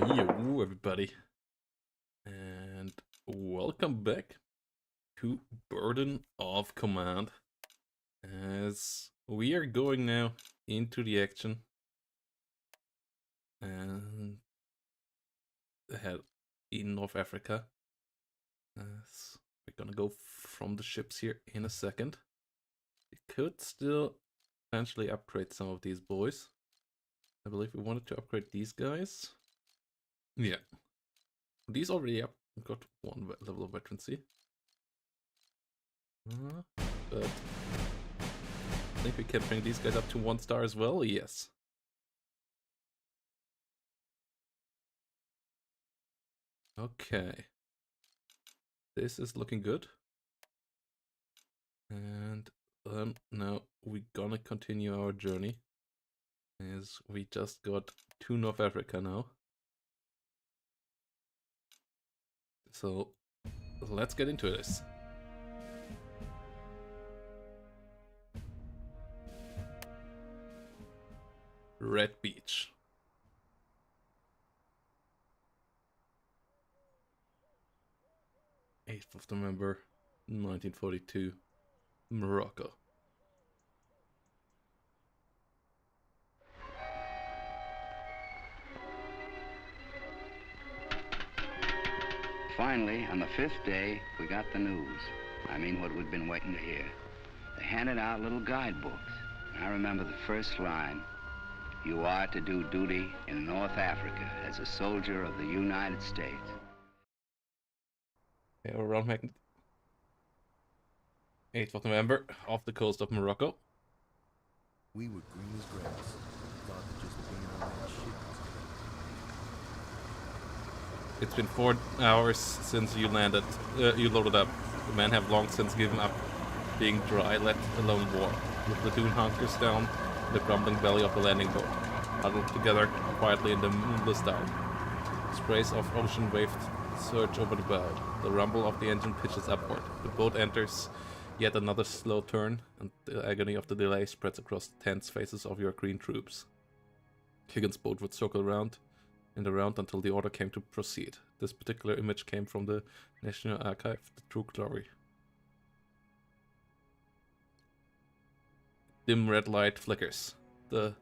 Yo, everybody, and welcome back to Burden of Command. As we are going now into the action and ahead in North Africa. As we're gonna go from the ships here in a second. We could still potentially upgrade some of these boys. I believe we wanted to upgrade these guys. Yeah. These already up. Got one level of veterancy. But I think we can bring these guys up to 1 star as well. Yes. Okay. This is looking good. And now we're gonna continue our journey. As we just got to North Africa now. So let's get into this. Red Beach. Eighth of November, 1942, Morocco. Finally, on the 5th day, we got the news. I mean, what we'd been waiting to hear. They handed out little guidebooks. And I remember the first line: "You are to do duty in North Africa as a soldier of the United States." Yeah, we're around 8th of November, off the coast of Morocco. We were green as grass. Thought that just being on that ship was It's been 4 hours since you landed. You loaded up. The men have long since given up being dry, let alone war. The platoon hunkers down in the crumbling belly of the landing boat, huddled together quietly in the moonless dark. Sprays of ocean wave surge over the bow. The rumble of the engine pitches upward. The boat enters yet another slow turn, and the agony of the delay spreads across the tense faces of your green troops. Higgins' boat would circle around and around until the order came to proceed. This particular image came from the National Archive, The True Glory. Dim red light flickers. The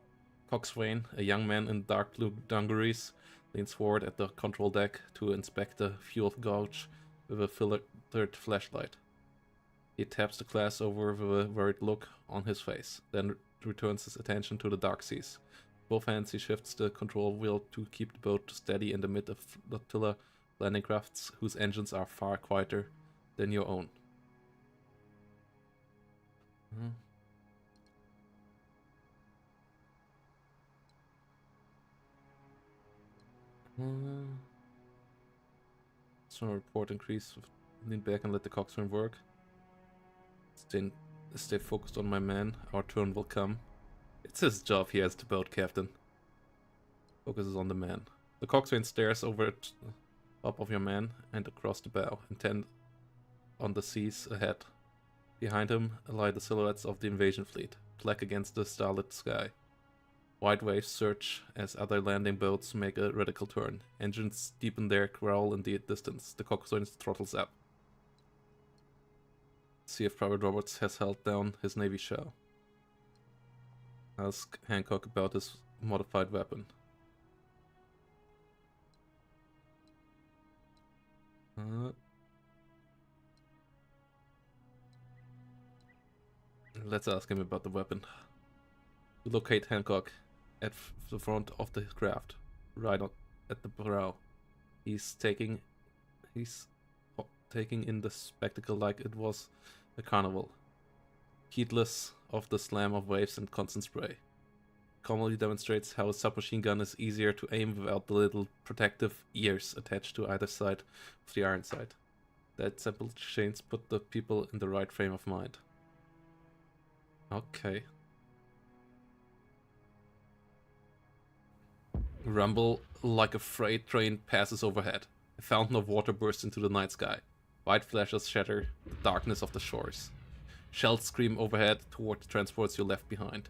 coxswain, a young man in dark blue dungarees, leans forward at the control deck to inspect the fuel gauge with a filtered flashlight. He taps the glass over with a worried look on his face, then returns his attention to the dark seas. Both hands he shifts the control wheel to keep the boat steady in the mid of flotilla landing crafts whose engines are far quieter than your own. Some report increase. Lean back and let the coxswain work. Stay focused on my man. Our turn will come. It's his job he has the boat, Captain. Focuses on the man. The coxswain stares over at top of your man and across the bow, intent on the seas ahead. Behind him lie the silhouettes of the invasion fleet, black against the starlit sky. White waves surge as other landing boats make a radical turn. Engines deepen their growl in the distance. The coxswain throttles up. See if Private Roberts has held down his Navy shell. Ask Hancock about his modified weapon. Let's ask him about the weapon. We locate Hancock at the front of the craft, right at the prow. He's taking in the spectacle like it was a carnival, heedless of the slam of waves and constant spray. Calmly demonstrates how a submachine gun is easier to aim without the little protective ears attached to either side of the iron sight. That simple change put the people in the right frame of mind. Okay. Rumble like a freight train passes overhead. A fountain of water bursts into the night sky. White flashes shatter the darkness of the shores. Shells scream overhead toward the transports you left behind.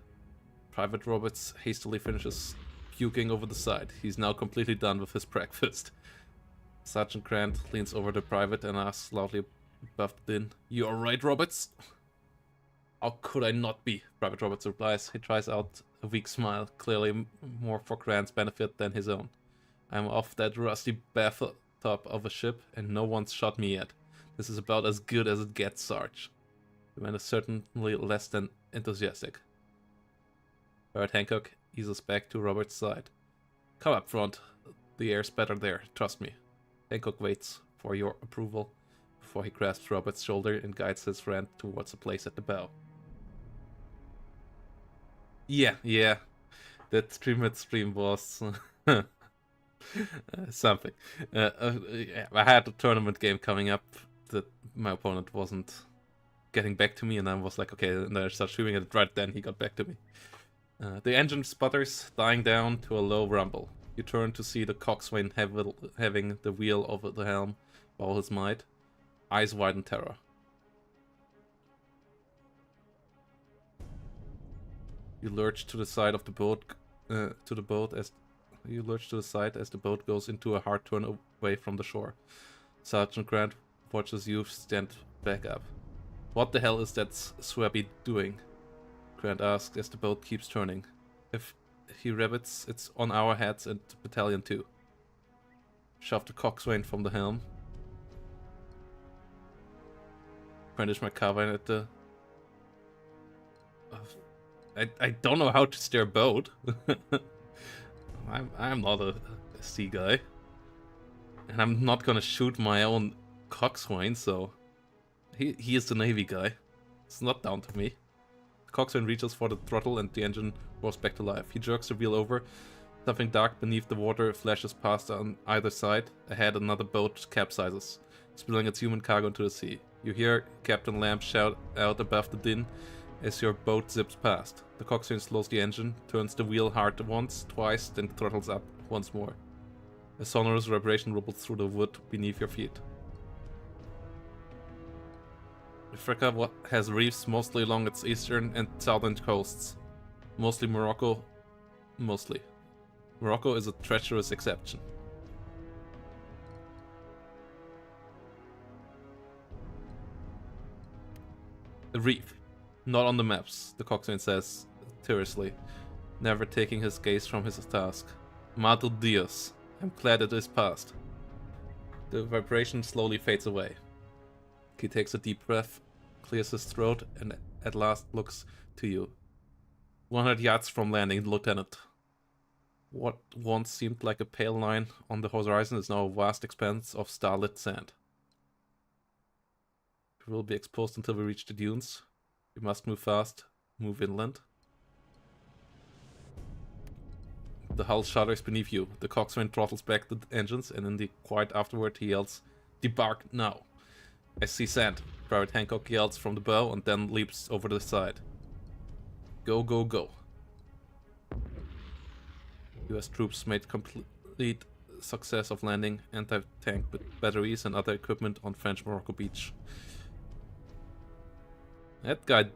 Private Roberts hastily finishes puking over the side. He's now completely done with his breakfast. Sergeant Grant leans over the private and asks loudly above the din, "You alright, Roberts?" "How could I not be?" Private Roberts replies. He tries out a weak smile, clearly more for Grant's benefit than his own. "I'm off that rusty bathtub of a ship, and no one's shot me yet. This is about as good as it gets, Sarge." The man is certainly less than enthusiastic. Barrett Hancock eases back to Robert's side. "Come up front. The air's better there, trust me." Hancock waits for your approval before he grasps Robert's shoulder and guides his friend towards a place at the bow. Yeah. That stream was something. I had a tournament game coming up that my opponent wasn't getting back to me, and I was like, okay, and I started shooting it. Right then he got back to me. The engine sputters, dying down to a low rumble. You turn to see the coxswain having the wheel over the helm with all his might, eyes wide in terror. You lurch to the side of the boat, as the boat goes into a hard turn away from the shore. Sergeant Grant watches you stand back up. "What the hell is that swabby doing?" Grant asks as the boat keeps turning. If he rabbits, it's on our heads and battalion too. Shove the coxswain from the helm. Brandish my carbine at the... I don't know how to steer a boat. I'm not a sea guy. And I'm not gonna shoot my own coxswain, so... He is the Navy guy. It's not down to me. The coxswain reaches for the throttle and the engine roars back to life. He jerks the wheel over. Something dark beneath the water flashes past on either side. Ahead, another boat capsizes, spilling its human cargo into the sea. You hear Captain Lamb shout out above the din as your boat zips past. The coxswain slows the engine, turns the wheel hard once, twice, then throttles up once more. A sonorous vibration rumbles through the wood beneath your feet. Africa has reefs mostly along its eastern and southern coasts. Morocco is a treacherous exception. A reef. Not on the maps, the coxswain says, tirelessly, never taking his gaze from his task. Madre Dios, I'm glad it is past. The vibration slowly fades away. He takes a deep breath, clears his throat, and at last looks to you. 100 yards from landing, Lieutenant. What once seemed like a pale line on the horizon is now a vast expanse of starlit sand. We will be exposed until we reach the dunes. We must move fast, move inland. The hull shudders beneath you. The coxswain throttles back the engines, and in the quiet afterward he yells, "Debark now!" I see sand. Private Hancock yells from the bow and then leaps over the side. Go, go, go. US troops made complete success of landing anti-tank batteries and other equipment on French Morocco Beach. That guy...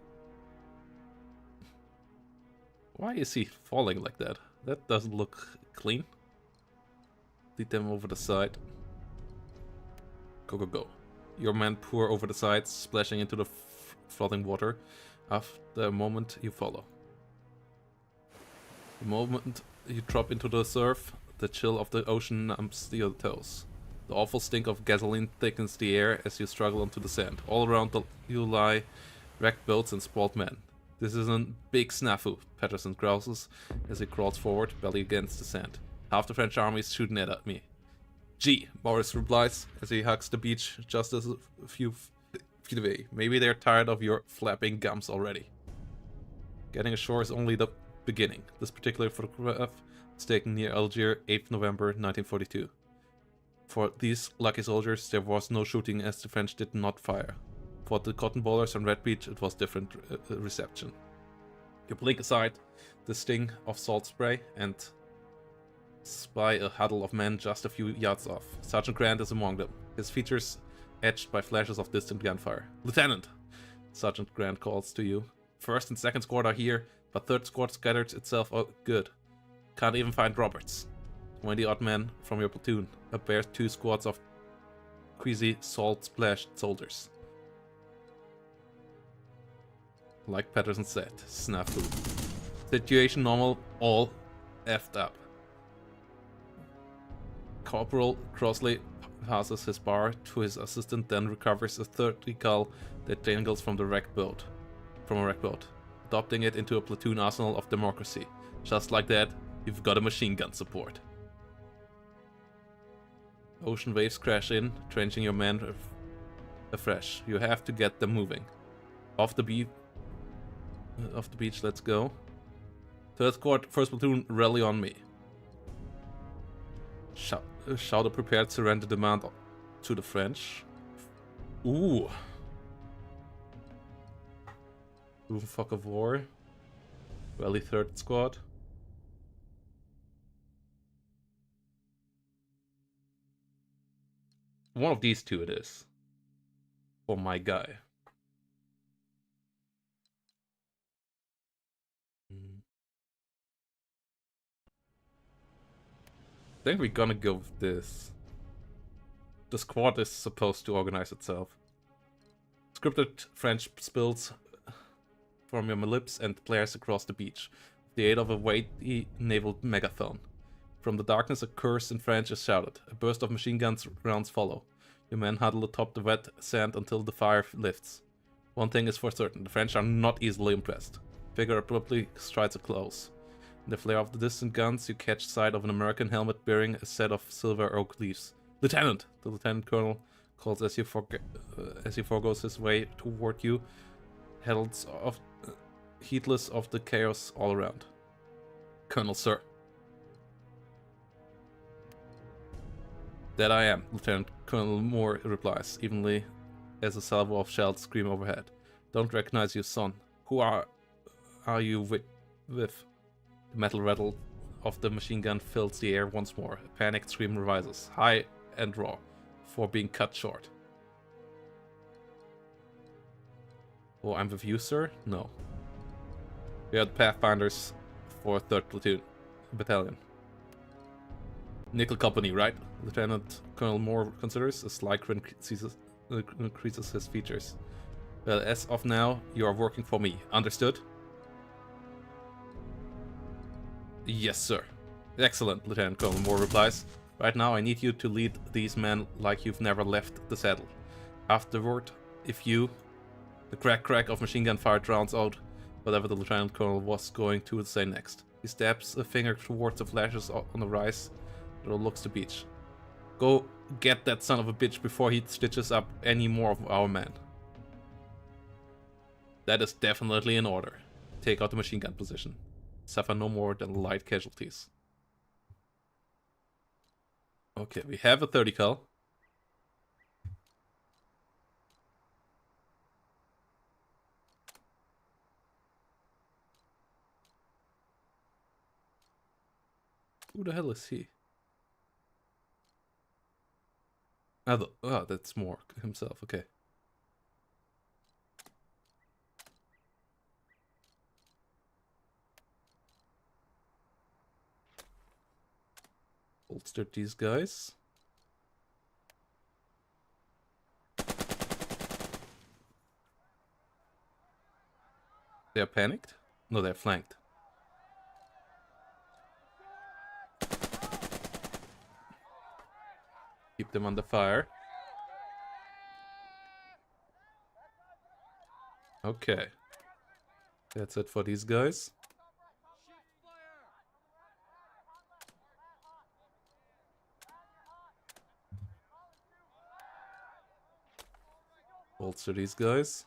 Why is he falling like that? That doesn't look clean. Lead them over the side. Go, go, go. Your men pour over the sides, splashing into the flooding water. After a moment, you follow. The moment you drop into the surf, the chill of the ocean numbs your toes. The awful stink of gasoline thickens the air as you struggle onto the sand. All around you lie wrecked boats and sprawled men. This is a big snafu, Patterson grouses as he crawls forward, belly against the sand. Half the French army is shooting at me. Gee, Morris replies as he hugs the beach just as a few feet away. Maybe they're tired of your flapping gums already. Getting ashore is only the beginning. This particular photograph was taken near Algiers, 8th November 1942. For these lucky soldiers, there was no shooting as the French did not fire. For the cotton ballers on Red Beach, it was different reception. You blink aside the sting of salt spray and spy a huddle of men just a few yards off. Sergeant Grant is among them, his features etched by flashes of distant gunfire. Lieutenant! Sergeant Grant calls to you. First and second squad are here, but third squad scattered itself out good. Can't even find Roberts. 20 odd men from your platoon. A bare 2 squads of greasy, salt-splashed soldiers. Like Patterson said, snafu. Situation normal, all effed up. Corporal Crossley passes his bar to his assistant, then recovers a 30 cal that dangles from a wrecked boat, adopting it into a platoon arsenal of democracy. Just like that, you've got a machine gun support. Ocean waves crash in, drenching your men afresh. You have to get them moving. Off the beach, let's go. Third squad, first platoon, rally on me. Shout a prepared surrender demand to the French. Ooh. Fuck of war. Rally third squad. One of these two it is. For my guy. I think we're gonna go with this. The squad is supposed to organize itself. Scripted French spills from your lips and flares across the beach, with the aid of a weighty naval megaphone. From the darkness, a curse in French is shouted. A burst of machine guns rounds follow. Your men huddle atop the wet sand until the fire lifts. One thing is for certain, the French are not easily impressed. Figure abruptly strides a close. In the flare of the distant guns, you catch sight of an American helmet bearing a set of silver oak leaves. Lieutenant! The lieutenant colonel calls as he foregoes his way toward you, heedless of the chaos all around. Colonel, sir. That I am, Lieutenant Colonel Moore replies, evenly as a salvo of shells scream overhead. Don't recognize you, son. Who are you with? The metal rattle of the machine gun fills the air once more. A panicked scream rises, high and raw, before being cut short. Oh, I'm with you, sir? No. We are the Pathfinders for 3rd Battalion. Nickel Company, right? Lieutenant Colonel Moore considers. A slight grin increases his features. Well, as of now, you are working for me. Understood? Yes, sir. Excellent, Lieutenant Colonel Moore replies. Right now, I need you to lead these men like you've never left the saddle. Afterward, if you... The crack of machine gun fire drowns out whatever the Lieutenant Colonel was going to say next. He stabs a finger towards the flashes on the rise that looks the beach. Go get that son of a bitch before he stitches up any more of our men. That is definitely in order. Take out the machine gun position. Suffer no more than light casualties. Okay, we have a 30 cal. Who the hell is he? Oh, that's Moore himself, okay. Bolstered these guys. They're panicked? No, they're flanked. Keep them under fire. Okay. That's it for these guys. Bolster these guys.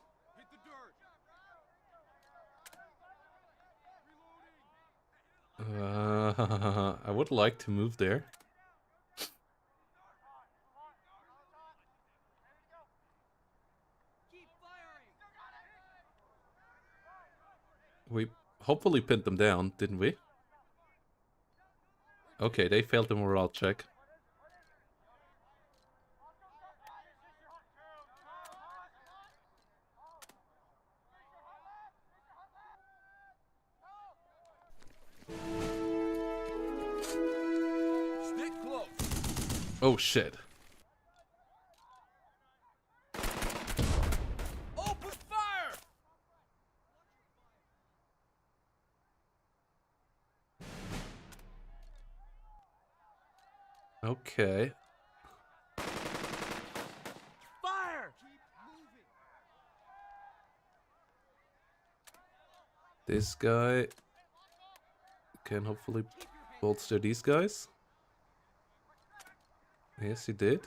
I would like to move there. We hopefully pinned them down, didn't we? Okay, they failed the morale check. Oh shit. Open fire! Okay. Fire! This guy can hopefully bolster these guys. Yes, he did.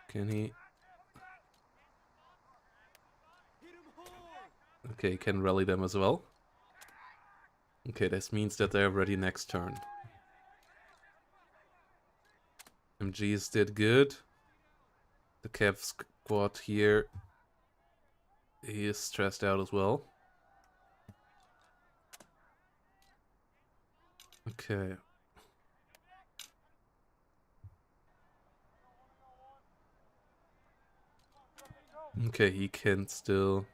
Can he? Okay, he can rally them as well. Okay, this means that they're ready next turn. MGs did good. The Cav squad here, he is stressed out as well. Okay. Okay, he can still...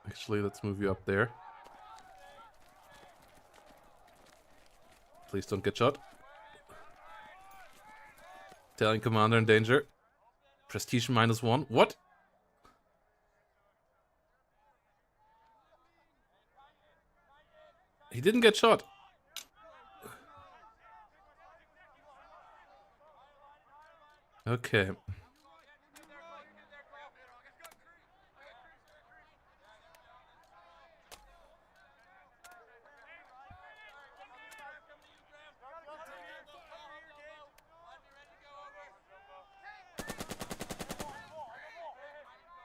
Actually, let's move you up there. Please don't get shot. Italian commander in danger. Prestige -1. What? He didn't get shot. Okay.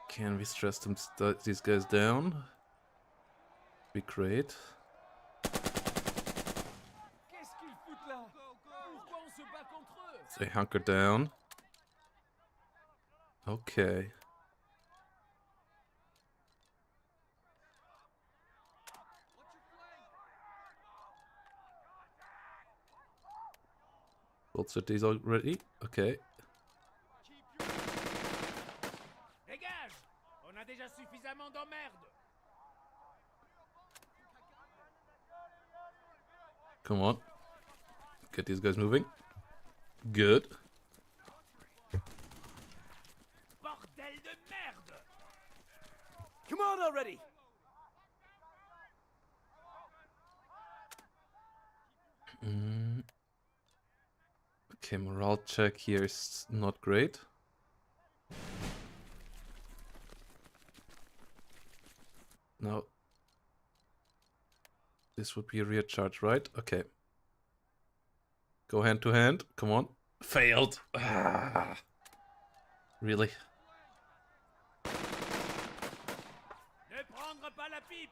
Can we stress them these guys down? Be great. They hunker down. Okay. Both cities already? Okay. Dégage! On a déjà suffisamment d'emmerdes! Come on. Get these guys moving. Good. Bordel de merde! Come on already! Okay, morale check here is not great. Now, this would be a rear charge, right? Okay. Go hand to hand. Come on. Failed. Ah. Really? Ne prendre pas la pipe!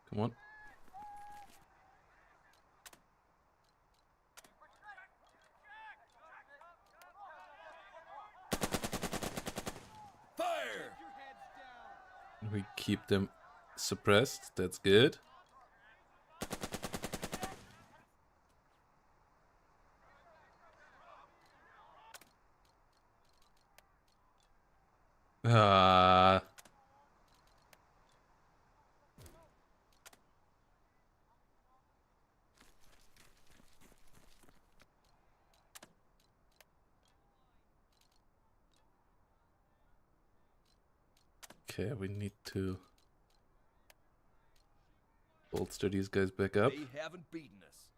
Come on. Fire! We keep them suppressed. That's good. Ah. Okay, we need to bolster these guys back up. They haven't beaten us.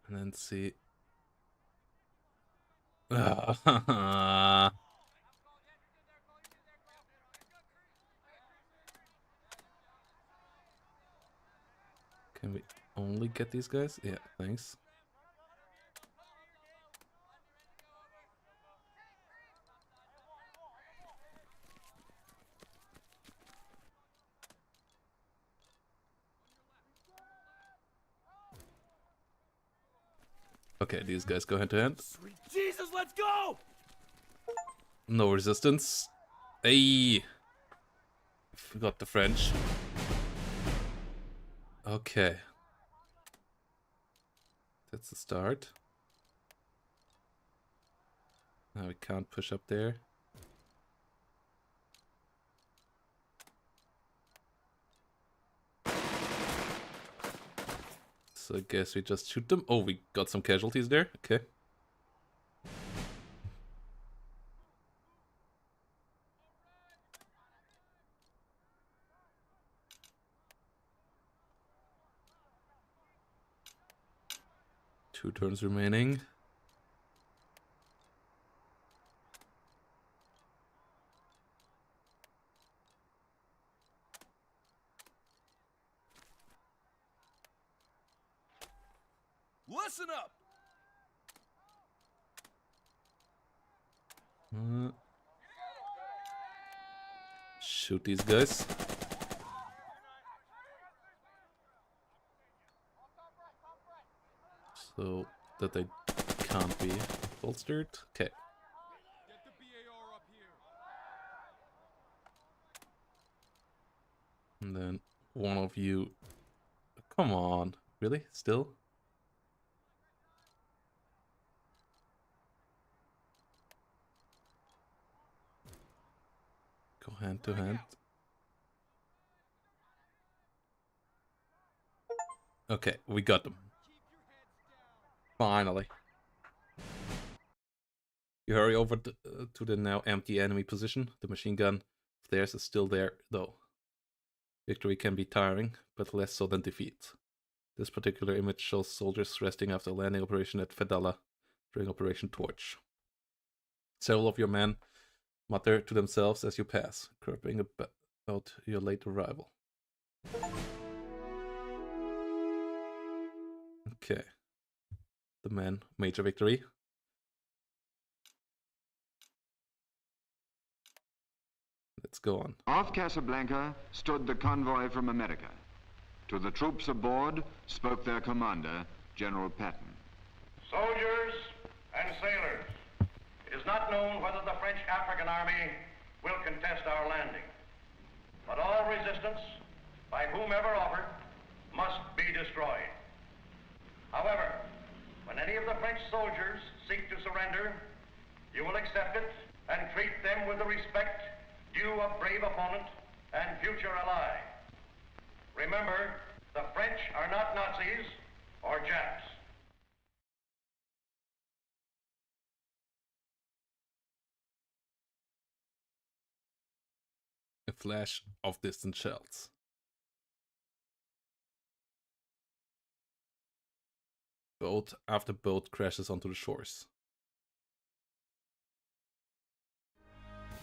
And then see. Ah. Can we only get these guys? Yeah, thanks. Okay, these guys go hand to hand. Sweet Jesus, let's go! No resistance. Hey! Forgot the French. Okay. That's the start. Now we can't push up there. So I guess we just shoot them. Oh, we got some casualties there. Okay. Two turns remaining. Listen up! Shoot these guys. So that they can't be bolstered. Okay. And then one of you... Come on. Really? Still? Go hand to hand. Okay, we got them. Finally. You hurry over to the now empty enemy position. The machine gun of theirs is still there, though. Victory can be tiring, but less so than defeat. This particular image shows soldiers resting after a landing operation at Fedala during Operation Torch. Several of your men mutter to themselves as you pass, chirping about your late arrival. Okay. The man, major victory. Let's go on. Off Casablanca stood the convoy from America. To the troops aboard spoke their commander, General Patton. Soldiers and sailors, it is not known whether the French African army will contest our landing. But all resistance, by whomever offered, must be destroyed. However, when any of the French soldiers seek to surrender, you will accept it and treat them with the respect due a brave opponent and future ally. Remember, the French are not Nazis or Japs. A flash of distant shells. Boat after boat crashes onto the shores.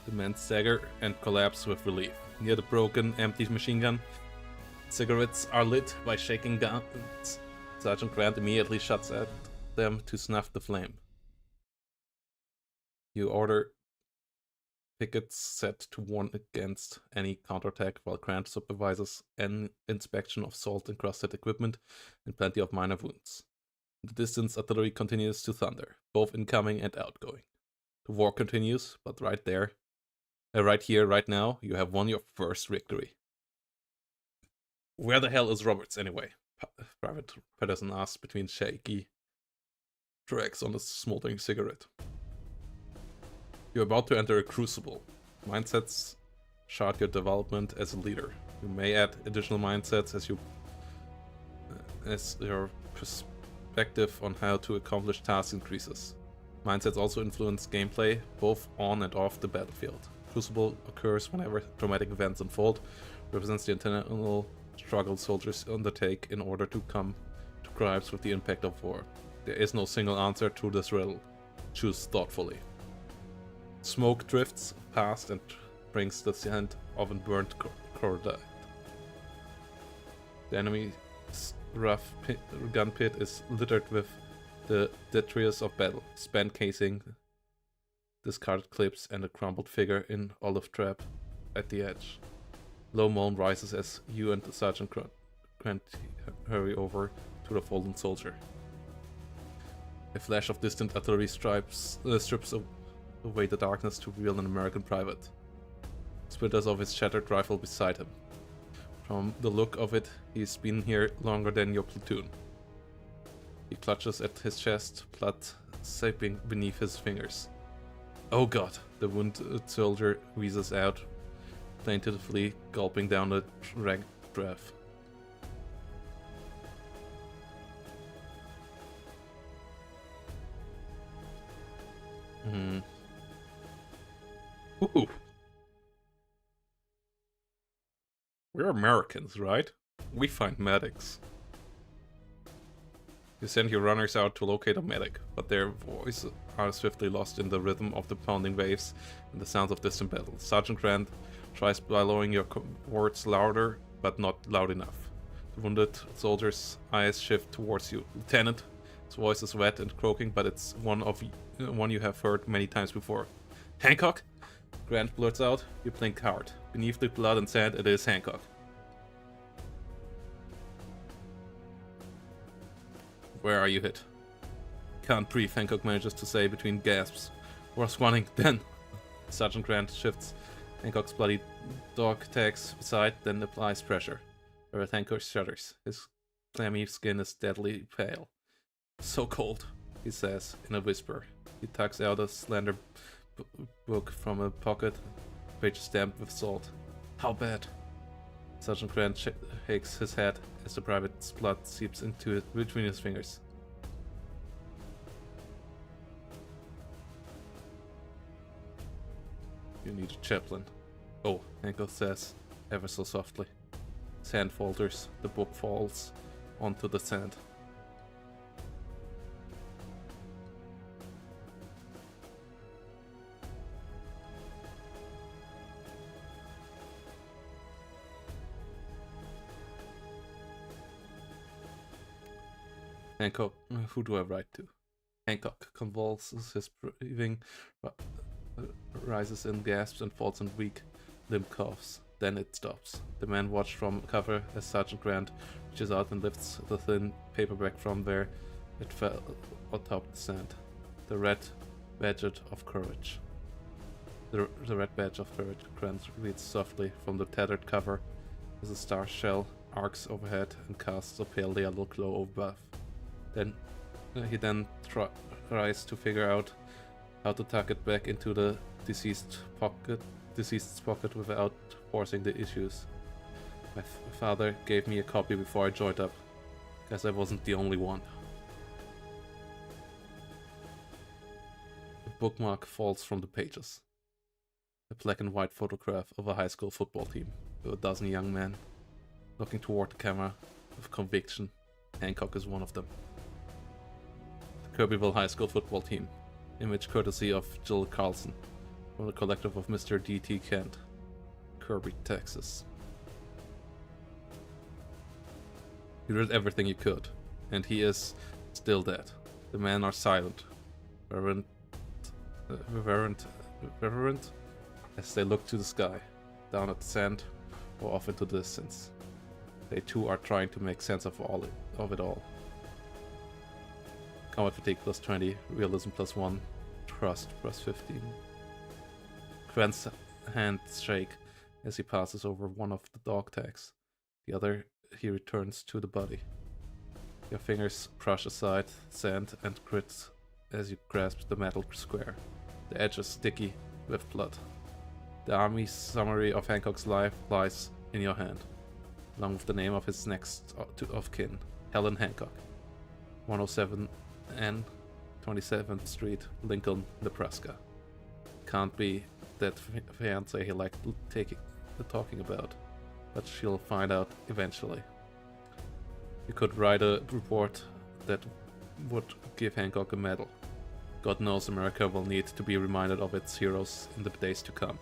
The men stagger and collapse with relief. Near the broken, empty machine gun, cigarettes are lit by shaking guns. Sergeant Grant immediately shuts at them to snuff the flame. You order pickets set to warn against any counterattack, while Grant supervises an inspection of salt-encrusted equipment and plenty of minor wounds. In the distance, artillery continues to thunder, both incoming and outgoing. The war continues, but right here, right now, you have won your first victory. Where the hell is Roberts anyway? Private Patterson asks between shaky drags on a smoldering cigarette. You're about to enter a crucible. Mindsets chart your development as a leader. You may add additional mindsets as your perspective on how to accomplish tasks increases. Mindsets also influence gameplay, both on and off the battlefield. Crucible occurs whenever traumatic events unfold, represents the internal struggle soldiers undertake in order to come to grips with the impact of war. There is no single answer to this riddle. Choose thoughtfully. Smoke drifts past and brings the scent of a burnt cordite. The enemy's rough gun pit is littered with the detritus of battle, spent casing, discarded clips, and a crumpled figure in olive trap at the edge. Low moan rises as you and Sergeant Grant hurry over to the fallen soldier. A flash of distant artillery strips away the darkness to reveal an American private. Splinters of his shattered rifle beside him. From the look of it, he's been here longer than your platoon. He clutches at his chest, blood seeping beneath his fingers. Oh god, the wounded soldier wheezes out, plaintively gulping down a ragged breath. Ooh. We're Americans, right? We find medics. You send your runners out to locate a medic, but their voices are swiftly lost in the rhythm of the pounding waves and the sounds of distant battle. Sergeant Grant tries bellowing your words louder, but not loud enough. The wounded soldier's eyes shift towards you. Lieutenant, his voice is wet and croaking, but it's one you have heard many times before. Hancock? Grant blurts out. You blink hard. Beneath the blood and sand, it is Hancock. Where are you hit? Can't breathe, Hancock manages to say between gasps. Was running, then. Sergeant Grant shifts Hancock's bloody dog tags aside, then applies pressure. Whereas Hancock shudders. His clammy skin is deadly pale. So cold, he says in a whisper. He tugs out a slender book from a pocket, page stamped with salt. How bad? Sergeant Grant shakes his head as the private's blood seeps into it between his fingers. You need a chaplain. Oh, Hancock says, ever so softly. His hand falters, the book falls onto the sand. Hancock, who do I write to? Hancock convulses, his breathing rises in gasps and falls in weak, limp coughs. Then it stops. The men watch from cover as Sergeant Grant reaches out and lifts the thin paperback from where it fell atop the sand. The red badge of courage. The red badge of courage, Grant reads softly from the tattered cover as a star shell arcs overhead and casts a pale yellow glow above. Then he tries to figure out how to tuck it back into the deceased's pocket without forcing the issues. My father gave me a copy before I joined up. Guess I wasn't the only one. A bookmark falls from the pages. A black and white photograph of a high school football team with a dozen young men looking toward the camera with conviction. Hancock is one of them. Kirbyville High School football team, image courtesy of Jill Carlson, from the collective of Mr. D.T. Kent, Kirby, Texas. You did everything you could, and he is still dead. The men are silent, reverent, as they look to the sky, down at the sand, or off into the distance. They too are trying to make sense of it all. Combat fatigue plus 20, realism plus 1, trust plus 15. Grant's hands shake as he passes over one of the dog tags. The other he returns to the body. Your fingers brush aside sand and grit as you grasp the metal square. The edge is sticky with blood. The army summary of Hancock's life lies in your hand, along with the name of his next of kin, Helen Hancock. 107 N 27th Street, Lincoln, Nebraska. Can't be that fiancé he liked talking about, but she'll find out eventually. You could write a report that would give Hancock a medal. God knows America will need to be reminded of its heroes in the days to come.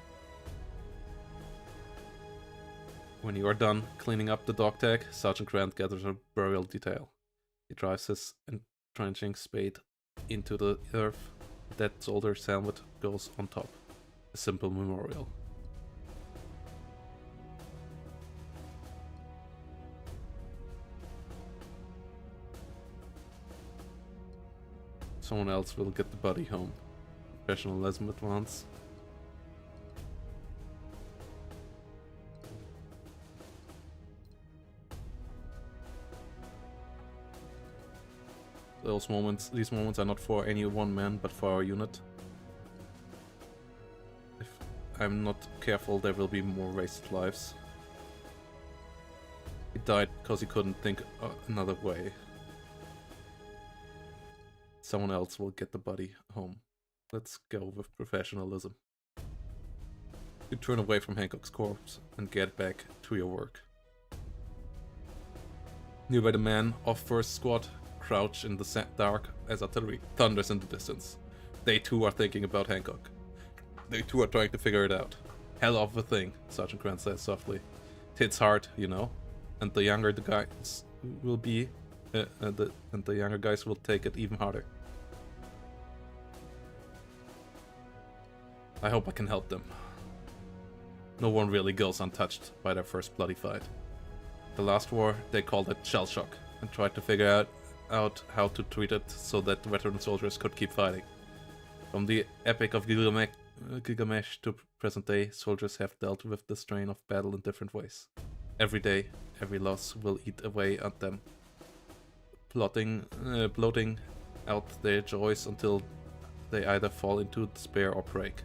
When you are done cleaning up the dog tag, Sergeant Grant gathers a burial detail. He drives his entrenching spade into the earth. A dead soldier's helmet goes on top. A simple memorial. Someone else will get the body home. Professionalism advance. These moments are not for any one man, but for our unit. If I'm not careful, there will be more wasted lives. He died because he couldn't think another way. Someone else will get the body home. Let's go with professionalism. You turn away from Hancock's corpse and get back to your work. Nearby, the men of first squad crouch in the dark as artillery thunders in the distance. They too are thinking about Hancock. They too are trying to figure it out. Hell of a thing, Sergeant Grant says softly. It hits hard, you know, and the younger the guys will be, and the younger guys will take it even harder. I hope I can help them. No one really goes untouched by their first bloody fight. The last war, they called it shell shock and tried to figure out how to treat it so that veteran soldiers could keep fighting. From the Epic of Gilgamesh to present day, soldiers have dealt with the strain of battle in different ways. Every day, every loss will eat away at them, bloating out their joys until they either fall into despair or break.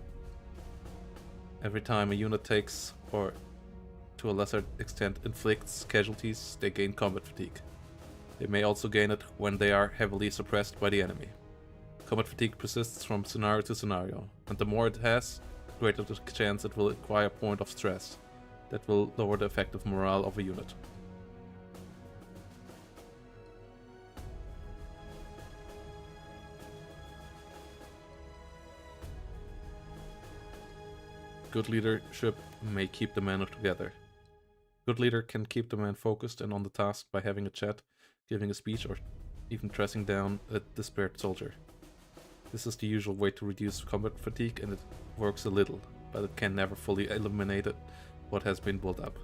Every time a unit takes, or to a lesser extent inflicts, casualties, they gain combat fatigue. They may also gain it when they are heavily suppressed by the enemy. Combat fatigue persists from scenario to scenario, and the more it has, the greater the chance it will acquire a point of stress that will lower the effective morale of a unit. Good leadership may keep the men together. Good leader can keep the men focused and on the task by having a chat, giving a speech, or even dressing down a despaired soldier. This is the usual way to reduce combat fatigue, and it works a little, but it can never fully eliminate what has been built up.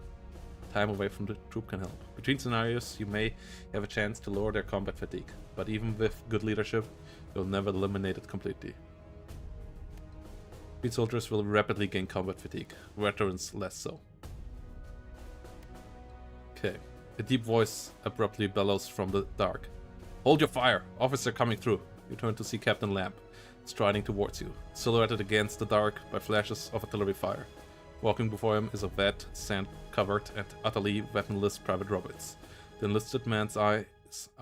Time away from the troop can help. Between scenarios, you may have a chance to lower their combat fatigue, but even with good leadership, you'll never eliminate it completely. Speed soldiers will rapidly gain combat fatigue, veterans less so. Okay. A deep voice abruptly bellows from the dark. Hold your fire! Officer coming through! You turn to see Captain Lamb, striding towards you, silhouetted against the dark by flashes of artillery fire. Walking before him is a wet, sand-covered, and utterly weaponless Private Roberts. The enlisted man's eyes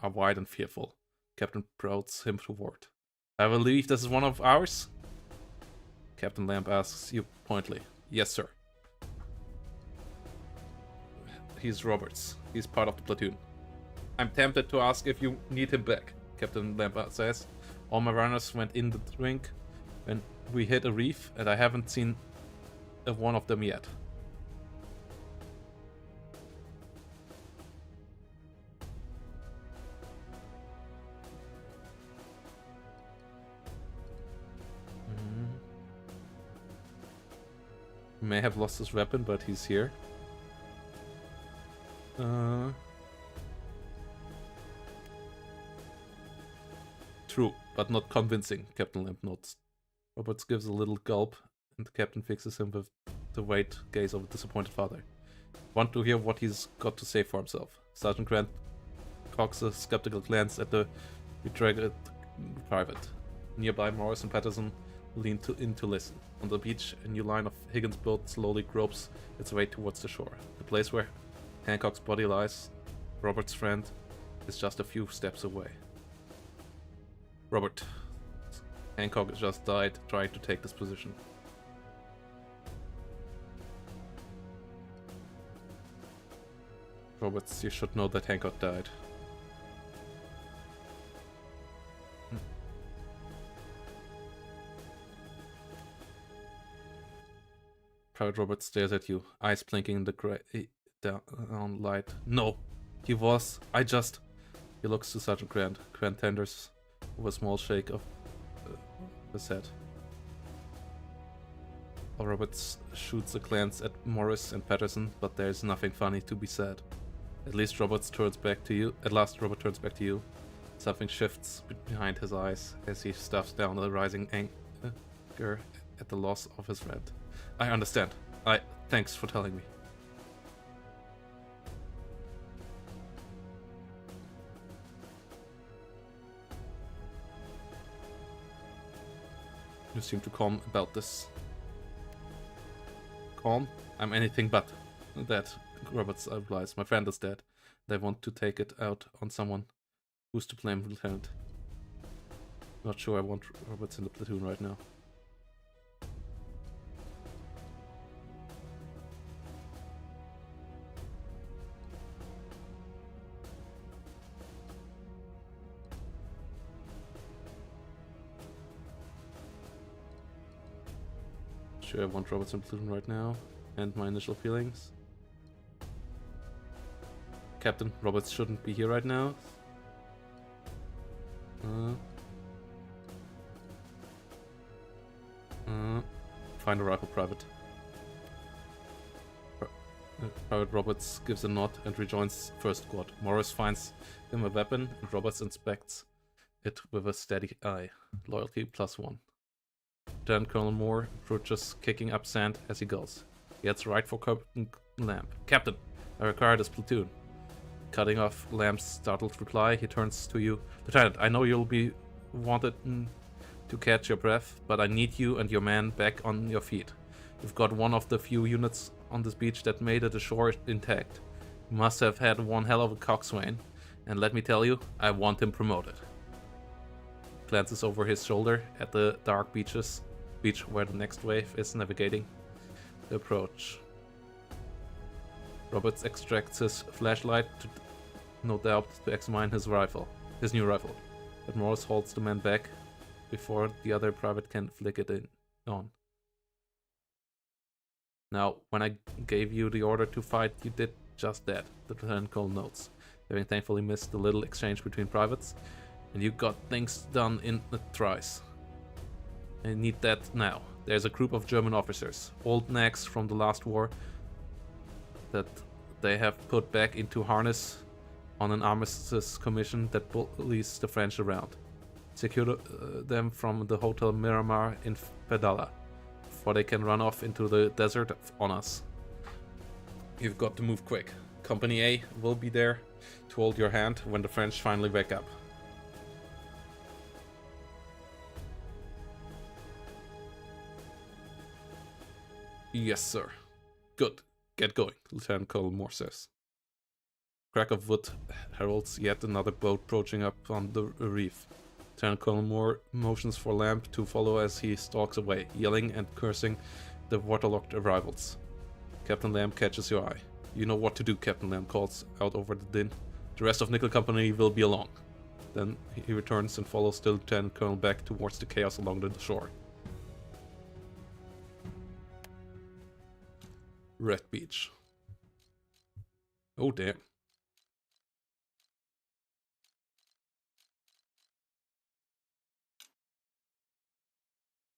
are wide and fearful. Captain prods him toward. I believe this is one of ours? Captain Lamb asks you pointedly. Yes, sir. He's Roberts. He's part of the platoon. I'm tempted to ask if you need him back, Captain Lamb says. All my runners went in the drink when we hit a reef, and I haven't seen one of them yet. He may have lost his weapon, but he's here. True, but not convincing, Captain Lamb notes. Roberts gives a little gulp, and the captain fixes him with the white gaze of a disappointed father. Want to hear what he's got to say for himself. Sergeant Grant cocks a skeptical glance at the betrayed private. Nearby, Morris and Patterson lean in to listen. On the beach, a new line of Higgins boat slowly gropes its way towards the shore. The place where Hancock's body lies, Robert's friend, is just a few steps away. Robert, Hancock just died trying to take this position. Roberts, you should know that Hancock died. Private Roberts stares at you, eyes blinking in the grey down light. No, he was. He looks to Sergeant Grant. Grant tenders with a small shake of his head. Roberts shoots a glance at Morris and Patterson, but there is nothing funny to be said. At last, Robert turns back to you. Something shifts behind his eyes as he stuffs down the rising anger at the loss of his friend. I understand. Thanks for telling me. You seem too calm about this. Calm? I'm anything but that, Roberts replies. My friend is dead. They want to take it out on someone. Who's to blame, Lieutenant? Not sure I want Roberts in the platoon right now. Sure, I want Roberts in platoon right now, and my initial feelings. Captain, Roberts shouldn't be here right now. Find a rifle, Private. Private Roberts gives a nod and rejoins First Squad. Morris finds him a weapon, and Roberts inspects it with a steady eye. Loyalty +1. Then Colonel Moore approaches, kicking up sand as he goes. He heads right for Captain Lamb. Captain, I require this platoon. Cutting off Lamb's startled reply, he turns to you. Lieutenant, I know you'll be wanted to catch your breath, but I need you and your men back on your feet. You've got one of the few units on this beach that made it ashore intact. You must have had one hell of a coxswain, and let me tell you, I want him promoted. Glances over his shoulder at the dark beach where the next wave is navigating the approach. Roberts extracts his flashlight, no doubt to examine his new rifle, but Morris holds the man back before the other private can flick it on. Now, when I gave you the order to fight, you did just that, the Lieutenant Colonel notes, having thankfully missed the little exchange between privates, and you got things done in a trice. I need that now. There's a group of German officers, old nags from the last war, that they have put back into harness on an armistice commission that bullies the French around. Secure them from the Hotel Miramar in Pedala, before they can run off into the desert on us. You've got to move quick. Company A will be there to hold your hand when the French finally wake up. Yes, sir. Good. Get going, Lieutenant Colonel Moore says. Crack of wood heralds yet another boat approaching up on the reef. Lieutenant Colonel Moore motions for Lamb to follow as he stalks away, yelling and cursing the waterlogged arrivals. Captain Lamb catches your eye. You know what to do, Captain Lamb calls out over the din. The rest of Nickel Company will be along. Then he returns and follows the Lieutenant Colonel back towards the chaos along the shore. Red Beach. Oh damn.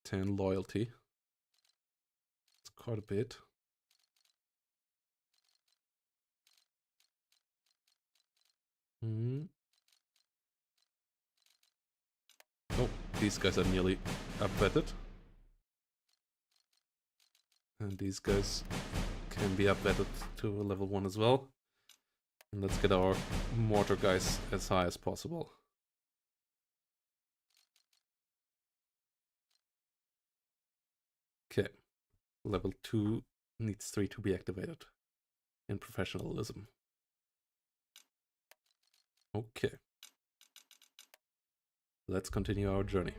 10 loyalty. It's quite a bit. Oh, these guys are nearly upvetted. And these guys can be upvetted to a level 1 as well. And let's get our mortar guys as high as possible. Okay, level 2 needs 3 to be activated in professionalism. Okay, let's continue our journey.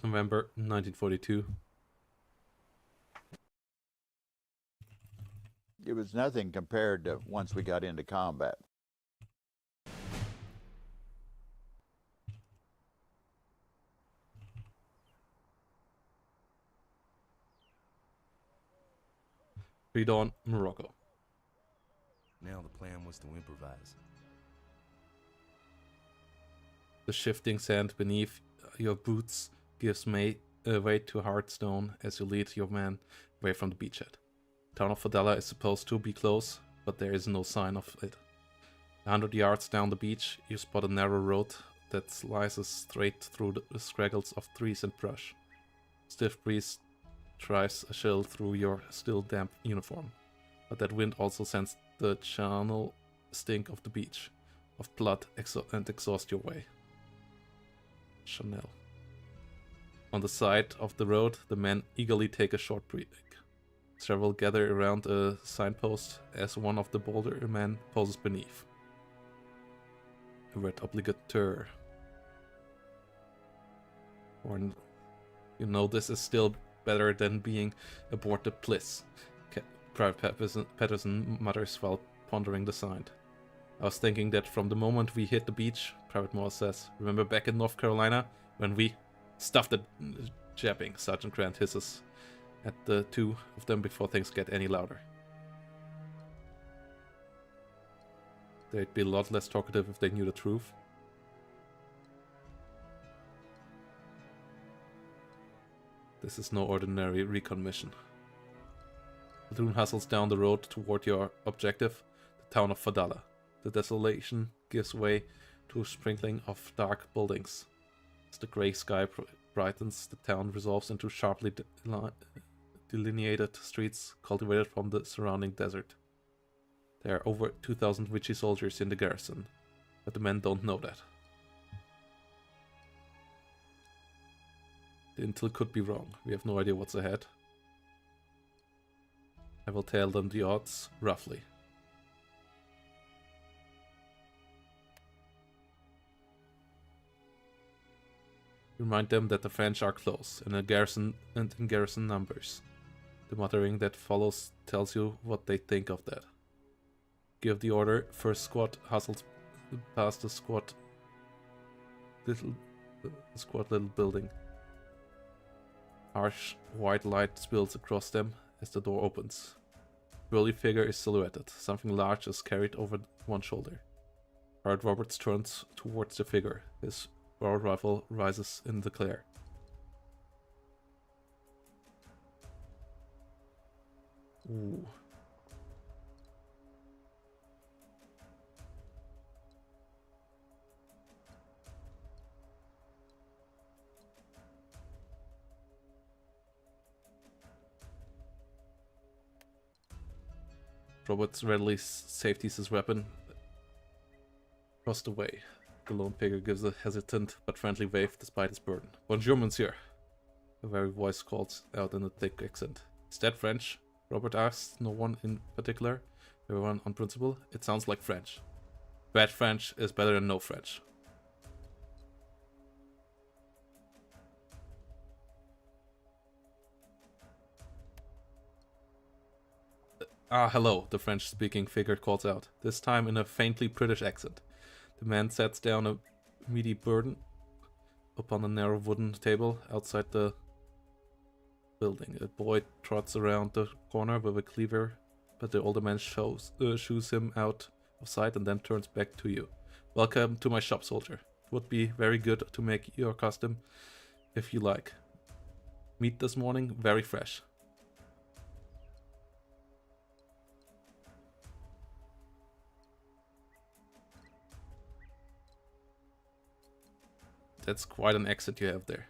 November 1942. It was nothing compared to once we got into combat. Pre-dawn, Morocco. Now the plan was to improvise. The shifting sand beneath your boots gives way to hard stone as you lead your men away from the beachhead. The town of Fadala is supposed to be close, but there is no sign of it. 100 yards down the beach, you spot a narrow road that slices straight through the scraggles of trees and brush. Stiff breeze drives a chill through your still damp uniform, but that wind also sends the charnel stink of the beach, of blood and exhaust your way. Chanel. On the side of the road, the men eagerly take a short break. Several gather around a signpost as one of the bolder men pauses beneath. A red obligateur. Or you know this is still better than being aboard the Bliss, Private Patterson mutters while pondering the sign. I was thinking that from the moment we hit the beach, Private Morris says, remember back in North Carolina when we stuffed the jabbing, Sergeant Grant hisses at the two of them before things get any louder. They'd be a lot less talkative if they knew the truth. This is no ordinary recon mission. Platoon hustles down the road toward your objective, the town of Fadala. The desolation gives way to a sprinkling of dark buildings. As the grey sky brightens, the town resolves into sharply delineated streets cultivated from the surrounding desert. There are over 2,000 Vichy soldiers in the garrison, but the men don't know that. The intel could be wrong. We have no idea what's ahead. I will tell them the odds, roughly. Remind them that the French are close, and in garrison numbers. The muttering that follows tells you what they think of that. Give the order. First squad hustles past the squad little building. Harsh white light spills across them as the door opens. Burly figure is silhouetted. Something large is carried over one shoulder. Howard Roberts turns towards the figure. His borrowed rifle rises in the glare. Ooh. Roberts readily safeties his weapon across the way. The lone figure gives a hesitant but friendly wave despite his burden. Bonjour, monsieur. A very voice calls out in a thick accent. Is that French? Robert asks, no one in particular. Everyone on principle. It sounds like French. Bad French is better than no French. Hello, the French-speaking figure calls out, this time in a faintly British accent. The man sets down a meaty burden upon a narrow wooden table outside the building. A boy trots around the corner with a cleaver, but the older man shoos him out of sight and then turns back to you. Welcome to my shop, soldier. It would be very good to make your custom if you like. Meat this morning, very fresh. That's quite an accent you have there.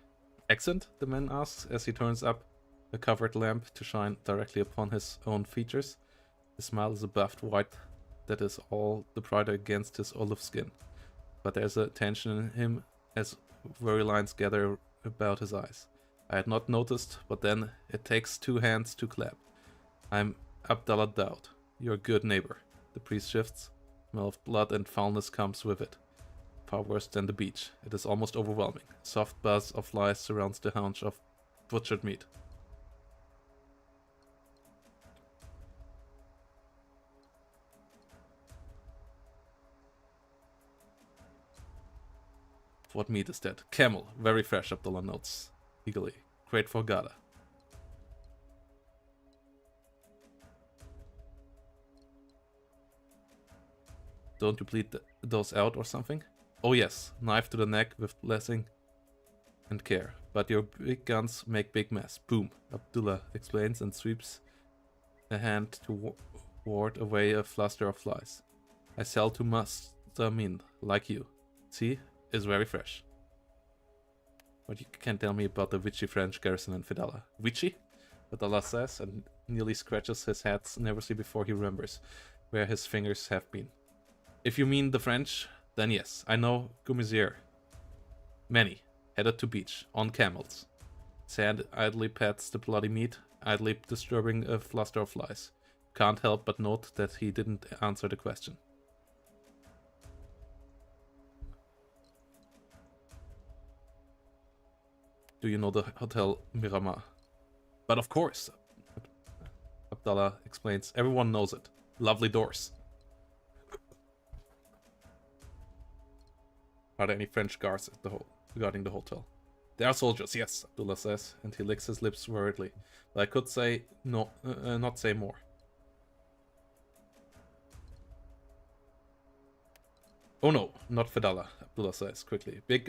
Accent? The man asks as he turns up a covered lamp to shine directly upon his own features. His smile is a buffed white that is all the brighter against his olive skin. But there's a tension in him as worry lines gather about his eyes. I had not noticed, but then it takes two hands to clap. I'm Abdallah Daoud, your good neighbor. The priest shifts. Smell of blood and foulness comes with it. Far worse than the beach. It is almost overwhelming. A soft buzz of flies surrounds the haunch of butchered meat. What meat is that? Camel. Very fresh, Abdullah notes eagerly. Great for Gada. Don't you bleed those out or something? Oh yes, knife to the neck with blessing and care. But your big guns make big mess. Boom, Abdullah explains and sweeps a hand to ward away a fluster of flies. I sell to Mustamin, like you. See, is very fresh. What you can tell me about the Vichy French garrison in Fidala? Vichy? Abdullah says and nearly scratches his head, never see before he remembers where his fingers have been. If you mean the French, then yes, I know Gumizir. Many, headed to beach, on camels. Sand idly pats the bloody meat, idly disturbing a fluster of flies. Can't help but note that he didn't answer the question. Do you know the Hotel Miramar? But of course, Abdullah explains. Everyone knows it. Lovely doors. Are there any French guards at guarding the hotel? There are soldiers, yes, Abdullah says, and he licks his lips worriedly. But I could say no, not say more. Oh no, not Fidala, Abdullah says quickly. Big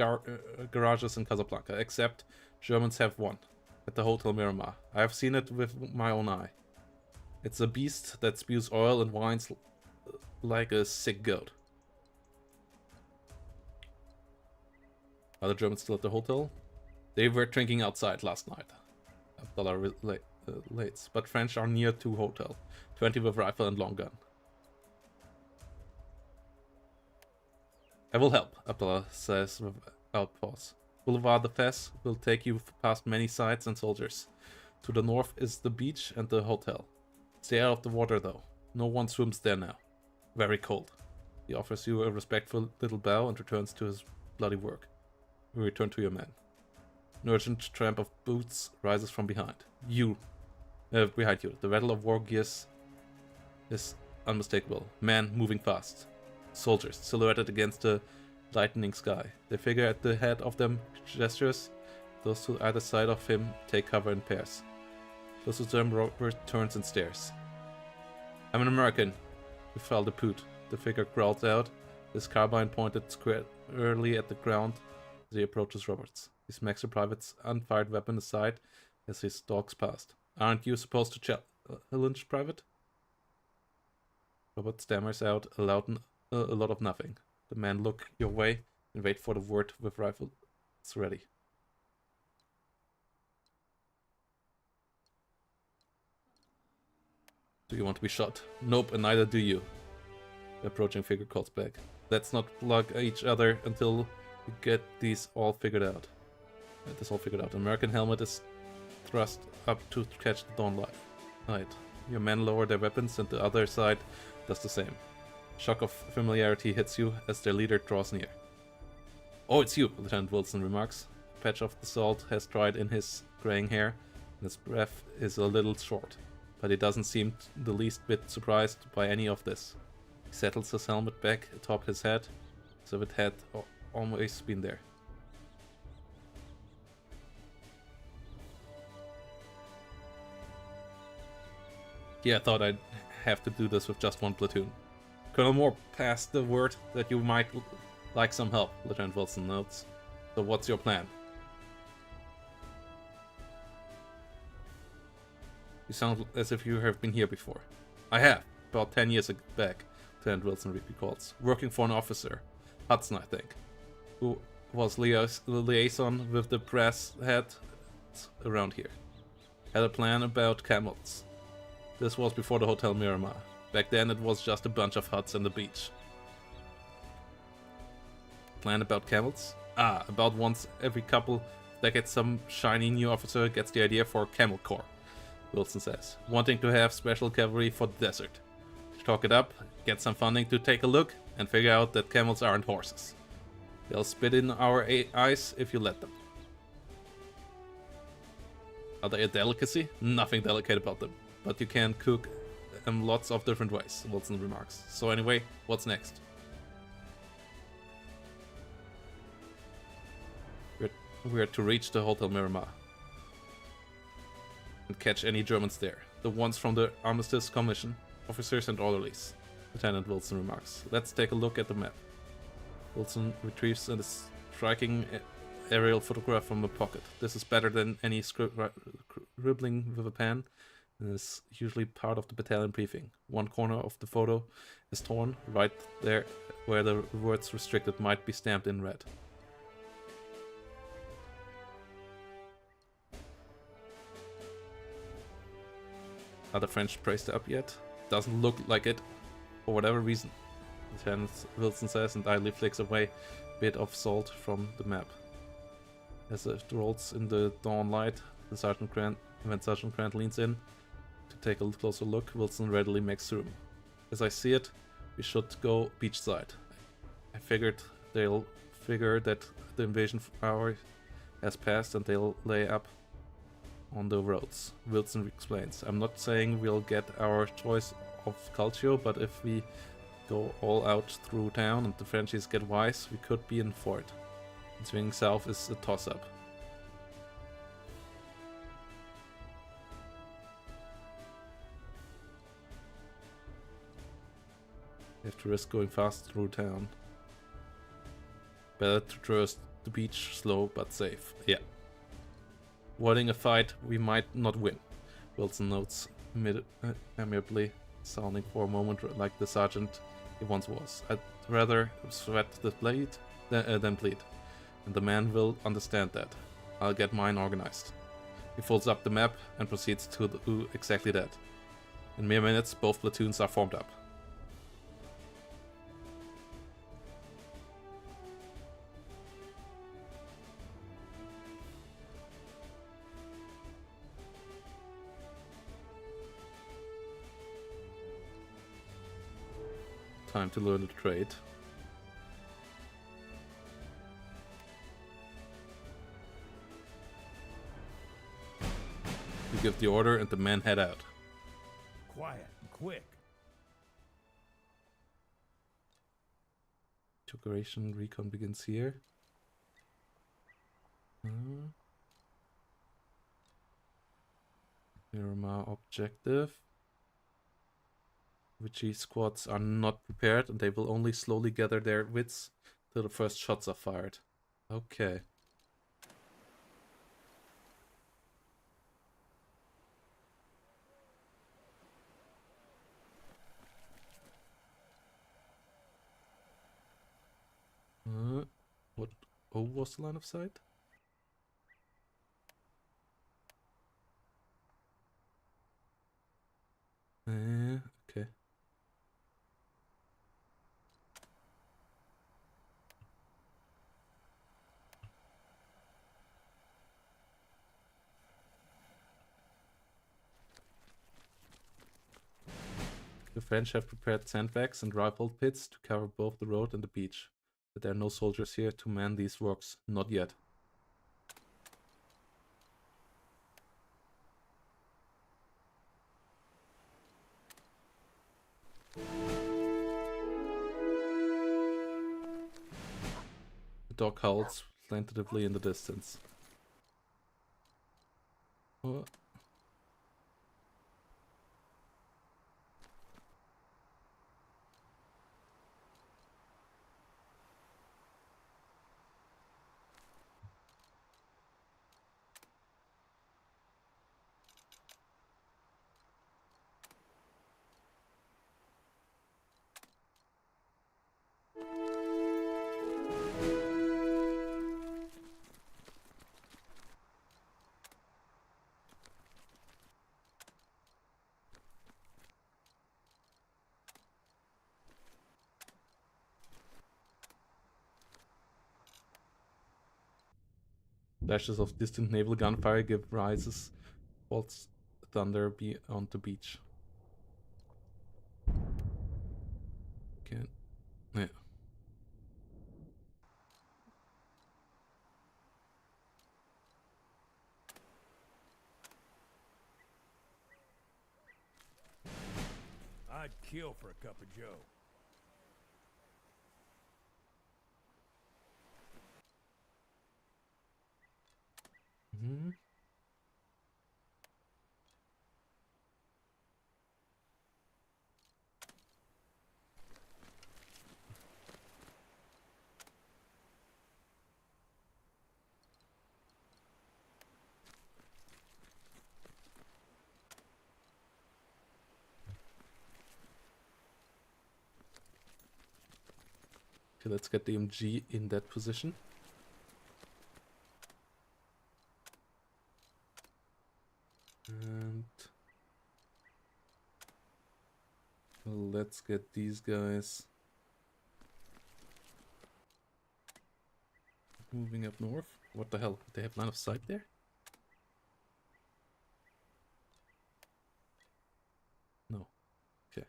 garages in Casablanca, except Germans have one at the Hotel Miramar. I have seen it with my own eye. It's a beast that spews oil and whines like a sick goat. Are the Germans still at the hotel? They were drinking outside last night, Abdullah relates, but French are near to hotel, 20 with rifle and long gun. I will help, Abdullah says without pause. Boulevard de Fès will take you past many sites and soldiers. To the north is the beach and the hotel. Stay out of the water though. No one swims there now. Very cold. He offers you a respectful little bow and returns to his bloody work. You return to your men. An urgent tramp of boots rises from behind. Behind you. The rattle of war gears is unmistakable. Men moving fast. Soldiers silhouetted against the lightening sky. The figure at the head of them gestures. Those to either side of him take cover in pairs. Close to them, Robert turns and stares. I'm an American. You fell the poot. The figure growls out, his carbine pointed squarely at the ground as he approaches Roberts. He smacks the private's unfired weapon aside as he stalks past. Aren't you supposed to challenge, Private? Robert stammers out a lot of nothing. The men look your way and wait for the word with rifles ready. Do you want to be shot? Nope, and neither do you. The approaching figure calls back. Let's not plug each other until we get this all figured out. An American helmet is thrust up to catch the dawn light. Your men lower their weapons and the other side does the same. Shock of familiarity hits you as their leader draws near. Oh, it's you, Lieutenant Wilson remarks. A patch of the salt has dried in his graying hair, and his breath is a little short. But he doesn't seem the least bit surprised by any of this. He settles his helmet back atop his head, as if it had always been there. Yeah, I thought I'd have to do this with just one platoon. Colonel Moore passed the word that you might like some help, Lieutenant Wilson notes. So what's your plan? You sound as if you have been here before. I have, about 10 years back, Lieutenant Wilson recalls. Working for an officer, Hudson I think, who was liaison with the press head around here. Had a plan about camels. This was before the Hotel Miramar. Back then it was just a bunch of huts on the beach. Plan about camels? About once every couple decades some shiny new officer gets the idea for Camel Corps, Wilson says, wanting to have special cavalry for the desert. Talk it up, get some funding to take a look, and figure out that camels aren't horses. They'll spit in our eyes if you let them. Are they a delicacy? Nothing delicate about them, but you can cook them lots of different ways, Wilson remarks. So anyway, what's next? We're to reach the Hotel Miramar and catch any Germans there. The ones from the Armistice Commission, officers and orderlies. Lieutenant Wilson remarks. Let's take a look at the map. Wilson retrieves a striking aerial photograph from a pocket. This is better than any scribbling with a pen, and is usually part of the battalion briefing. One corner of the photo is torn, right there where the words restricted might be stamped in red. Are the French braced up yet? Doesn't look like it, for whatever reason, Lieutenant Wilson says, and idly flicks away a bit of salt from the map. As it rolls in the dawn light, when Sergeant Grant leans in to take a closer look, Wilson readily makes room. As I see it, we should go beachside. I figured they'll figure that the invasion hour has passed and they'll lay up on the roads. Wilson explains. I'm not saying we'll get our choice of Calcio, but if we go all out through town and the Frenchies get wise, we could be in for it. And swinging south is a toss-up. We have to risk going fast through town. Better to traverse the beach slow but safe. Yeah. Avoiding a fight we might not win, Wilson notes amiably, sounding for a moment like the sergeant he once was. I'd rather sweat the blade than bleed, and the man will understand that. I'll get mine organized. He folds up the map and proceeds to do exactly that. In mere minutes, both platoons are formed up. Time to learn the trade. We give the order and the men head out. Quiet and quick. Operation recon begins here. Miramar objective. Vichy squads are not prepared and they will only slowly gather their wits till the first shots are fired. Okay. What? Oh, was the line of sight? Okay. The French have prepared sandbags and rifle pits to cover both the road and the beach, but there are no soldiers here to man these rocks, not yet. The dog howls plaintively in the distance. Oh. Flashes of distant naval gunfire give rises false thunder beyond the beach. Okay. Yeah. I'd kill for a cup of joe. Mm-hmm. Okay, let's get the MG in that position. And let's get these guys moving up north. What the hell? They have line of sight there? No. Okay.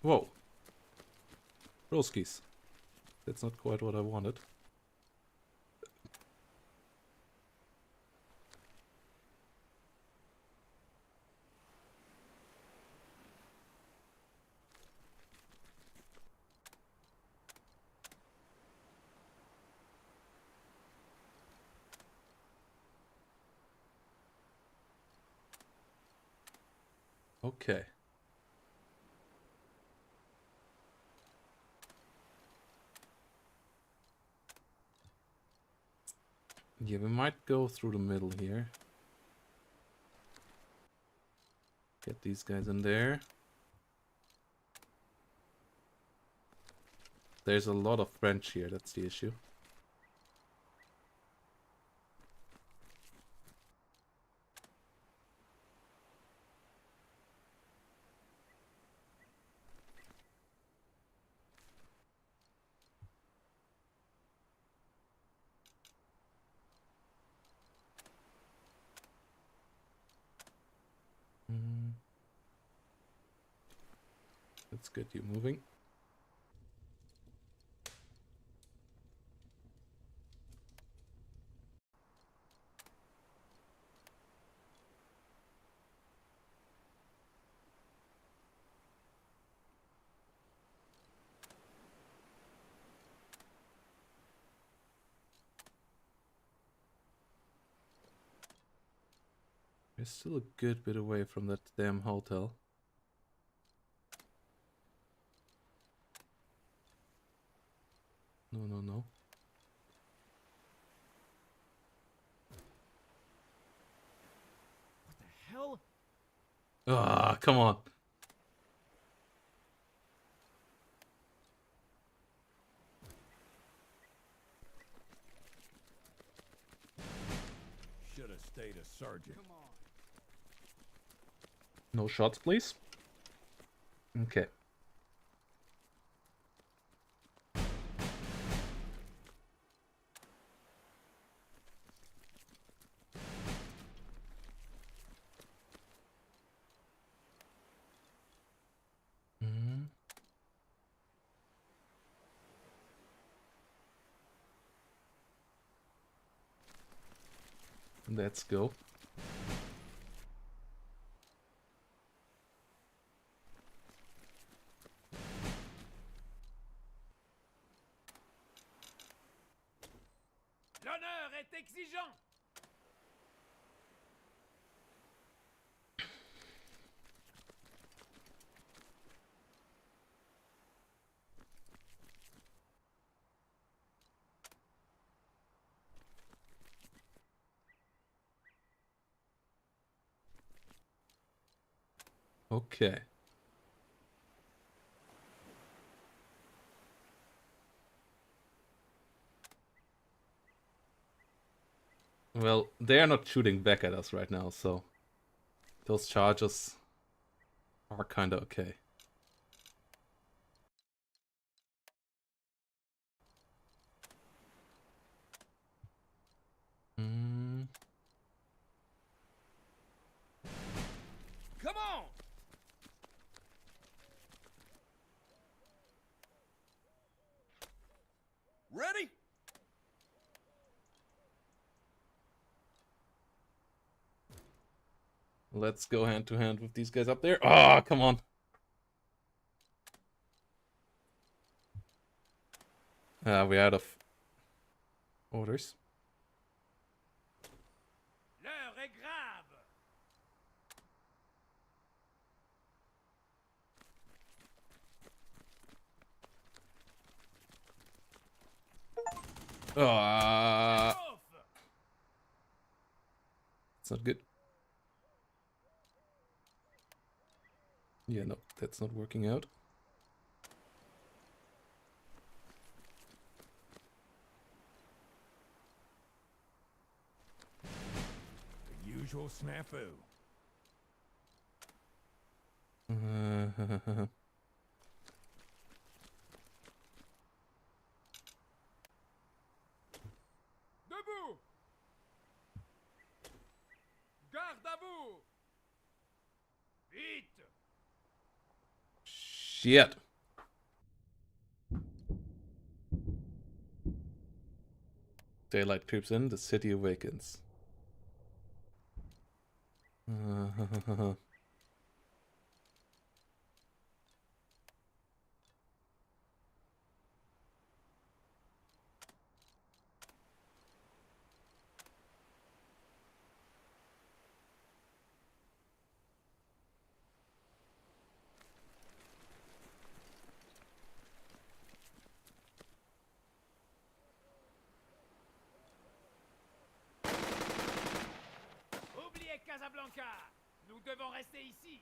Whoa. Roskies. That's not quite what I wanted. Okay. Yeah, we might go through the middle here. Get these guys in there. There's a lot of French here, that's the issue. Let's get you moving. We're still a good bit away from that damn hotel. No, no, no. What the hell? Ah, come on. Should have stayed a sergeant. No shots, please. Okay. Let's go. L'honneur est exigeant. Okay. Well, they are not shooting back at us right now, so those charges are kinda okay. Come on. Ready? Let's go hand to hand with these guys up there. Ah, come on. We're out of orders. L'heure est grave. Ah, Chauffe. it's not good. Yeah, no, that's not working out. The usual snafu. Debout. Garde à vous. Vite. Shit. Daylight creeps in, the city awakens. Oubliez Casablanca. Nous devons rester ici.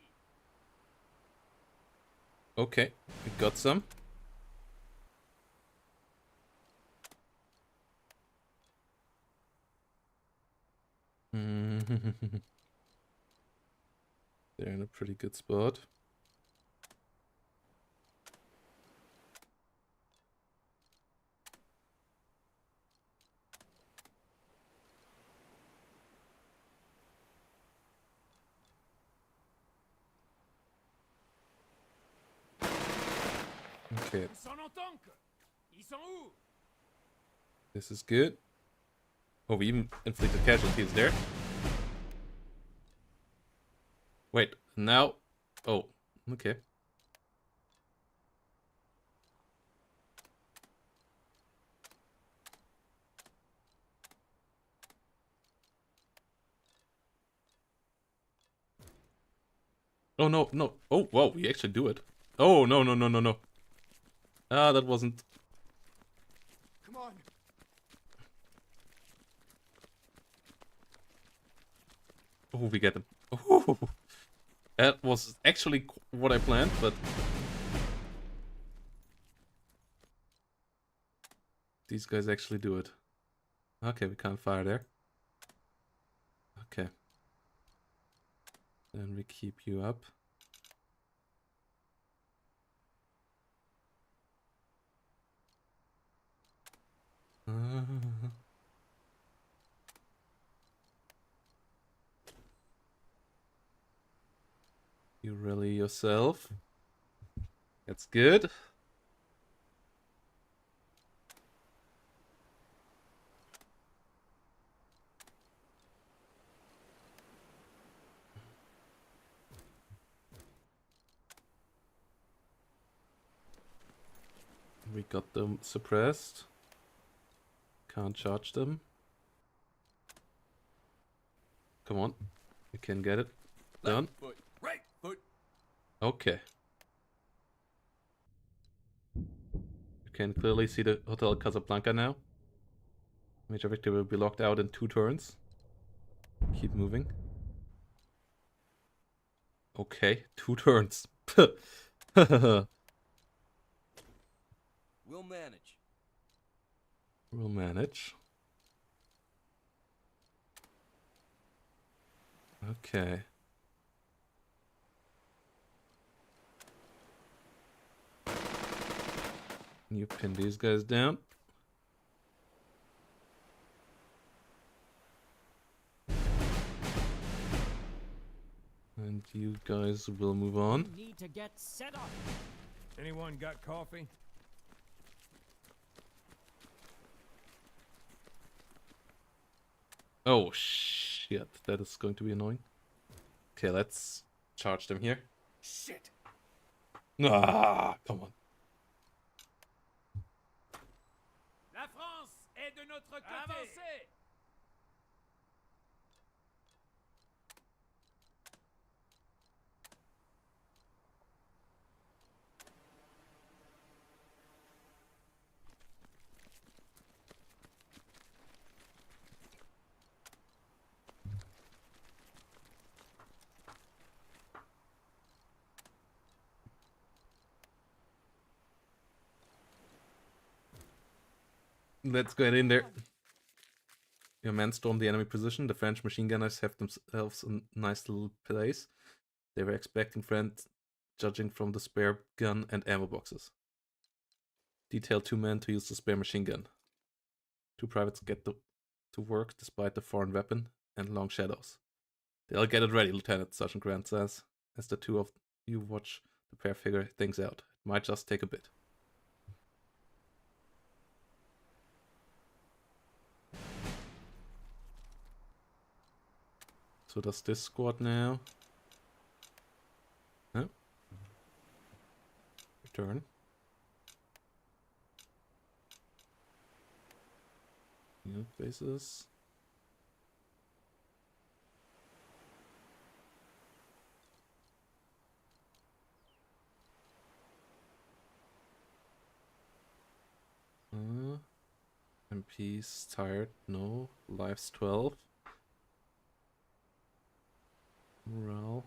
Okay, we got some. They're in a pretty good spot. Okay, Ils sont en tank. Ils sont où? this is good. Oh, we even inflicted casualties there. Wait, now... Oh, okay. Oh, no, no. Oh, wow, we actually do it. Oh, no, no, no, no, no. Ah, that wasn't... Come on. Oh, we get him. Oh, that was actually what I planned, but... These guys actually do it. Okay, we can't fire there. Okay. Then we keep you up. You rally yourself. That's good. We got them suppressed. Can't charge them. Come on. We can get it done. Foot. Right foot. Okay. You can clearly see the Hotel Casablanca now. Major Victor will be locked out in 2 turns. Keep moving. Okay, 2 turns. We'll manage. We'll manage. Okay. You pin these guys down. And you guys will move on. Need to get set up. Anyone got coffee? Oh shit, that is going to be annoying. Okay, let's charge them here. Shit. Ah, come on. La France est de notre côté. Avancez. Let's get in there. Your men stormed the enemy position. The French machine gunners have themselves a nice little place. They were expecting friends, judging from the spare gun and ammo boxes. Detail 2 men to use the spare machine gun. 2 privates get to work despite the foreign weapon and long shadows. They'll get it ready, Lieutenant, Sergeant Grant says, as the 2 of you watch the pair figure things out. It might just take a bit. So does this squad now? Huh? Return. New faces. MP's tired. No. Lives 12. Morale.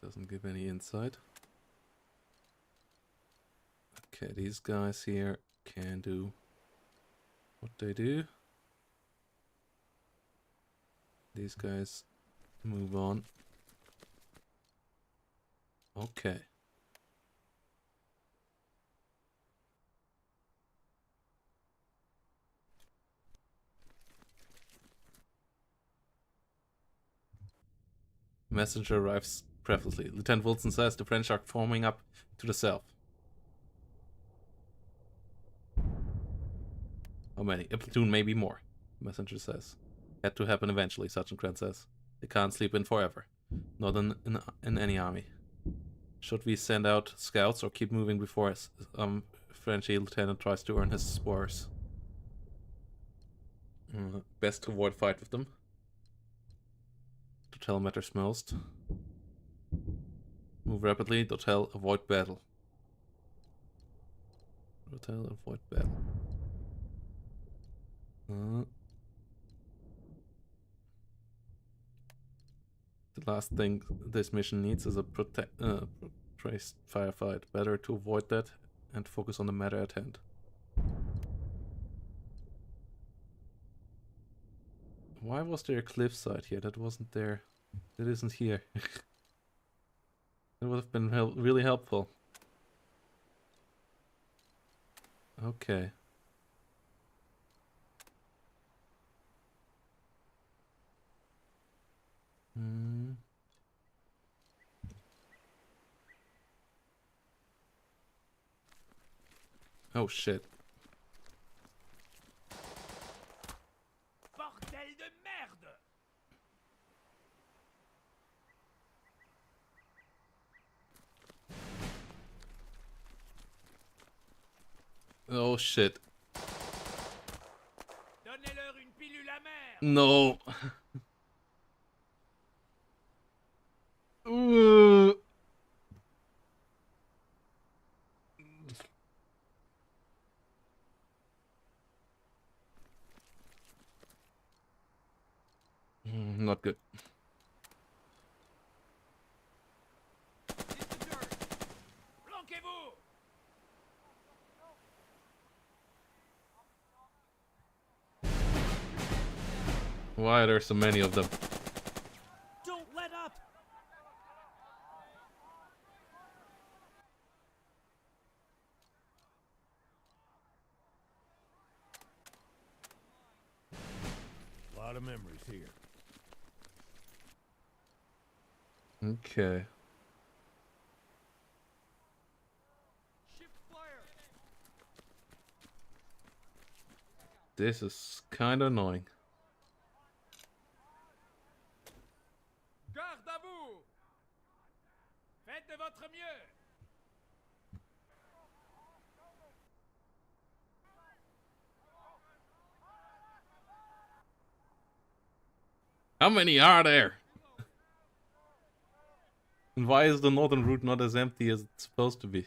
Doesn't give any insight. Okay, these guys here can do what they do. These guys move on. Okay. Messenger arrives breathlessly. Lieutenant Wilson says the French are forming up to the south. How many? A platoon, maybe more. Messenger says. Had to happen eventually, Sergeant Grant says. They can't sleep in forever. Not in any army. Should we send out scouts or keep moving before Frenchy lieutenant tries to earn his spurs? Best to avoid fight with them. Dotel matters most. Move rapidly. Dotel, avoid battle. Dotel, avoid battle. The last thing this mission needs is a trace firefight. Better to avoid that and focus on the matter at hand. Why was there a cliffside here? That wasn't there. It isn't here. That would have been really helpful. Okay. Oh shit. Bordel de merde! Oh shit. Donnez-leur une pilule amère! No. Not good. Planquez-vous! Why are there so many of them? Don't let up! A lot of memories here. Okay. Shift fire! This is kind of annoying. Garde à vous! Faites de votre mieux! How many are there? And why is the northern route not as empty as it's supposed to be?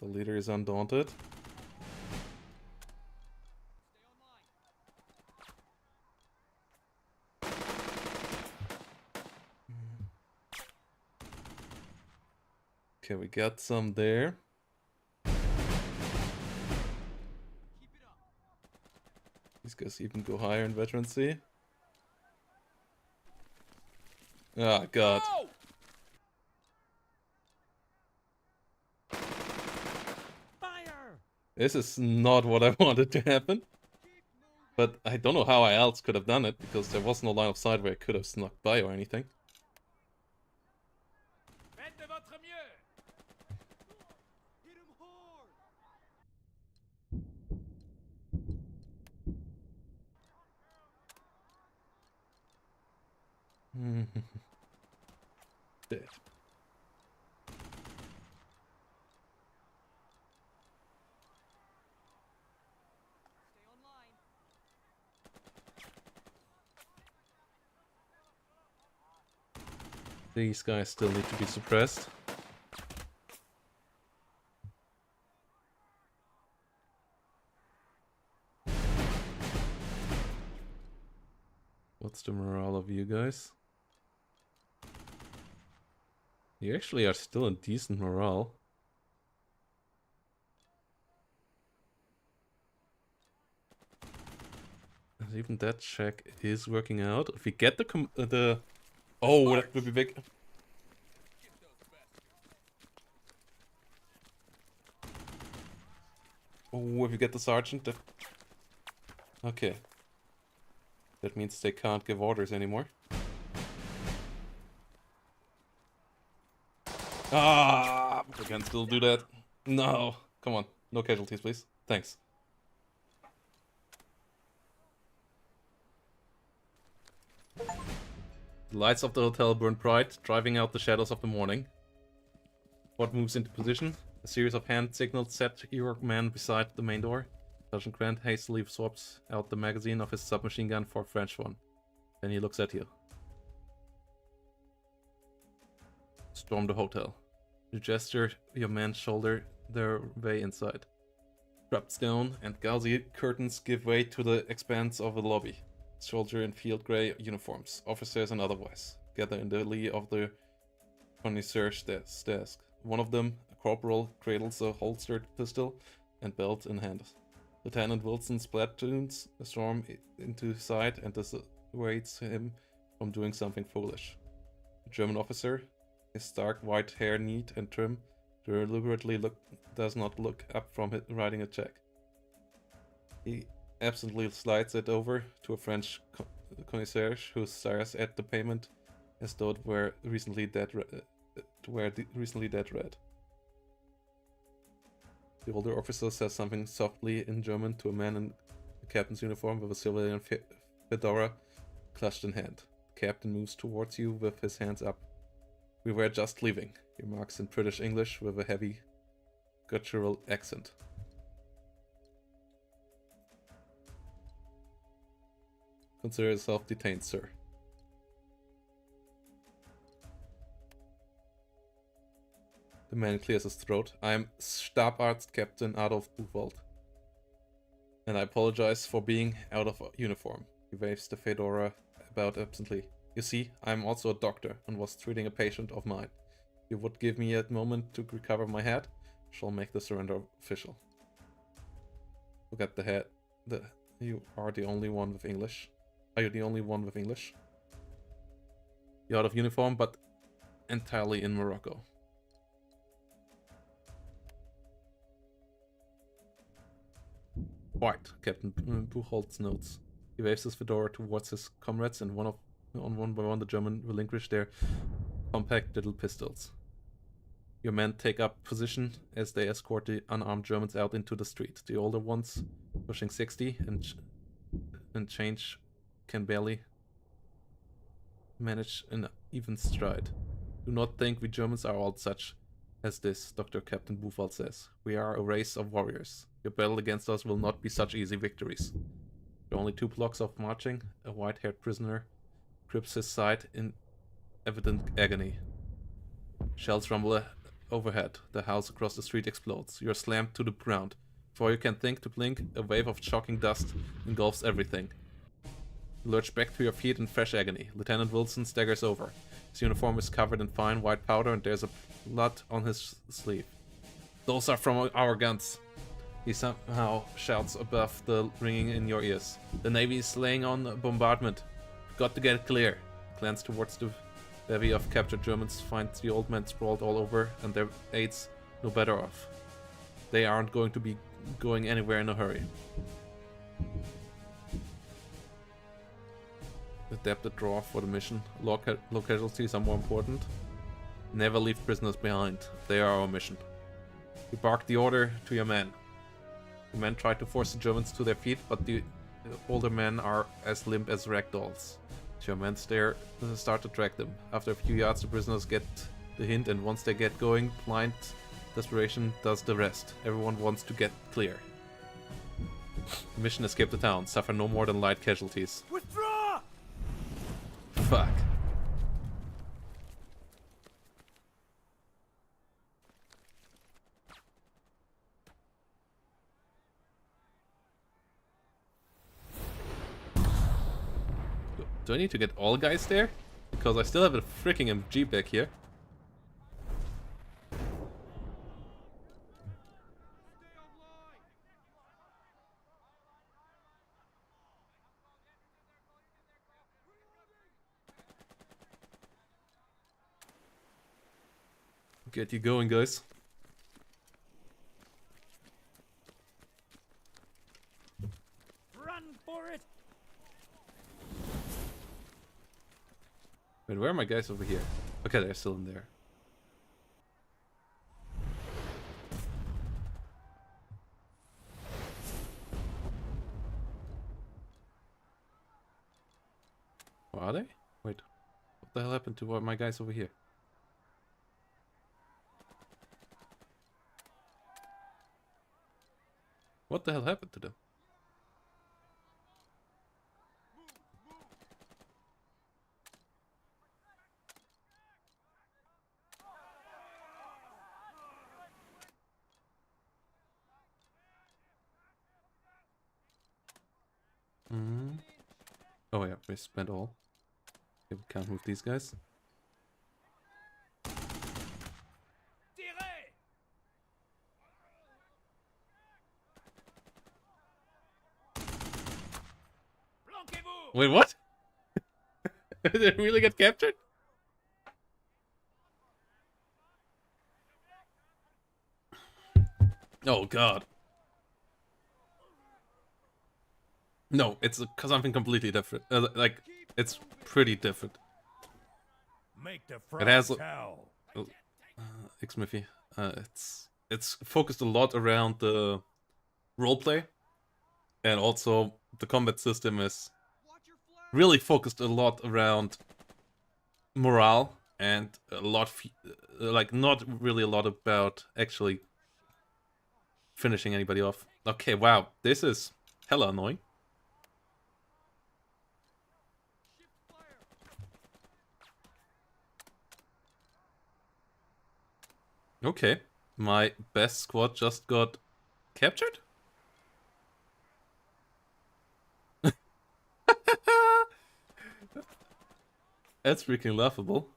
The leader is undaunted. Okay, we got some there. These guys even go higher in veterancy. Ah, God. Fire! This is not what I wanted to happen. But I don't know how I else could have done it, because there was no line of sight where I could have snuck by or anything. Faites de votre mieux! Dead. These guys still need to be suppressed. What's the morale of you guys? You actually are still in decent morale. And even that check is working out. If we get the oh, that would be big. Oh, if we get the sergeant, that... Okay. That means they can't give orders anymore. Ah, we can still do that. No, come on, no casualties, please. Thanks. The lights of the hotel burn bright, driving out the shadows of the morning. Ford moves into position. A series of hand signals set your man beside the main door. Sergeant Grant hastily swaps out the magazine of his submachine gun for a French one. Then he looks at you. Storm the hotel. You gesture your men shoulder their way inside. Trapped down and gauzy curtains give way to the expanse of the lobby. Soldiers in field grey uniforms, officers and otherwise, gather in the lee of the concierge desk. One of them, a corporal, cradles a holstered pistol and belt in hand. Lieutenant Wilson platoons storm into sight and dissuades him from doing something foolish. The German officer, his dark white hair neat and trim, deliberately does not look up from writing a check. He absently slides it over to a French concierge who stares at the payment as though it were recently dead red. The older officer says something softly in German to a man in a captain's uniform with a civilian fedora clutched in hand. The captain moves towards you with his hands up. "We were just leaving," he remarks in British English with a heavy, guttural accent. Consider yourself detained, sir. The man clears his throat. "I am Stabsarzt Captain Adolf Buchwald, and I apologize for being out of uniform." He waves the fedora about absently. "You see, I am also a doctor and was treating a patient of mine. If you would give me a moment to recover my head, I shall make the surrender official." Look at the head. You are the only one with English. Are you the only one with English? You're out of uniform, but entirely in Morocco. Quite, Captain Buchholz notes. He waves his fedora towards his comrades, and one by one the German relinquish their compact little pistols. Your men take up position as they escort the unarmed Germans out into the street. The older ones, pushing 60 and change, can barely manage an even stride. "Do not think we Germans are all such as this," Dr. Captain Buchwald says. "We are a race of warriors. Your battle against us will not be such easy victories." After only 2 blocks of marching, a white-haired prisoner grips his side in evident agony. Shells rumble overhead. The house across the street explodes. You're slammed to the ground. Before you can think to blink, a wave of shocking dust engulfs everything. You lurch back to your feet in fresh agony. Lieutenant Wilson staggers over. His uniform is covered in fine white powder and there's a blood on his sleeve. Those are from our guns. He somehow shouts above the ringing in your ears. The Navy is laying on a bombardment. Got to get it clear. Glance towards the bevy of captured Germans, finds the old men sprawled all over and their aides no better off. They aren't going to be going anywhere in a hurry. Adapted draw for the mission. Low casualties are more important. Never leave prisoners behind. They are our mission. You bark the order to your men. The men try to force the Germans to their feet, but the older men are as limp as rag dolls. Your men start to track them. After a few yards, the prisoners get the hint, and once they get going, blind desperation does the rest. Everyone wants to get clear. Mission: escape the town. Suffer no more than light casualties. Withdraw! Fuck. Do I need to get all guys there? Because I still have a freaking MG back here. Get you going, guys. Run for it! Wait, where are my guys over here? Okay, they're still in there. Oh, are they? Wait, what the hell happened to my guys over here? What the hell happened to them? Oh yeah, we spent all. Okay, we can't move these guys. Wait, what? Did it really get captured? Oh god. No, it's something completely different. Like, it's pretty different. Make the It has towel. Xmithy. It's focused a lot around the roleplay, and also the combat system is really focused a lot around morale and a lot, like, not really a lot about actually finishing anybody off. Okay, wow, this is hella annoying. Okay, my best squad just got captured? That's freaking laughable.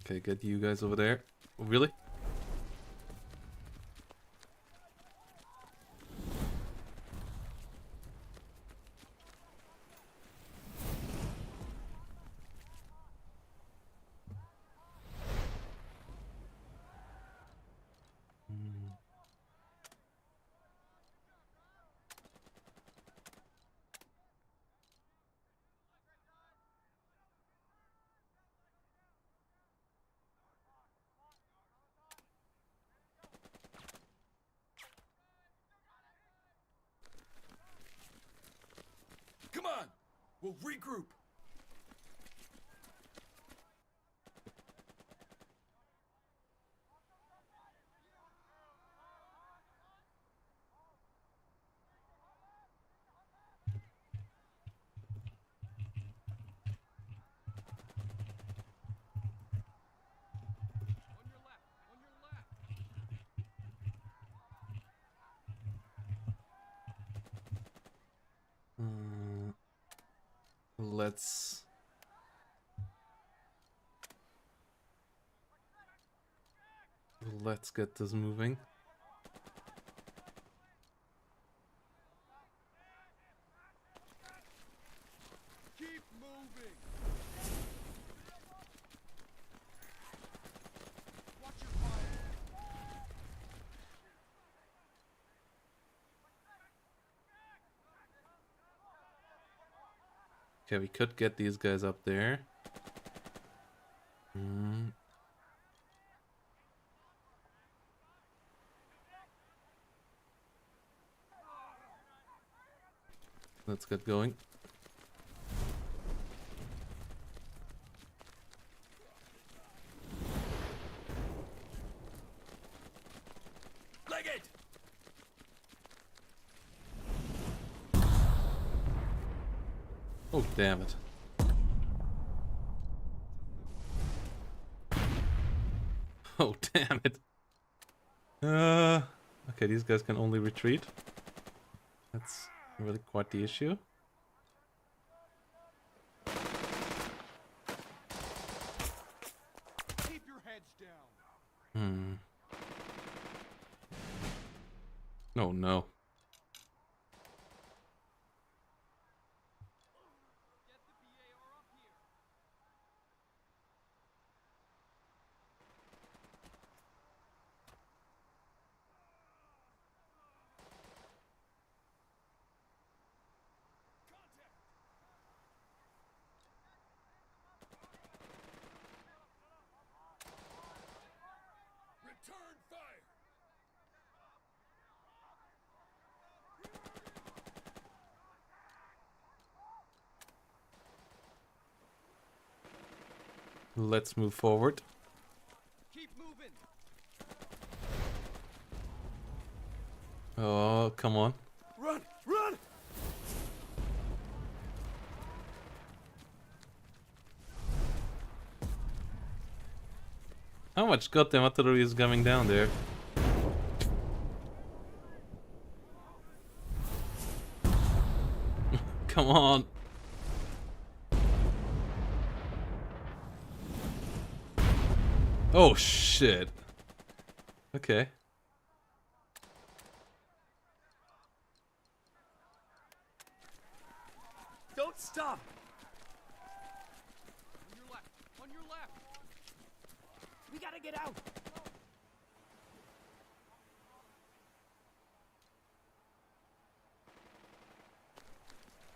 Okay, get you guys over there. Really? Come on, we'll regroup. let's... Let's get this moving. Keep moving. Watch your fire. Okay, we could get these guys up there. Let's get going. Leg it. Oh, damn it. Oh, damn it. Okay, these guys can only retreat. That's really quite the issue. Keep your heads down. Oh, no. Return fire. Let's move forward. Keep moving. Oh, come on. Run, run. How much goddamn artillery is coming down there? Come on. Oh shit. Okay. Don't stop. On your left. On your left. We gotta get out.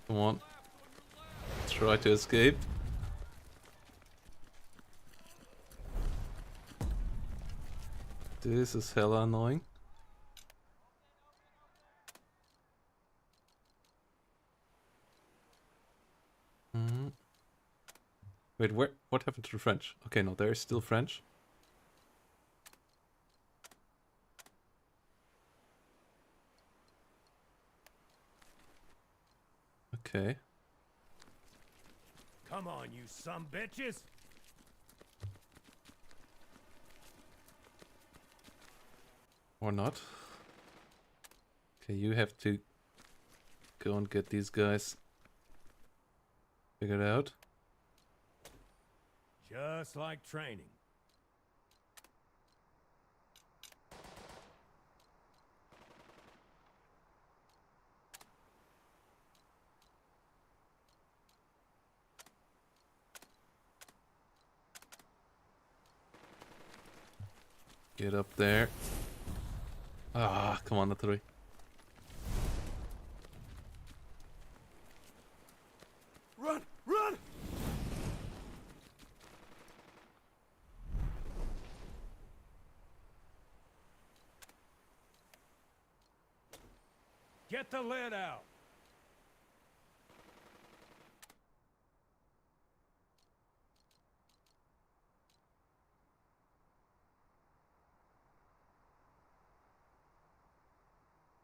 Come on. Try to escape. This is hella annoying. Wait, what happened to the French? Okay, no, there is still French. Okay. Come on, you some bitches! Or not. Okay, you have to go and get these guys figured out. Just like training. Get up there. Ah, come on, the three. Run, run. Get the lid out!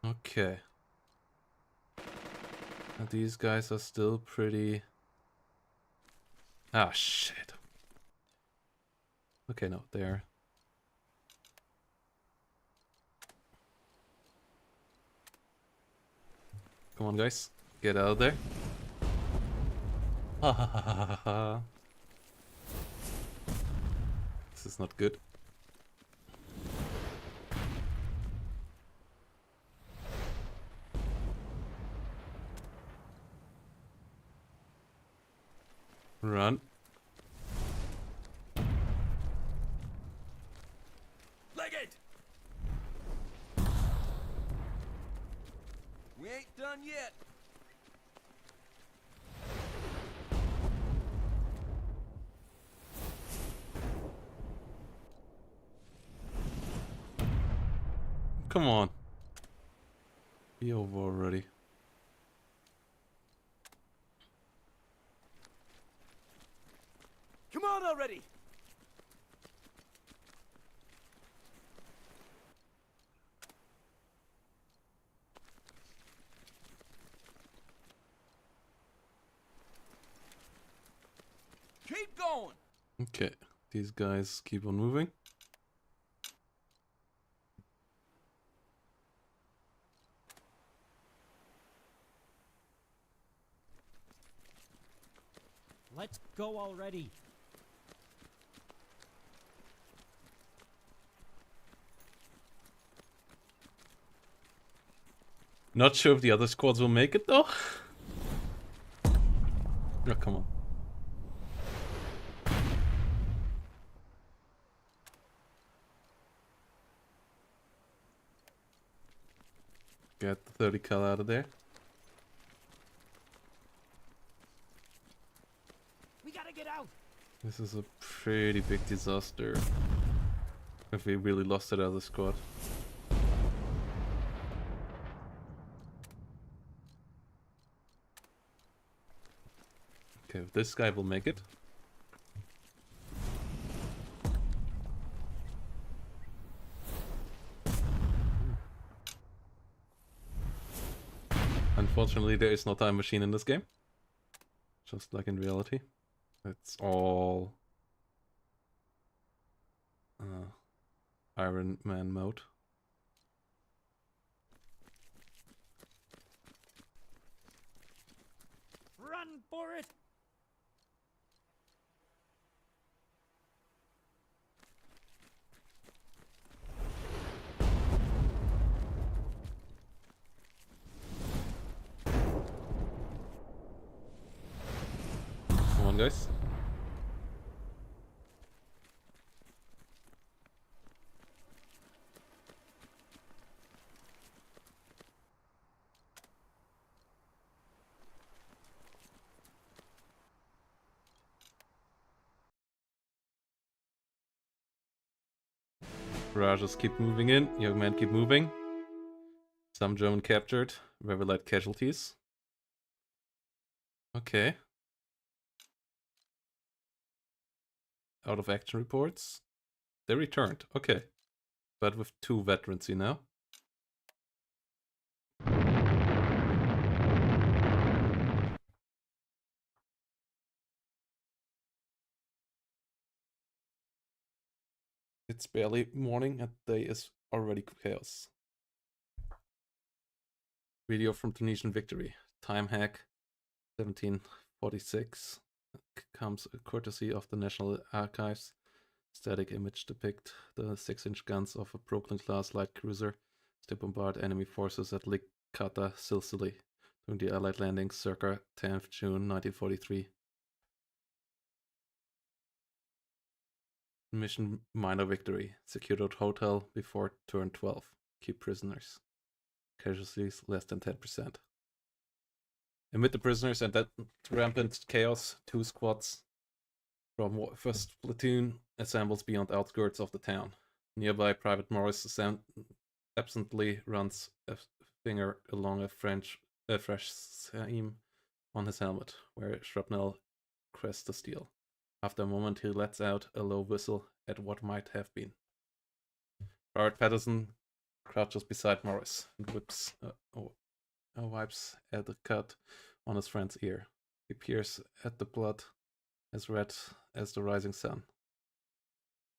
Okay. And these guys are still pretty... Ah, shit. Okay, no, they're... Come on, guys. Get out of there. Ha ha ha ha ha ha. This is not good. Run. Leg it! We ain't done yet. Come on. Be over already. Come on already! Keep going! Okay, these guys keep on moving. Let's go already. Not sure if the other squads will make it though. Oh, come on. Get the 30 cal out of there. We gotta get out. This is a pretty big disaster. If we really lost it as a squad. Okay, this guy will make it. Unfortunately, there is no time machine in this game. Just like in reality. It's all Iron Man mode. Run for it. Come on, guys. Barrages keep moving in. Young men keep moving. Some German captured. Very light casualties. Okay. Out of action reports. They returned. Okay. But with 2 veterans, you know? It's barely morning and day is already chaos. Video from Tunisian victory. Time hack 1746. Comes courtesy of the National Archives. Static image depict the 6-inch guns of a Brooklyn-class light cruiser to bombard enemy forces at Licata, Sicily during the Allied landing circa 10th June 1943. Mission minor victory. Secured a hotel before turn 12. Keep prisoners. Casualties less than 10%. Amid the prisoners and that rampant chaos, 2 squads from 1st platoon assembles beyond outskirts of the town. Nearby, Private Morris absently runs a finger along a fresh seam on his helmet, where shrapnel crests the steel. After a moment, he lets out a low whistle at what might have been. Private Patterson crouches beside Morris and wipes at the cut on his friend's ear. He peers at the blood as red as the rising sun.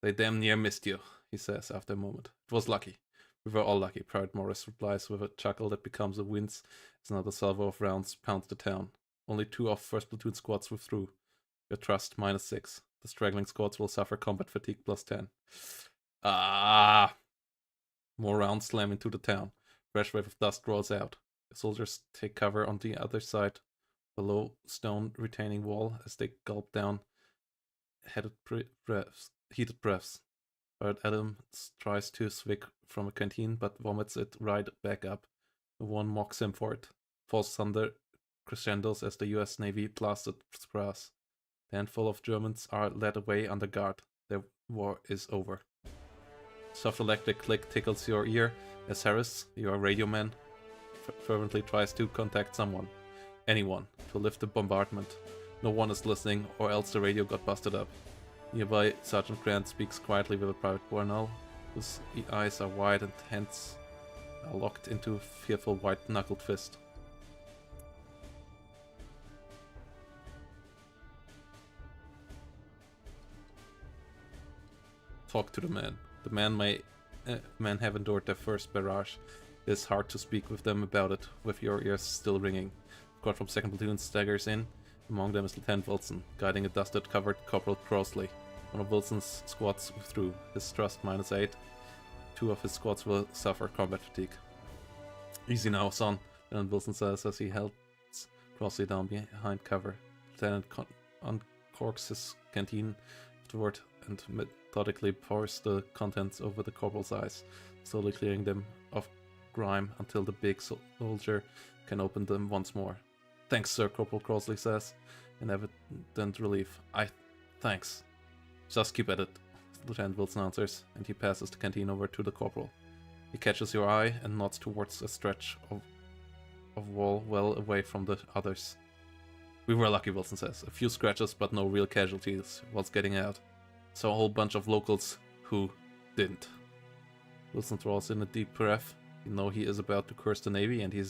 They damn near missed you, he says after a moment. It was lucky. We were all lucky, Private Morris replies with a chuckle that becomes a wince as another salvo of rounds pounds the town. Only 2 of 1st Platoon squads withdrew. Your trust -6. The straggling squads will suffer combat fatigue +10. Ah! More rounds slam into the town. Fresh wave of dust rolls out. The soldiers take cover on the other side, below stone retaining wall, as they gulp down heated breaths. But Adams tries to swig from a canteen, but vomits it right back up. One mocks him for it. False thunder crescendos as the US Navy blasted spars. The handful of Germans are led away under guard. Their war is over. Soft electric click tickles your ear as Harris, your radio man, fervently tries to contact someone, anyone, to lift the bombardment. No one is listening, or else the radio got busted up. Nearby, Sergeant Grant speaks quietly with a Private Cornell, whose eyes are wide and hands are locked into a fearful white-knuckled fist. Talk to the man. The men have endured their first barrage. It is hard to speak with them about it, with your ears still ringing. A squad from 2nd Platoon staggers in. Among them is Lieutenant Wilson, guiding a dusted-covered Corporal Crossley. One of Wilson's squads withdrew, his trust -8. 2 of his squads will suffer combat fatigue. Easy now, son, Lieutenant Wilson says as he helps Crossley down behind cover. Lieutenant uncorks his canteen afterward and methodically pours the contents over the corporal's eyes, slowly clearing them of grime until the big soldier can open them once more. Thanks, sir, Corporal Crossley says, in evident relief. Thanks. Just keep at it, Lieutenant Wilson answers, and he passes the canteen over to the corporal. He catches your eye and nods towards a stretch of wall well away from the others. We were lucky, Wilson says. A few scratches, but no real casualties whilst getting out. So a whole bunch of locals who didn't. Wilson draws in a deep breath. You know he is about to curse the Navy, and he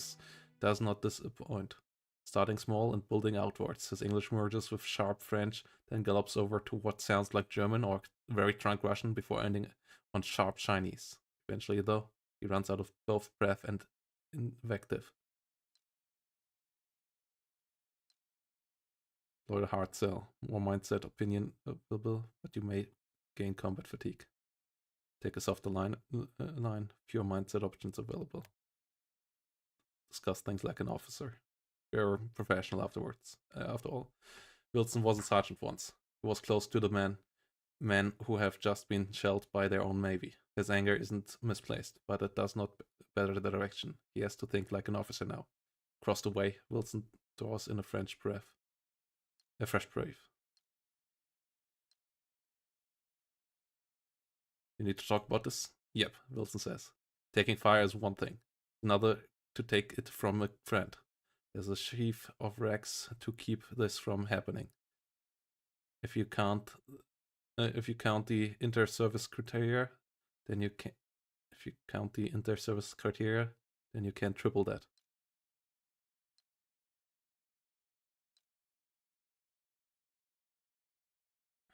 does not disappoint. Starting small and building outwards, his English merges with sharp French, then gallops over to what sounds like German or very drunk Russian before ending on sharp Chinese. Eventually, though, he runs out of both breath and invective. Loyal hard sell. More mindset opinion available, but you may gain combat fatigue. Take a softer line. Fewer mindset options available. Discuss things like an officer. You're a professional afterwards. After all, Wilson was a sergeant once. He was close to the men who have just been shelled by their own navy. His anger isn't misplaced, but it does not better the direction. He has to think like an officer now. Across the way, Wilson draws in a fresh breath. You need to talk about this? Yep, Wilson says. Taking fire is one thing. Another to take it from a friend. There's a sheaf of rags to keep this from happening. If you count the inter-service criteria, then you can. If you count the inter-service criteria, then you can triple that.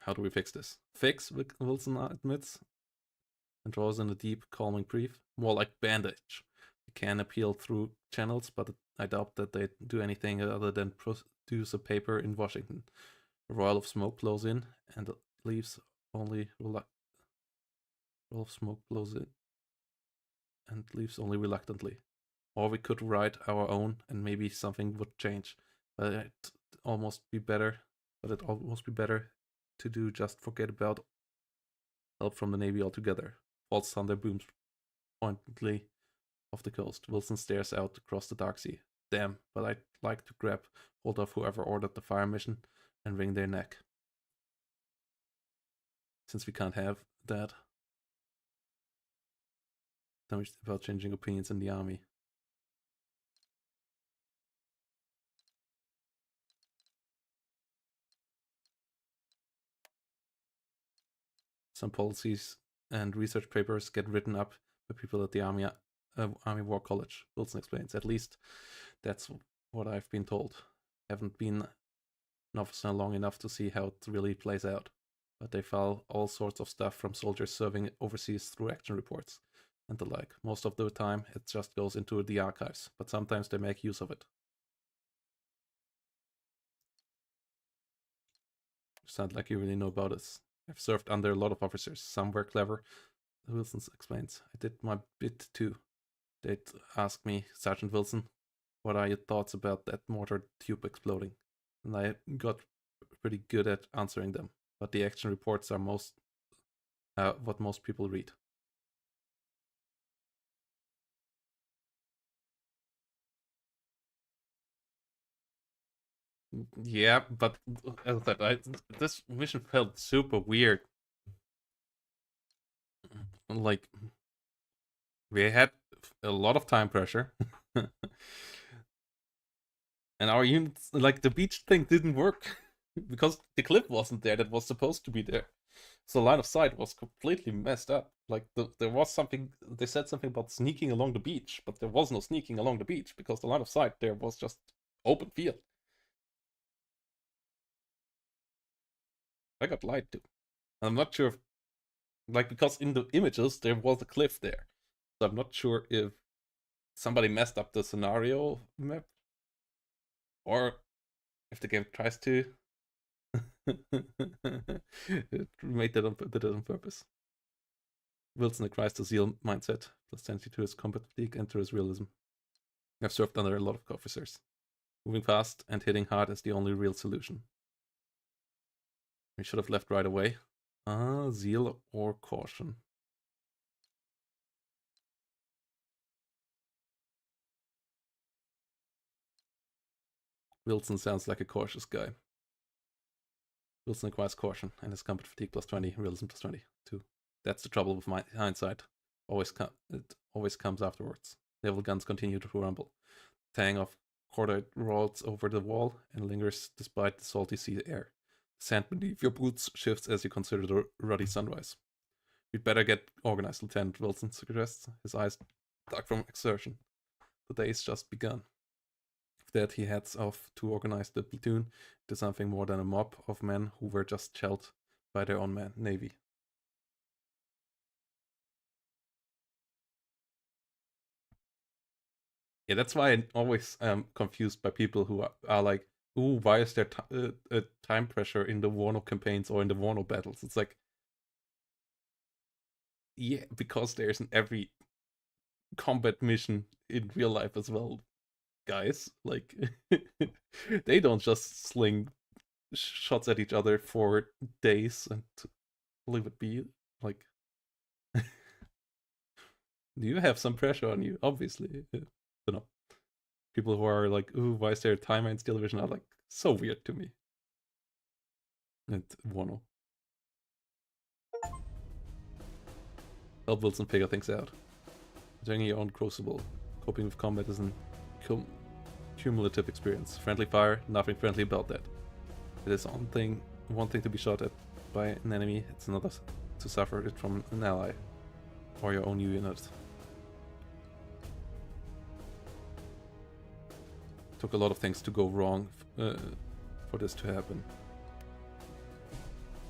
How do we fix this? Fix, Wilson admits, and draws in a deep, calming breath. More like bandage. You can appeal through channels, but I doubt that they do anything other than produce a paper in Washington. A roll of smoke blows in, and leaves only reluctantly. Or we could write our own, and maybe something would change. But it'd almost be better to do just forget about help from the Navy altogether. False thunder booms pointedly off the coast. Wilson stares out across the dark sea. Damn, but I'd like to grab hold of whoever ordered the fire mission and wring their neck. Since we can't have that. Tell me about changing opinions in the army. Some policies and research papers get written up by people at the Army War College, Wilson explains. At least that's what I've been told. Haven't been an officer long enough to see how it really plays out. But they file all sorts of stuff from soldiers serving overseas through action reports and the like. Most of the time it just goes into the archives, but sometimes they make use of it. sound like you really know about this. I've served under a lot of officers. Some were clever. Wilson explains. I did my bit too. They'd ask me, Sergeant Wilson, what are your thoughts about that mortar tube exploding? And I got pretty good at answering them. But the action reports are what most people read. Yeah, but as I said, this mission felt super weird. Like, we had a lot of time pressure. And our units, like, the beach thing didn't work. Because the cliff wasn't there that was supposed to be there. So line of sight was completely messed up. Like, there was something, they said something about sneaking along the beach, but there was no sneaking along the beach because the line of sight there was just open field. I got lied to. I'm not sure if, like, because in the images there was a cliff there. So I'm not sure if somebody messed up the scenario map or if the game tries to it did it on purpose. Wilson acquires the Zeal mindset, plus 10 to his combat fatigue and to his realism. I've served under a lot of officers. Moving fast and hitting hard is the only real solution. We should have left right away. Zeal or caution. Wilson sounds like a cautious guy. Wilson acquires caution and his combat fatigue plus 20, realism plus 22. That's the trouble with my hindsight. It always comes afterwards. Naval guns continue to rumble. Tang of cordite rolls over the wall and lingers despite the salty sea air. The sand beneath your boots shifts as you consider the ruddy sunrise. We'd better get organized, Lieutenant Wilson suggests, his eyes dark from exertion. The day's just begun. With that, he heads off to organize the platoon into something more than a mob of men who were just shelled by their own navy. Yeah, that's why I always am confused by people who are like, ooh, why is there a time pressure in the Warno campaigns or in the Warno battles? It's like, yeah, because there's in every combat mission in real life as well, guys. Like, they don't just sling shots at each other for days and leave it be. Like, you have some pressure on you, obviously. You know, people who are like, ooh, why is there a timer in Steel Division are like so weird to me. And Warno. Help Wilson figure things out. Doing your own crucible. Coping with combat is an cumulative experience. Friendly fire, nothing friendly about that. It is one thing to be shot at by an enemy, it's another to suffer it from an ally. Or your own unit. Took a lot of things to go wrong for this to happen.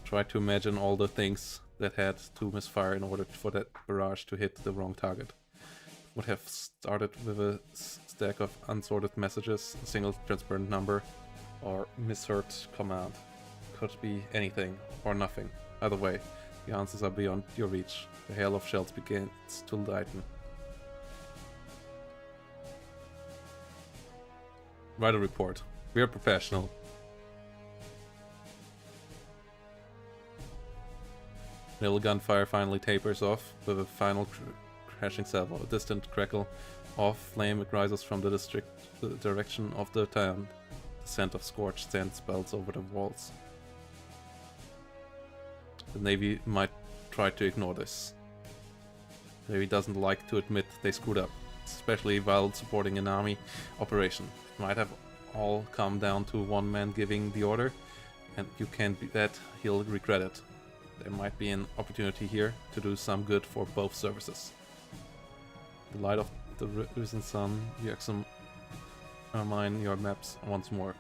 Try to imagine all the things that had to misfire in order for that barrage to hit the wrong target. Would have started with a stack of unsorted messages, a single transparent number, or misheard command. Could be anything or nothing. Either way, the answers are beyond your reach. The hail of shells begins to lighten. Write a report. We are professional. Naval gunfire finally tapers off with a final crashing salvo. A distant crackle of flame rises from the direction of the town. The scent of scorched sand spells over the walls. The Navy might try to ignore this. The Navy doesn't like to admit they screwed up, especially while supporting an army operation. It might have all come down to one man giving the order, and you can bet he'll regret it. There might be an opportunity here to do some good for both services. The light of the risen sun, you examine your maps once more.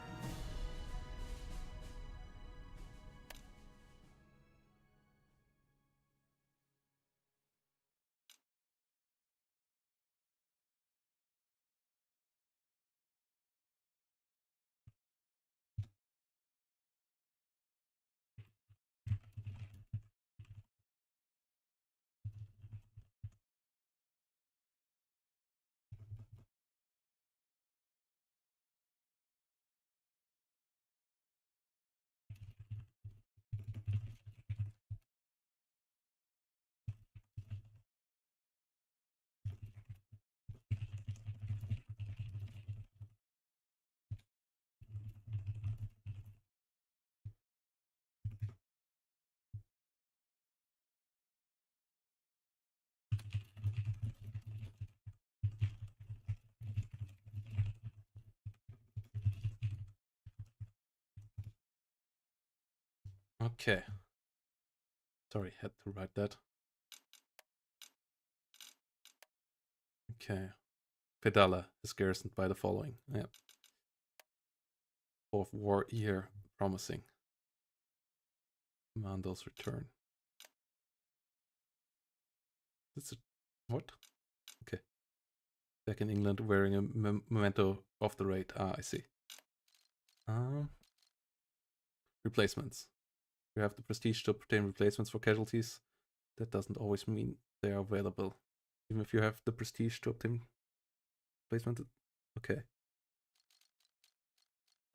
Okay. Sorry, had to write that. Okay. Pedala is garrisoned by the following. Yep. Fourth war year promising. Commandos return. It's a what? Okay. Back in England wearing a memento of the raid. Ah, I see. Replacements. You have the prestige to obtain replacements for casualties. That doesn't always mean they are available. Even if you have the prestige to obtain replacement. Okay.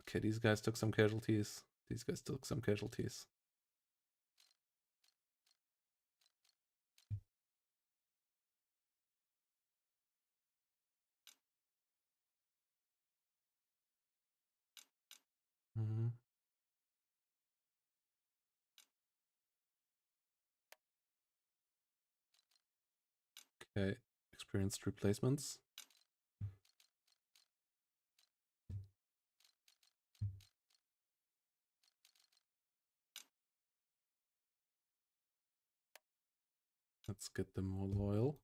Okay, these guys took some casualties. These guys took some casualties. Okay, experienced replacements. Let's get them more loyal.